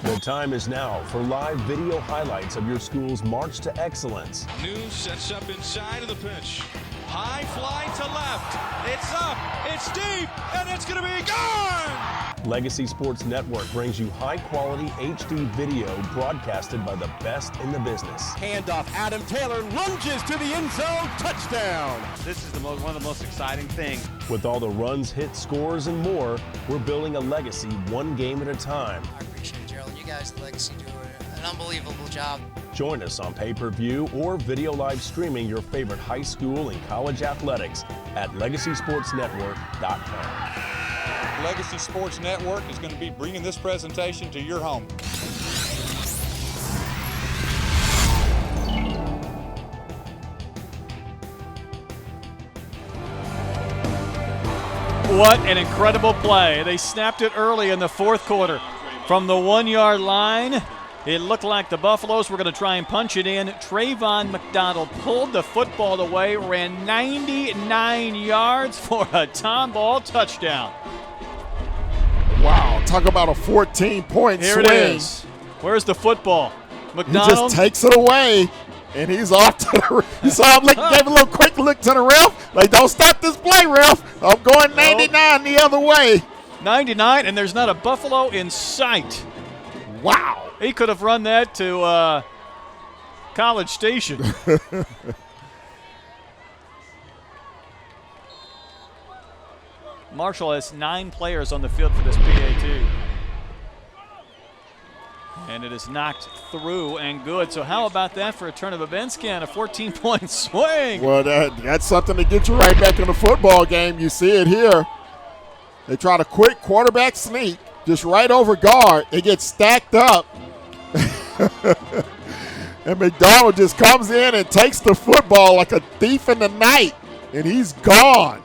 The time is now for live video highlights of your school's march to excellence. News sets up inside of the pitch. High fly to left. It's up. It's deep. And it's going to be gone. Legacy Sports Network brings you high-quality HD video broadcasted by the best in the business. Handoff, Adam Taylor lunges to the end zone, touchdown. This is one of the most exciting things. With all the runs, hits, scores, and more, we're building a legacy one game at a time. I appreciate it, Gerald. You guys at Legacy do an unbelievable job. Join us on pay-per-view or video live streaming your favorite high school and college athletics at LegacySportsNetwork.com. Legacy Sports Network is going to be bringing this presentation to your home. What an incredible play. They snapped it early in the fourth quarter. From the 1-yard line, it looked like the Buffaloes were going to try and punch it in. Trayvon McDonald pulled the football away, ran 99 yards for a Tomball touchdown. Wow, talk about a 14-point swing. Here it is. Where's the football? McDonald. He just takes it away, and he's off to the – you saw him gave a little quick look to the ref. Like, don't stop this play, ref. I'm going 99 the other way. 99, and there's not a Buffalo in sight. Wow. He could have run that to College Station. Marshall has 9 players on the field for this PAT. And it is knocked through and good. So how about that for a turn of events, Ken? A 14-point swing. Well, that's something to get you right back in the football game. You see it here. They try to quick quarterback sneak, just right over guard. They get stacked up. And McDonald just comes in and takes the football like a thief in the night, and he's gone.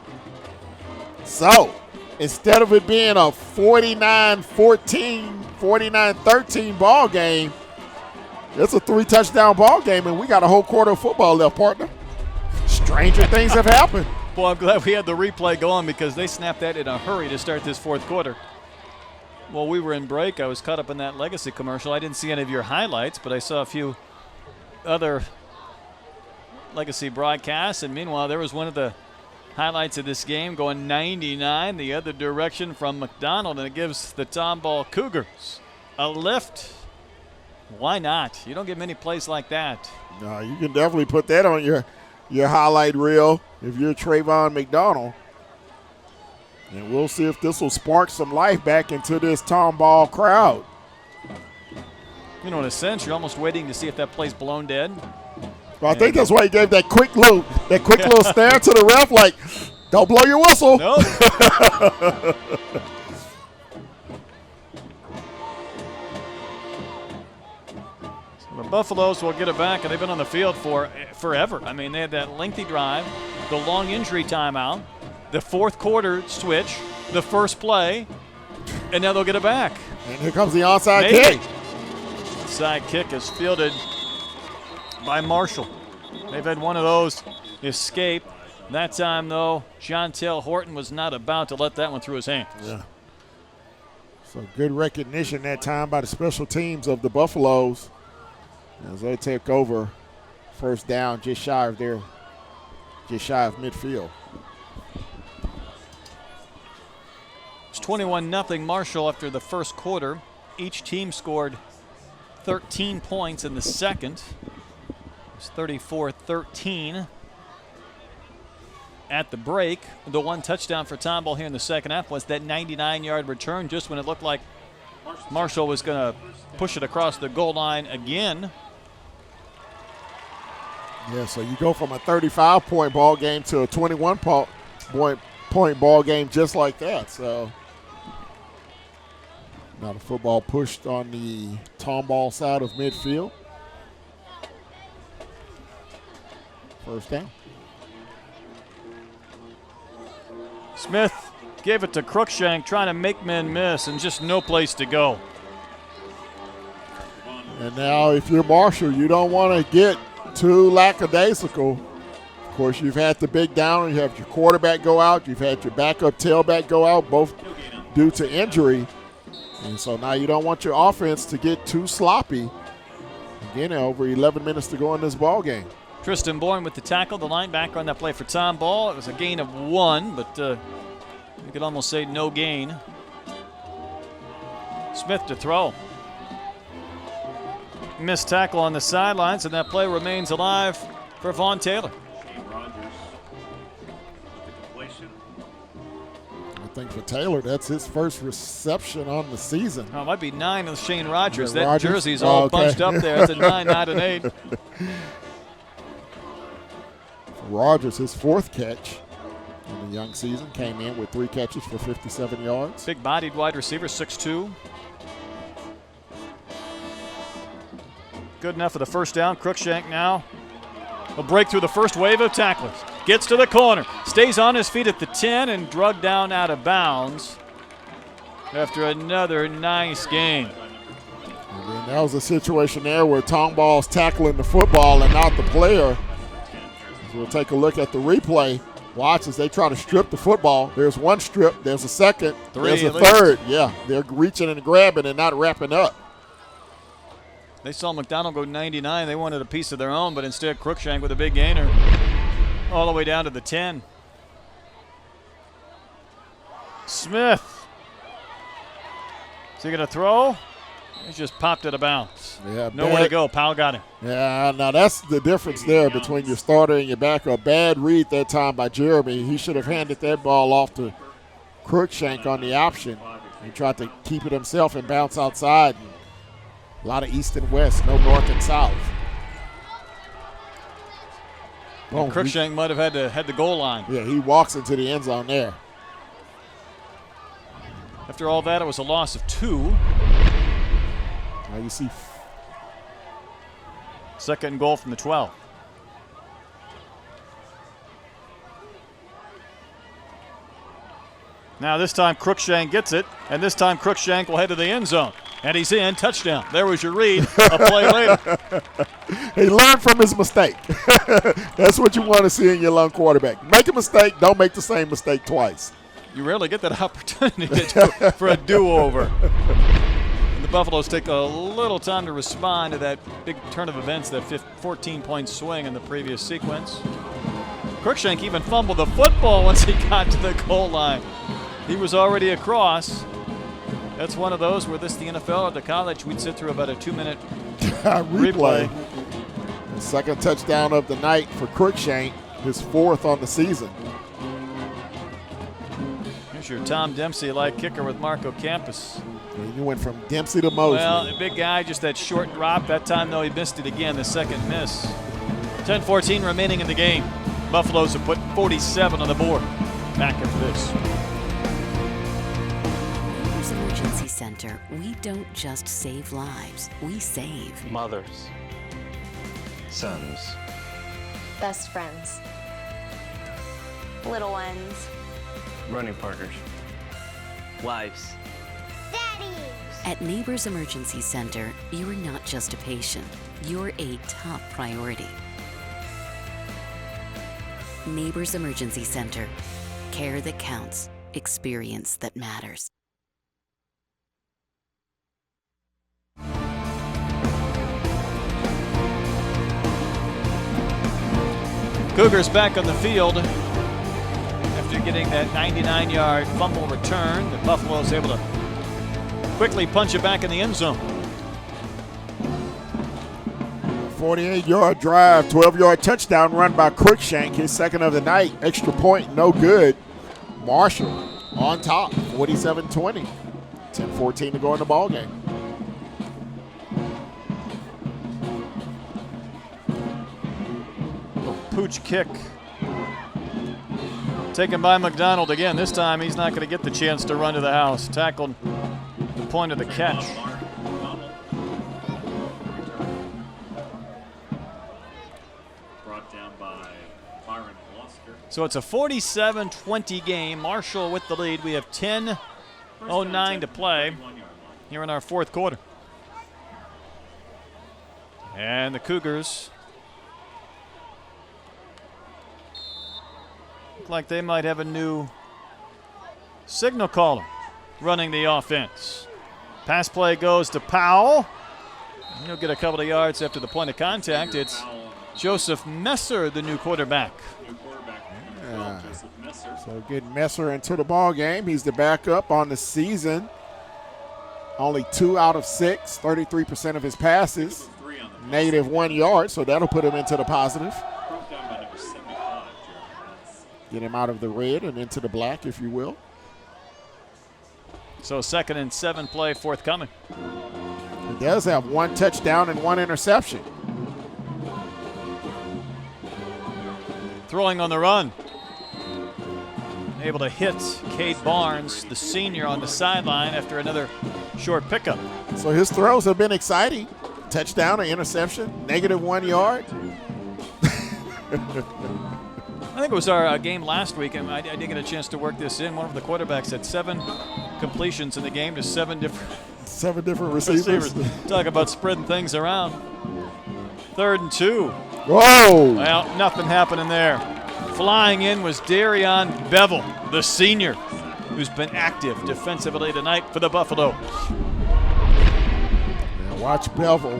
So instead of it being a 49-14, 49-13 ball game, it's a 3-touchdown ball game, and we got a whole quarter of football left, partner. Stranger things have happened. Well, I'm glad we had the replay going because they snapped that in a hurry to start this fourth quarter. While we were in break, I was caught up in that Legacy commercial. I didn't see any of your highlights, but I saw a few other Legacy broadcasts, and meanwhile, there was one of the highlights of this game going 99 the other direction from McDonald, and it gives the Tomball Cougars a lift. Why not? You don't get many plays like that. No, you can definitely put that on your highlight reel if you're Trayvon McDonald. And we'll see if this will spark some life back into this Tomball crowd. You know, in a sense, you're almost waiting to see if that play's blown dead. Well, I think that's why he gave that quick little stare to the ref, like, don't blow your whistle. Nope. So the Buffaloes will get it back, and they've been on the field for forever. I mean, they had that lengthy drive, the long injury timeout, the fourth quarter switch, the first play, and now they'll get it back. And here comes the onside kick. Onside kick is fielded by Marshall. They've had one of those escape. That time, though, Jontel Horton was not about to let that one through his hands. Yeah. So good recognition that time by the special teams of the Buffaloes as they take over first down just shy of midfield. It's 21-0 Marshall after the first quarter. Each team scored 13 points in the second. It's 34-13 at the break. The one touchdown for Tomball here in the second half was that 99-yard return just when it looked like Marshall was going to push it across the goal line again. Yeah, so you go from a 35-point ball game to a 21-point ball game just like that. So now the football pushed on the Tomball side of midfield. First down. Smith gave it to Cruikshank, trying to make men miss, and just no place to go. And now if you're Marshall, you don't want to get too lackadaisical. Of course, you've had the big downer. You have your quarterback go out. You've had your backup tailback go out, both due to injury. And so now you don't want your offense to get too sloppy. Again, over 11 minutes to go in this ball game. Tristan Bourne with the tackle, the linebacker on that play for Tomball. It was a gain of 1, but you could almost say no gain. Smith to throw. Missed tackle on the sidelines, and that play remains alive for Vaughn Taylor. I think for Taylor, that's his first reception on the season. Oh, it might be 9 of Shane Rogers. Yeah, that Rogers? jersey's all bunched up there. It's a 9, not an 8. Rogers, his 4th catch in the young season, came in with 3 catches for 57 yards. Big-bodied wide receiver, 6'2". Good enough for the first down. Cruikshank now will break through the first wave of tacklers. Gets to the corner, stays on his feet at the 10, and drugged down out of bounds after another nice game. And then that was a situation there where Tomball's tackling the football and not the player. So we'll take a look at the replay. Watch as they try to strip the football. There's one strip, there's a second, there's a third. Yeah, they're reaching and grabbing and not wrapping up. They saw McDonald go 99. They wanted a piece of their own, but instead Cruikshank with a big gainer all the way down to the 10. Smith. Is he going to throw? He just popped it out of bounds. Yeah, nowhere to go. Powell got him. Yeah, now that's the difference there between your starter and your backup. Bad read that time by Jeremy. He should have handed that ball off to Cruikshank on the option. He tried to keep it himself and bounce outside. A lot of east and west, no north and south. Well, Cruikshank might have had the goal line. Yeah, he walks into the end zone there. After all that, it was a loss of 2. Now you see second and goal from the 12. Now this time Cruikshank gets it, and this time Cruikshank will head to the end zone. And he's in, touchdown. There was your read, a play later. He learned from his mistake. That's what you want to see in your young quarterback. Make a mistake, don't make the same mistake twice. You rarely get that opportunity for a do-over. And the Buffaloes take a little time to respond to that big turn of events, that 14-point swing in the previous sequence. Cruikshank even fumbled the football once he got to the goal line. He was already across. That's one of those where this the NFL or the college, we'd sit through about a 2-minute replay. The second touchdown of the night for Cruikshank, his 4th on the season. Here's your Tom Dempsey-like kicker with Marco Campus. And you went from Dempsey to Mosley. Well, a big guy, just that short drop. That time, though, he missed it again, the second miss. 10-14 remaining in the game. Buffaloes have put 47 on the board. Back after this. Emergency Center, we don't just save lives, we save mothers, sons, best friends, little ones, running partners, wives. At Neighbors Emergency Center, you're not just a patient, you're a top priority. Neighbors Emergency Center. Care that counts. Experience that matters. Cougars back on the field after getting that 99-yard fumble return. The Buffaloes able to quickly punch it back in the end zone. 48-yard drive, 12-yard touchdown run by Cruikshank, his second of the night. Extra point, no good. Marshall on top, 47-20. 10-14 to go in the ballgame. Pooch kick taken by McDonald again. This time he's not going to get the chance to run to the house. Tackled the point of the catch. Brought down by Byron Gloucester. So it's a 47-20 game. Marshall with the lead. We have 10:09 to play here in our fourth quarter. And the Cougars look like they might have a new signal caller running the offense. Pass play goes to Powell. He'll get a couple of yards after the point of contact. It's Joseph Messer, the new quarterback. Yeah. So getting Messer into the ball game. He's the backup on the season. Only 2 out of 6, 33% of his passes. -1 yard, so that'll put him into the positive. Get him out of the red and into the black, if you will. So 2nd and 7 play forthcoming. He does have 1 touchdown and 1 interception. Throwing on the run. Able to hit Cade Barnes, the senior, on the sideline after another short pickup. So his throws have been exciting. Touchdown, an interception, -1 yard. I think it was our game last week, and I did get a chance to work this in. One of the quarterbacks had 7 completions in the game to 7 different receivers. Talk about spreading things around. 3rd and 2. Whoa! Well, nothing happening there. Flying in was Darion Bevel, the senior, who's been active defensively tonight for the Buffalo. Now watch Bevel.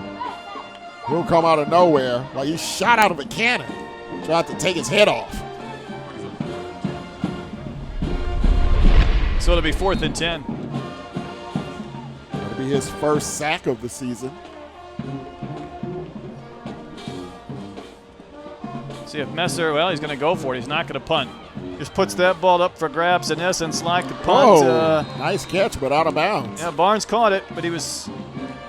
He'll come out of nowhere like he's shot out of a cannon. Tried to take his head off. So it'll be 4th and 10. That'll be his first sack of the season. See if Messer, well, he's going to go for it. He's not going to punt. Just puts that ball up for grabs, in essence, like the punt. Nice catch, but out of bounds. Yeah, Barnes caught it, but he was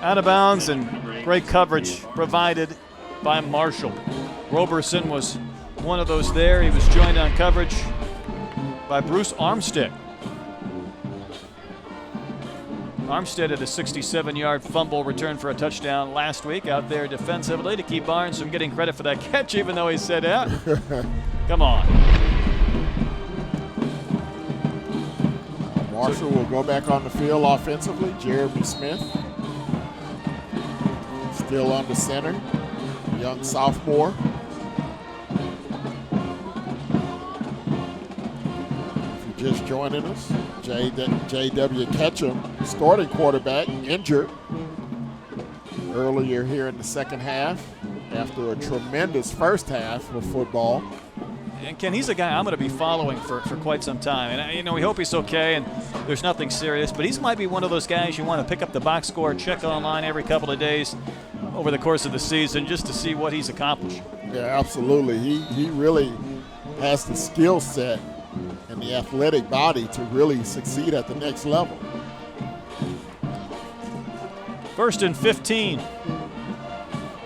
out of bounds, and great coverage provided by Marshall. Roberson was one of those there. He was joined on coverage by Bruce Armstead. Armstead had a 67-yard fumble return for a touchdown last week out there defensively to keep Barnes from getting credit for that catch, even though he said that. Come on. Marshall will go back on the field offensively. Jeremy Smith still under center. Young sophomore. If you're just joining us, J.W. Ketchum, starting quarterback, injured earlier here in the second half after a tremendous first half of football. And Ken, he's a guy I'm going to be following for quite some time. And, we hope he's okay and there's nothing serious. But he might be one of those guys you want to pick up the box score, check online every couple of days over the course of the season just to see what he's accomplished. Yeah, absolutely. He really has the skill set and the athletic body to really succeed at the next level. 1st and 15.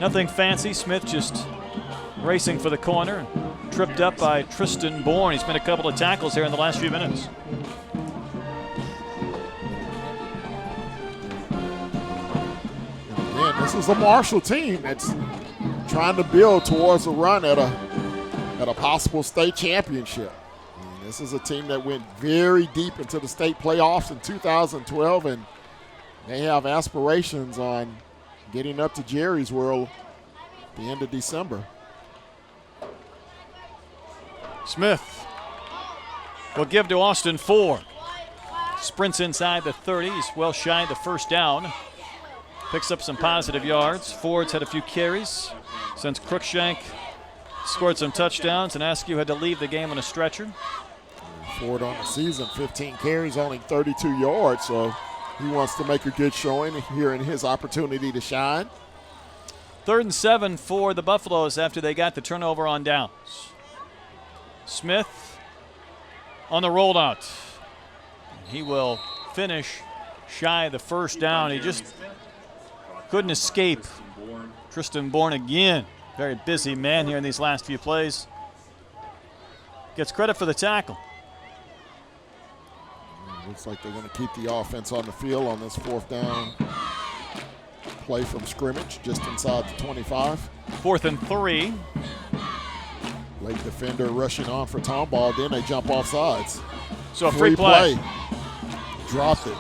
Nothing fancy. Smith just racing for the corner. Tripped up by Tristan Bourne. He's made a couple of tackles here in the last few minutes. And again, this is a Marshall team that's trying to build towards a run at a possible state championship. And this is a team that went very deep into the state playoffs in 2012, and they have aspirations on getting up to Jerry's World at the end of December. Smith will give to Austin 4. Sprints inside the 30. He's well shy of the first down. Picks up some positive yards. Ford's had a few carries since Cruikshank scored some touchdowns, and Askew had to leave the game on a stretcher. Ford on the season, 15 carries, only 32 yards, so he wants to make a good showing here in his opportunity to shine. 3rd and 7 for the Buffaloes after they got the turnover on downs. Smith on the rollout. He will finish shy of the first down. He just couldn't escape. Tristan Bourne again. Very busy man here in these last few plays. Gets credit for the tackle. Looks like they're going to keep the offense on the field on this 4th down play from scrimmage, just inside the 25. 4th and 3. Late defender rushing on for Tomball, then they jump off sides. So a free play. Dropped it.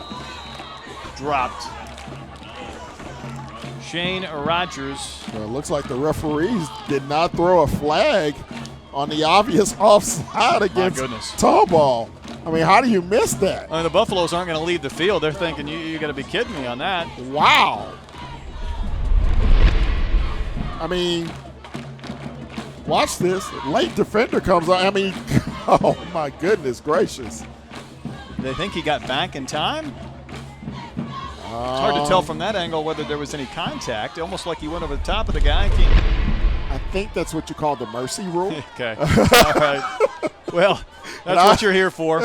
Dropped. Shane Rogers. Well, it looks like the referees did not throw a flag on the obvious offside against Tomball. I mean, how do you miss that? I mean, the Buffaloes aren't going to leave the field. They're thinking, you got to be kidding me on that. Wow. I mean, watch this. Late defender comes on. I mean, oh, my goodness gracious. They think he got back in time? It's hard to tell from that angle whether there was any contact. Almost like he went over the top of the guy. I think that's what you call the mercy rule. Okay. All right. Well, that's what you're here for.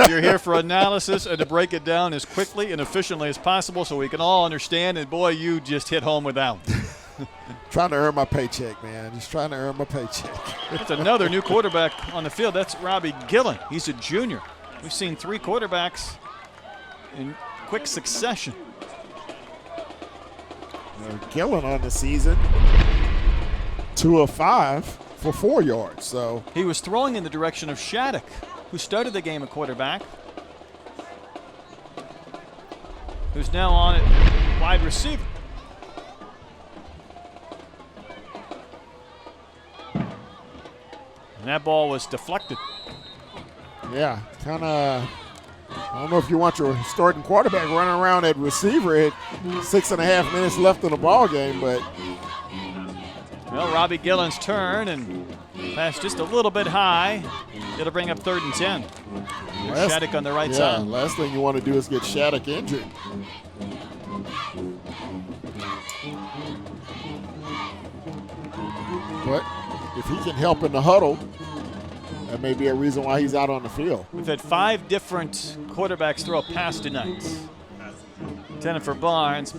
You're here for analysis and to break it down as quickly and efficiently as possible so we can all understand. And, boy, you just hit home with that one. Trying to earn my paycheck, man. Just trying to earn my paycheck. That's another new quarterback on the field. That's Robbie Gillen. He's a junior. We've seen 3 quarterbacks in quick succession. Gillen on the season, 2 of 5 for 4 yards. So he was throwing in the direction of Shattuck, who started the game at quarterback, who's now on at wide receiver. And that ball was deflected. Yeah, kind of. I don't know if you want your starting quarterback running around at receiver at 6.5 minutes left in the ball game, but. Well, Robbie Gillen's turn and pass just a little bit high. It'll bring up 3rd and 10. There's Shattuck on the right side. Last thing you want to do is get Shattuck injured. But if he can help in the huddle, that may be a reason why he's out on the field. We've had 5 different quarterbacks throw a pass tonight. Intended for Barnes.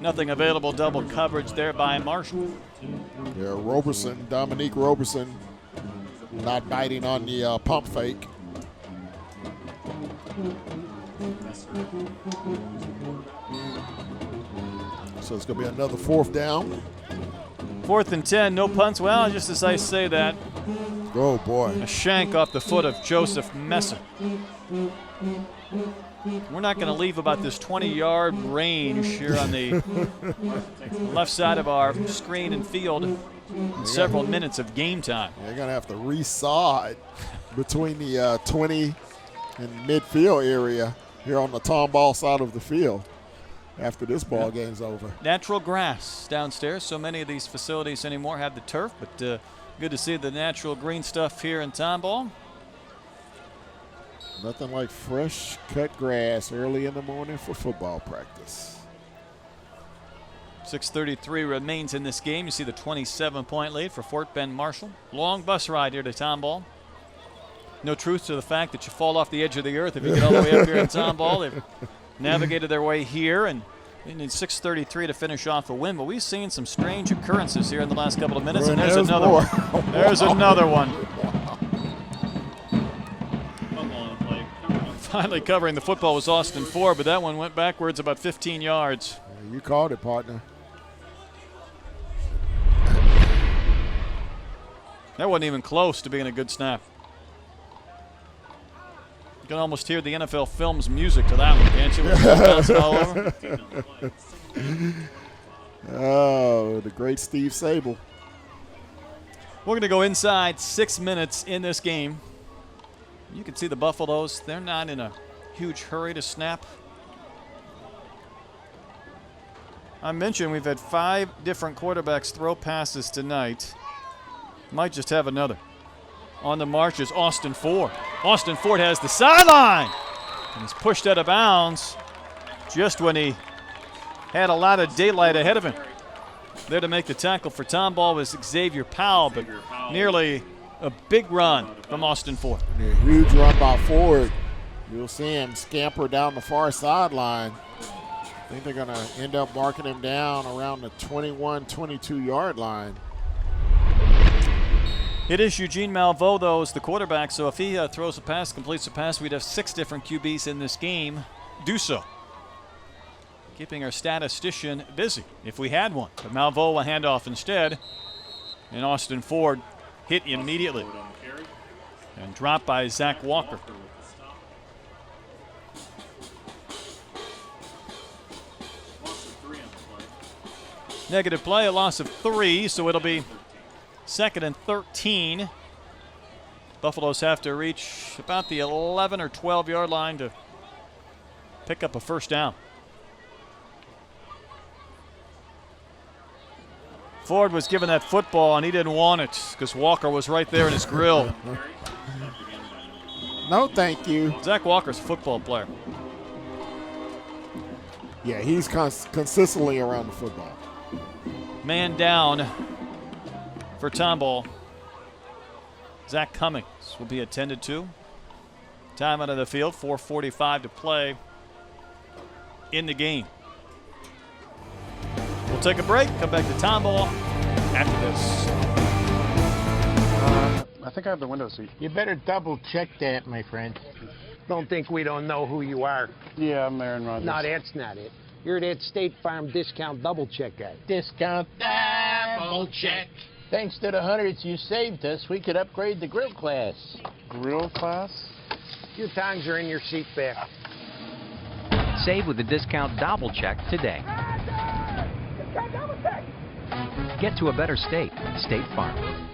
Nothing available. Double coverage there by Marshall. Yeah, Roberson, Dominique Roberson, not biting on the pump fake. So it's going to be another 4th down. 4th and 10, no punts. Well, just as I say that. Oh, boy. A shank off the foot of Joseph Messer. We're not going to leave about this 20-yard range here on the left side of our screen and field in several minutes of game time. They're going to have to resaw it between the 20 and midfield area here on the Tomball side of the field after this ball game's over. Natural grass downstairs. So many of these facilities anymore have the turf, but good to see the natural green stuff here in Tomball. Nothing like fresh cut grass early in the morning for football practice. 6:33 remains in this game. You see the 27-point lead for Fort Bend Marshall. Long bus ride here to Tomball. No truth to the fact that you fall off the edge of the earth if you get all the way up here in Tomball. They've navigated their way here and in 6:33 to finish off a win. But we've seen some strange occurrences here in the last couple of minutes, and there's another one. There's another one. Finally covering the football was Austin Ford, but that one went backwards about 15 yards. Yeah, you called it, partner. That wasn't even close to being a good snap. You can almost hear the NFL Films music to that one, can't you? Bouncing all over. Oh, the great Steve Sable. We're going to go inside 6 minutes in this game. You can see the Buffaloes. They're not in a huge hurry to snap. I mentioned we've had 5 different quarterbacks throw passes tonight. Might just have another. On the march is Austin Ford. Austin Ford has the sideline. And he's pushed out of bounds just when he had a lot of daylight ahead of him. There to make the tackle for Tomball was Xavier Powell, but nearly a big run from Austin Ford. A huge run by Ford. You'll see him scamper down the far sideline. I think they're going to end up marking him down around the 21, 22-yard line. It is Eugene Malveaux, though, as the quarterback, so if he throws a pass, completes a pass, we'd have 6 different QBs in this game do so. Keeping our statistician busy if we had one. But Malveaux will hand off instead. And Austin Ford hit immediately. And dropped by Zach Walker. Negative play, a loss of 3, so it'll be 2nd and 13. Buffaloes have to reach about the 11 or 12-yard line to pick up a first down. Ford was given that football, and he didn't want it because Walker was right there in his grill. No, thank you. Zach Walker's a football player. Yeah, he's consistently around the football. Man down for Tomball. Zach Cummings will be attended to. Time out of the field, 4:45 to play in the game. We'll take a break, come back to Tomball after this. I think I have the window seat. You better double check that, my friend. Don't think we don't know who you are. Yeah, I'm Aaron Rodgers. No, that's not it. You're that State Farm discount double check guy. Discount double check. Thanks to the hundreds you saved us, we could upgrade the grill class. Grill class? Your tongs are in your seat back. Save with the discount double check today. Get to a better state. State Farm.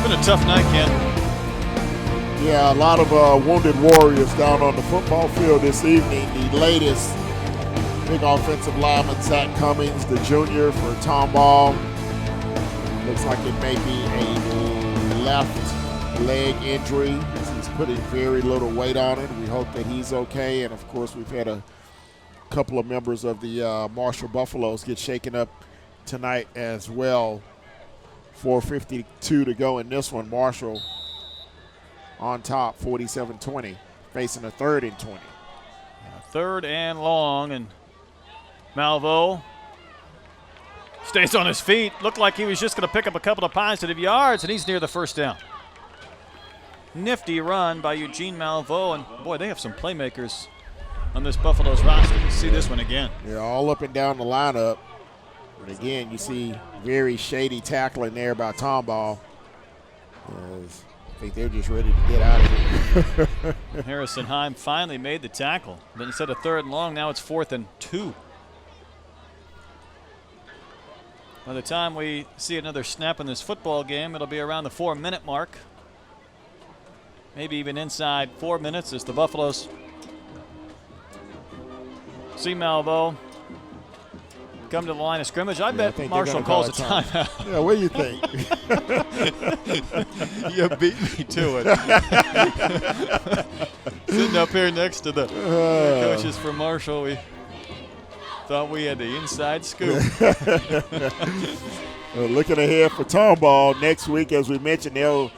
Been a tough night, Ken. Yeah, a lot of wounded warriors down on the football field this evening. The latest big offensive lineman, Zach Cummings, the junior for Tomball. Looks like it may be a left leg injury. He's putting very little weight on it. We hope that he's okay. And, of course, we've had a couple of members of the Marshall Buffaloes get shaken up tonight as well. 4:52 to go in this one. Marshall on top, 47-20. facing a 3rd and 20. Third and long, and Malveaux stays on his feet. Looked like he was just going to pick up a couple of positive yards, and he's near the first down. Nifty run by Eugene Malveaux, and boy, they have some playmakers on this Buffalo's roster. You see this one again. Yeah, all up and down the lineup. And again, you see very shady tackling there by Tomball. I think they're just ready to get out of here. Harrison Heim finally made the tackle. Then instead of 3rd and long, now it's 4th and 2. By the time we see another snap in this football game, it'll be around the 4-minute mark. Maybe even inside 4 minutes as the Buffaloes see Malveaux come to the line of scrimmage. I bet Marshall calls a timeout. Yeah, what do you think? You beat me to it. Sitting up here next to the coaches for Marshall, we thought we had the inside scoop. Well, looking ahead for Tomball next week, as we mentioned, they'll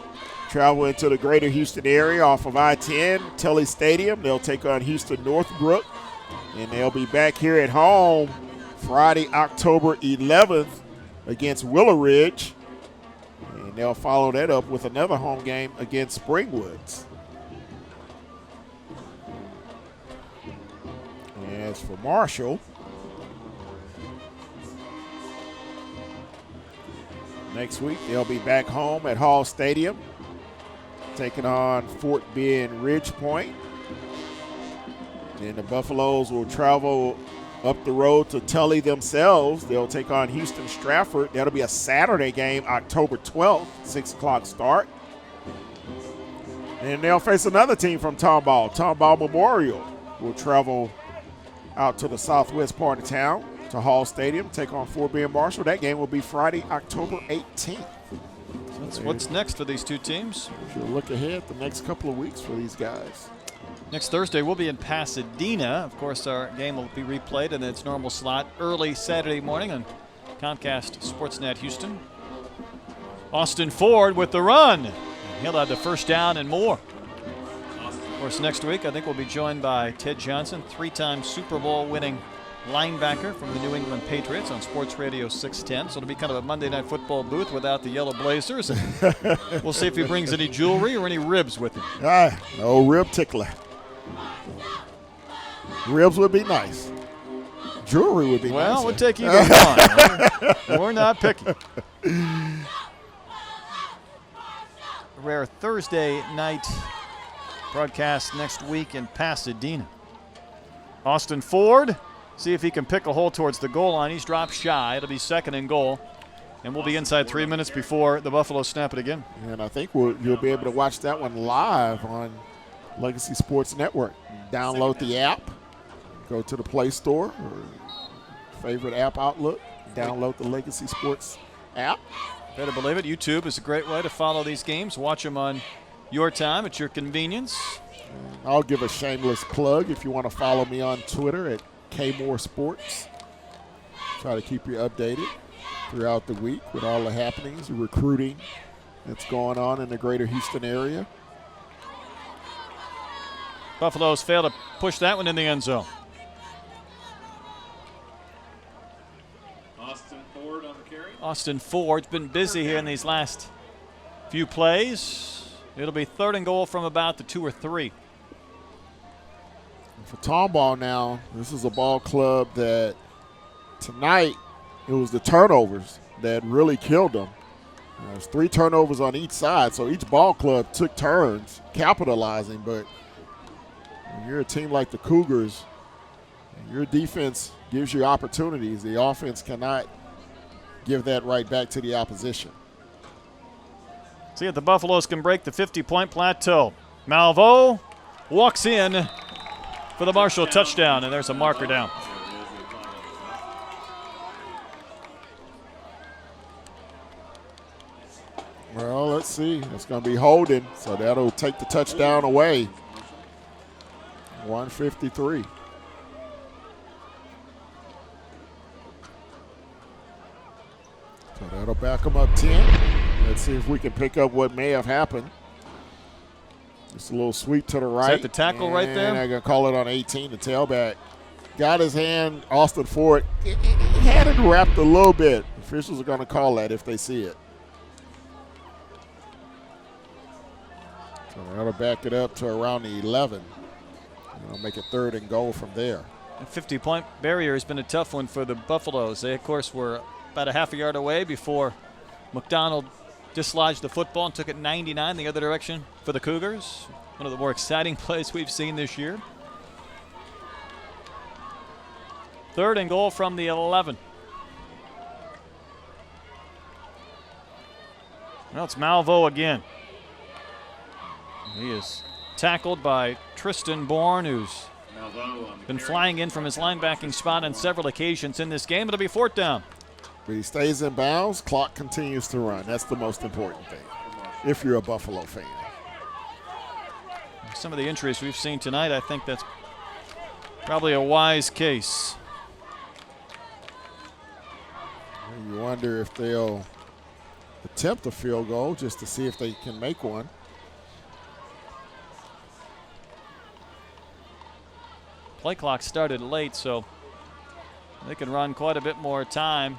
travel into the greater Houston area off of I-10, Tully Stadium. They'll take on Houston Northbrook, and they'll be back here at home Friday, October 11th against Willow Ridge. And they'll follow that up with another home game against Springwoods. As for Marshall, next week they'll be back home at Hall Stadium, taking on Fort Bend Ridge Point. Then the Buffaloes will travel up the road to Tully themselves. They'll take on Houston Stratford. That'll be a Saturday game, October 12th, 6 o'clock start. And they'll face another team from Tomball. Tomball Memorial will travel out to the southwest part of town to Hall Stadium, take on Fort Bend Marshall. That game will be Friday, October 18th. So that's what's next for these two teams. If you look ahead the next couple of weeks for these guys. Next Thursday, we'll be in Pasadena. Of course, our game will be replayed in its normal slot early Saturday morning on Comcast Sportsnet Houston. Austin Ford with the run. He'll have the first down and more. Of course, next week, I think we'll be joined by Ted Johnson, 3-time Super Bowl winning linebacker from the New England Patriots on Sports Radio 610. So it'll be kind of a Monday Night Football booth without the yellow blazers. And we'll see if he brings any jewelry or any ribs with him. No rib tickler. Ribs would be nice. Jewelry would be nice. Well, we'll take either one. We're not picky. Rare Thursday night broadcast next week in Pasadena. Austin Ford, see if he can pick a hole towards the goal line. He's dropped shy. It'll be 2nd and goal. And we'll be inside 3 minutes before the Buffalo snap it again. And I think you'll be able to watch that one live on Legacy Sports Network. Download the app, go to the Play Store or favorite app outlet, download the Legacy Sports app. Better believe it. YouTube is a great way to follow these games. Watch them on your time at your convenience. I'll give a shameless plug if you want to follow me on Twitter at KMore Sports. Try to keep you updated throughout the week with all the happenings, the recruiting that's going on in the greater Houston area. Buffaloes fail to push that one in the end zone. Austin Ford on the carry. Austin Ford's been busy here in these last few plays. It'll be 3rd and goal from about the 2 or 3. For Tomball now, this is a ball club that tonight it was the turnovers that really killed them. There's 3 turnovers on each side, so each ball club took turns capitalizing. But when you're a team like the Cougars, your defense gives you opportunities. The offense cannot give that right back to the opposition. See if the Buffaloes can break the 50-point plateau. Malveaux walks in for the Marshall touchdown, and there's a marker down. Well, let's see. It's going to be holding, so that'll take the touchdown away. 153. So that'll back them up 10. Let's see if we can pick up what may have happened. Just a little sweep to the right. Is that the tackle right there? And they're going to call it on 18, the tailback. Got his hand, Austin Ford. He had it wrapped a little bit. Officials are going to call that if they see it. So that'll back it up to around the 11. They'll make it 3rd and goal from there. The 50-point barrier has been a tough one for the Buffaloes. They, of course, were about a half a yard away before McDonald dislodged the football and took it 99 the other direction for the Cougars. One of the more exciting plays we've seen this year. 3rd and goal from the 11. Well, it's Malvo again. He is tackled by Tristan Bourne, who's been flying in from his linebacking spot on several occasions in this game. It'll be 4th down. But he stays in bounds. Clock continues to run. That's the most important thing if you're a Buffalo fan. Some of the injuries we've seen tonight, I think that's probably a wise case. You wonder if they'll attempt a field goal just to see if they can make one. Play clock started late, so they can run quite a bit more time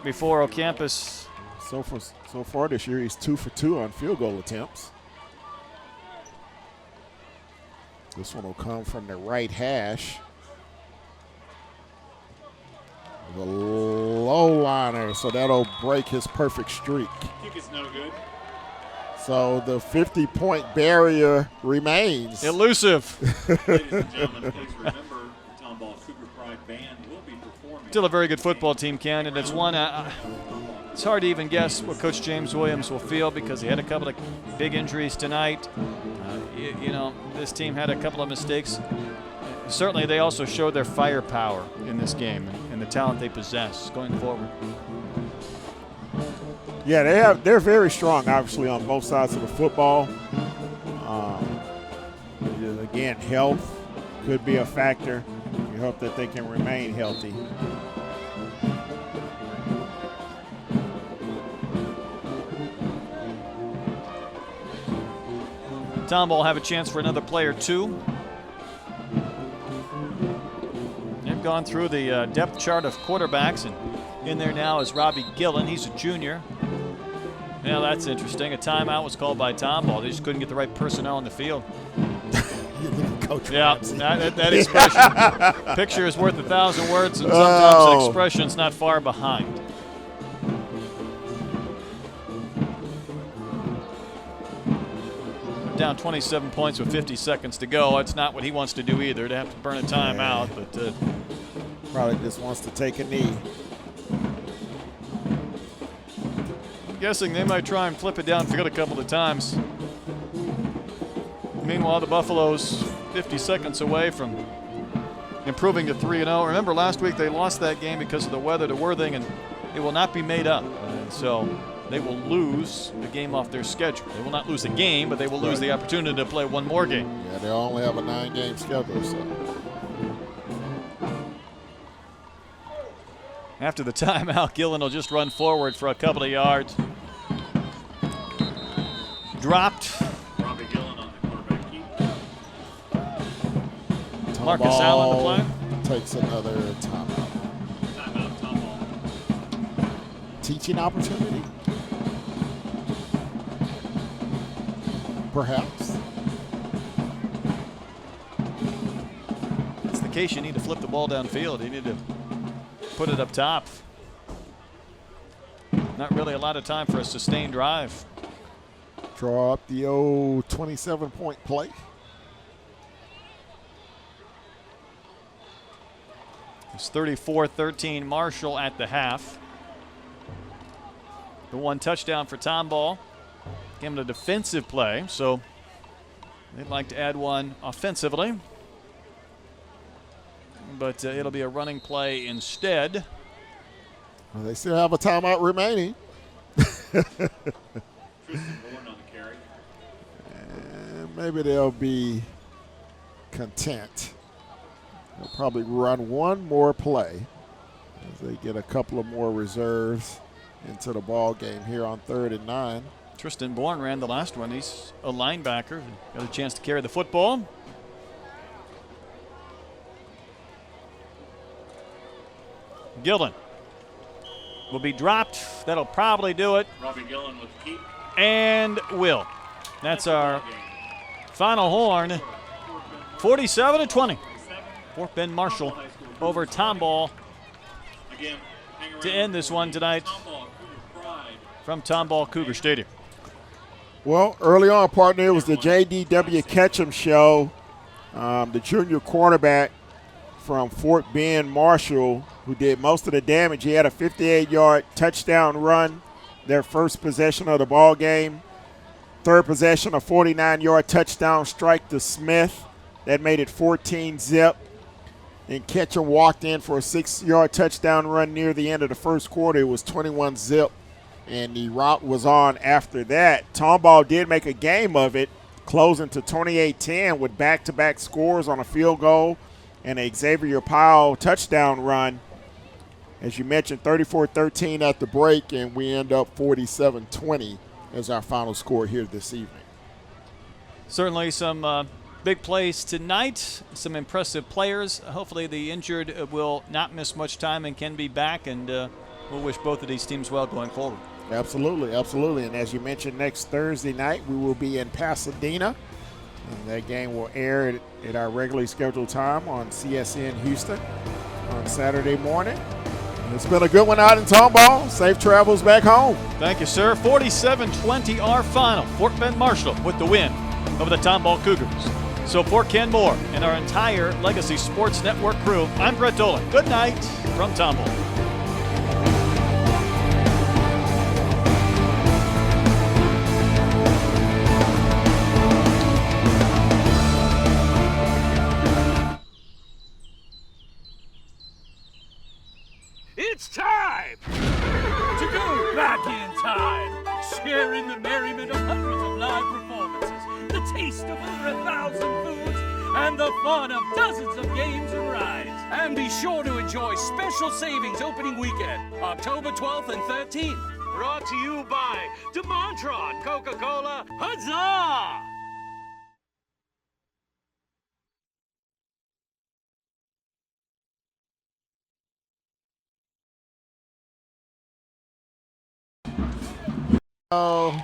before Ocampus. So far this year, he's 2 for 2 on field goal attempts. This one will come from the right hash. The low liner, so that'll break his perfect streak. Kick is no good. So the 50-point barrier remains. Elusive. Ladies and gentlemen, please remember the Tomball Cougar Pride Band will be performing. Still a very good football team, Ken, and it's one. It's hard to even guess what Coach James Williams will feel because he had a couple of big injuries tonight. You know, this team had a couple of mistakes. Certainly, they also showed their firepower in this game and the talent they possess going forward. Yeah, they're very strong, obviously, on both sides of the football. Again, health could be a factor. We hope that they can remain healthy. Tomball will have a chance for another play or two. They've gone through the depth chart of quarterbacks, and in there now is Robbie Gillen. He's a junior. Now that's interesting. A timeout was called by Tomball. They just couldn't get the right personnel on the field. Coach yeah, that expression. Picture is worth 1,000 words, and sometimes an expression's not far behind. Down 27 points with 50 seconds to go. It's not what he wants to do either, to have to burn a timeout. But probably just wants to take a knee. I'm guessing they might try and flip it downfield a couple of times. Meanwhile, the Buffaloes 50 seconds away from improving to 3-0. Remember, last week they lost that game because of the weather to Worthing, and it will not be made up. And so they will lose the game off their schedule. They will not lose the game, but they will lose the opportunity to play one more game. Yeah, they only have a 9-game schedule. So. After the timeout, Gillen will just run forward for a couple of yards. Dropped. Robbie Gillen on the quarterback keep. Marcus Allen to play. Takes another timeout. Timeout, Tomball. Teaching opportunity? Perhaps. That's the case. You need to flip the ball downfield. You need to put it up top. Not really a lot of time for a sustained drive. Draw up the old 27-point play. It's 34-13 Marshall at the half. The one touchdown for Tomball. Gave him a defensive play, so they'd like to add one offensively. But it'll be a running play instead. Well, they still have a timeout remaining. And maybe they'll be content. They'll probably run one more play as they get a couple of more reserves into the ball game here on 3rd and 9. Tristan Bourne ran the last one. He's a linebacker. Got a chance to carry the football. Gillen will be dropped. That'll probably do it. Robbie Gillen with the keep. And will. That's our final horn. 47-20. Fort Bend Marshall over Tomball to end this one tonight from Tomball Cougar Stadium. Well, early on, partner, it was the JDW Ketchum show. The junior quarterback from Fort Bend Marshall, who did most of the damage. He had a 58-yard touchdown run, their first possession of the ball game. Third possession, a 49-yard touchdown strike to Smith. That made it 14-zip. And Ketchum walked in for a 6-yard touchdown run near the end of the first quarter. It was 21-zip, and the route was on after that. Tomball did make a game of it, closing to 28-10 with back-to-back scores on a field goal and a Xavier Powell touchdown run. As you mentioned, 34-13 at the break, and we end up 47-20 as our final score here this evening. Certainly some big plays tonight, some impressive players. Hopefully the injured will not miss much time and can be back, and we'll wish both of these teams well going forward. Absolutely, absolutely. And as you mentioned, next Thursday night we will be in Pasadena. And that game will air at our regularly scheduled time on CSN Houston on Saturday morning. And it's been a good one out in Tomball. Safe travels back home. Thank you, sir. 47-20 our final. Fort Bend Marshall with the win over the Tomball Cougars. So for Ken Moore and our entire Legacy Sports Network crew, I'm Brett Dolan. Good night from Tomball. It's time to go back in time, sharing the merriment of hundreds of live performances, the taste of over 1,000 foods, and the fun of dozens of games and rides. And be sure to enjoy special savings opening weekend, October 12th and 13th. Brought to you by DeMontron Coca-Cola. Huzzah! Oh.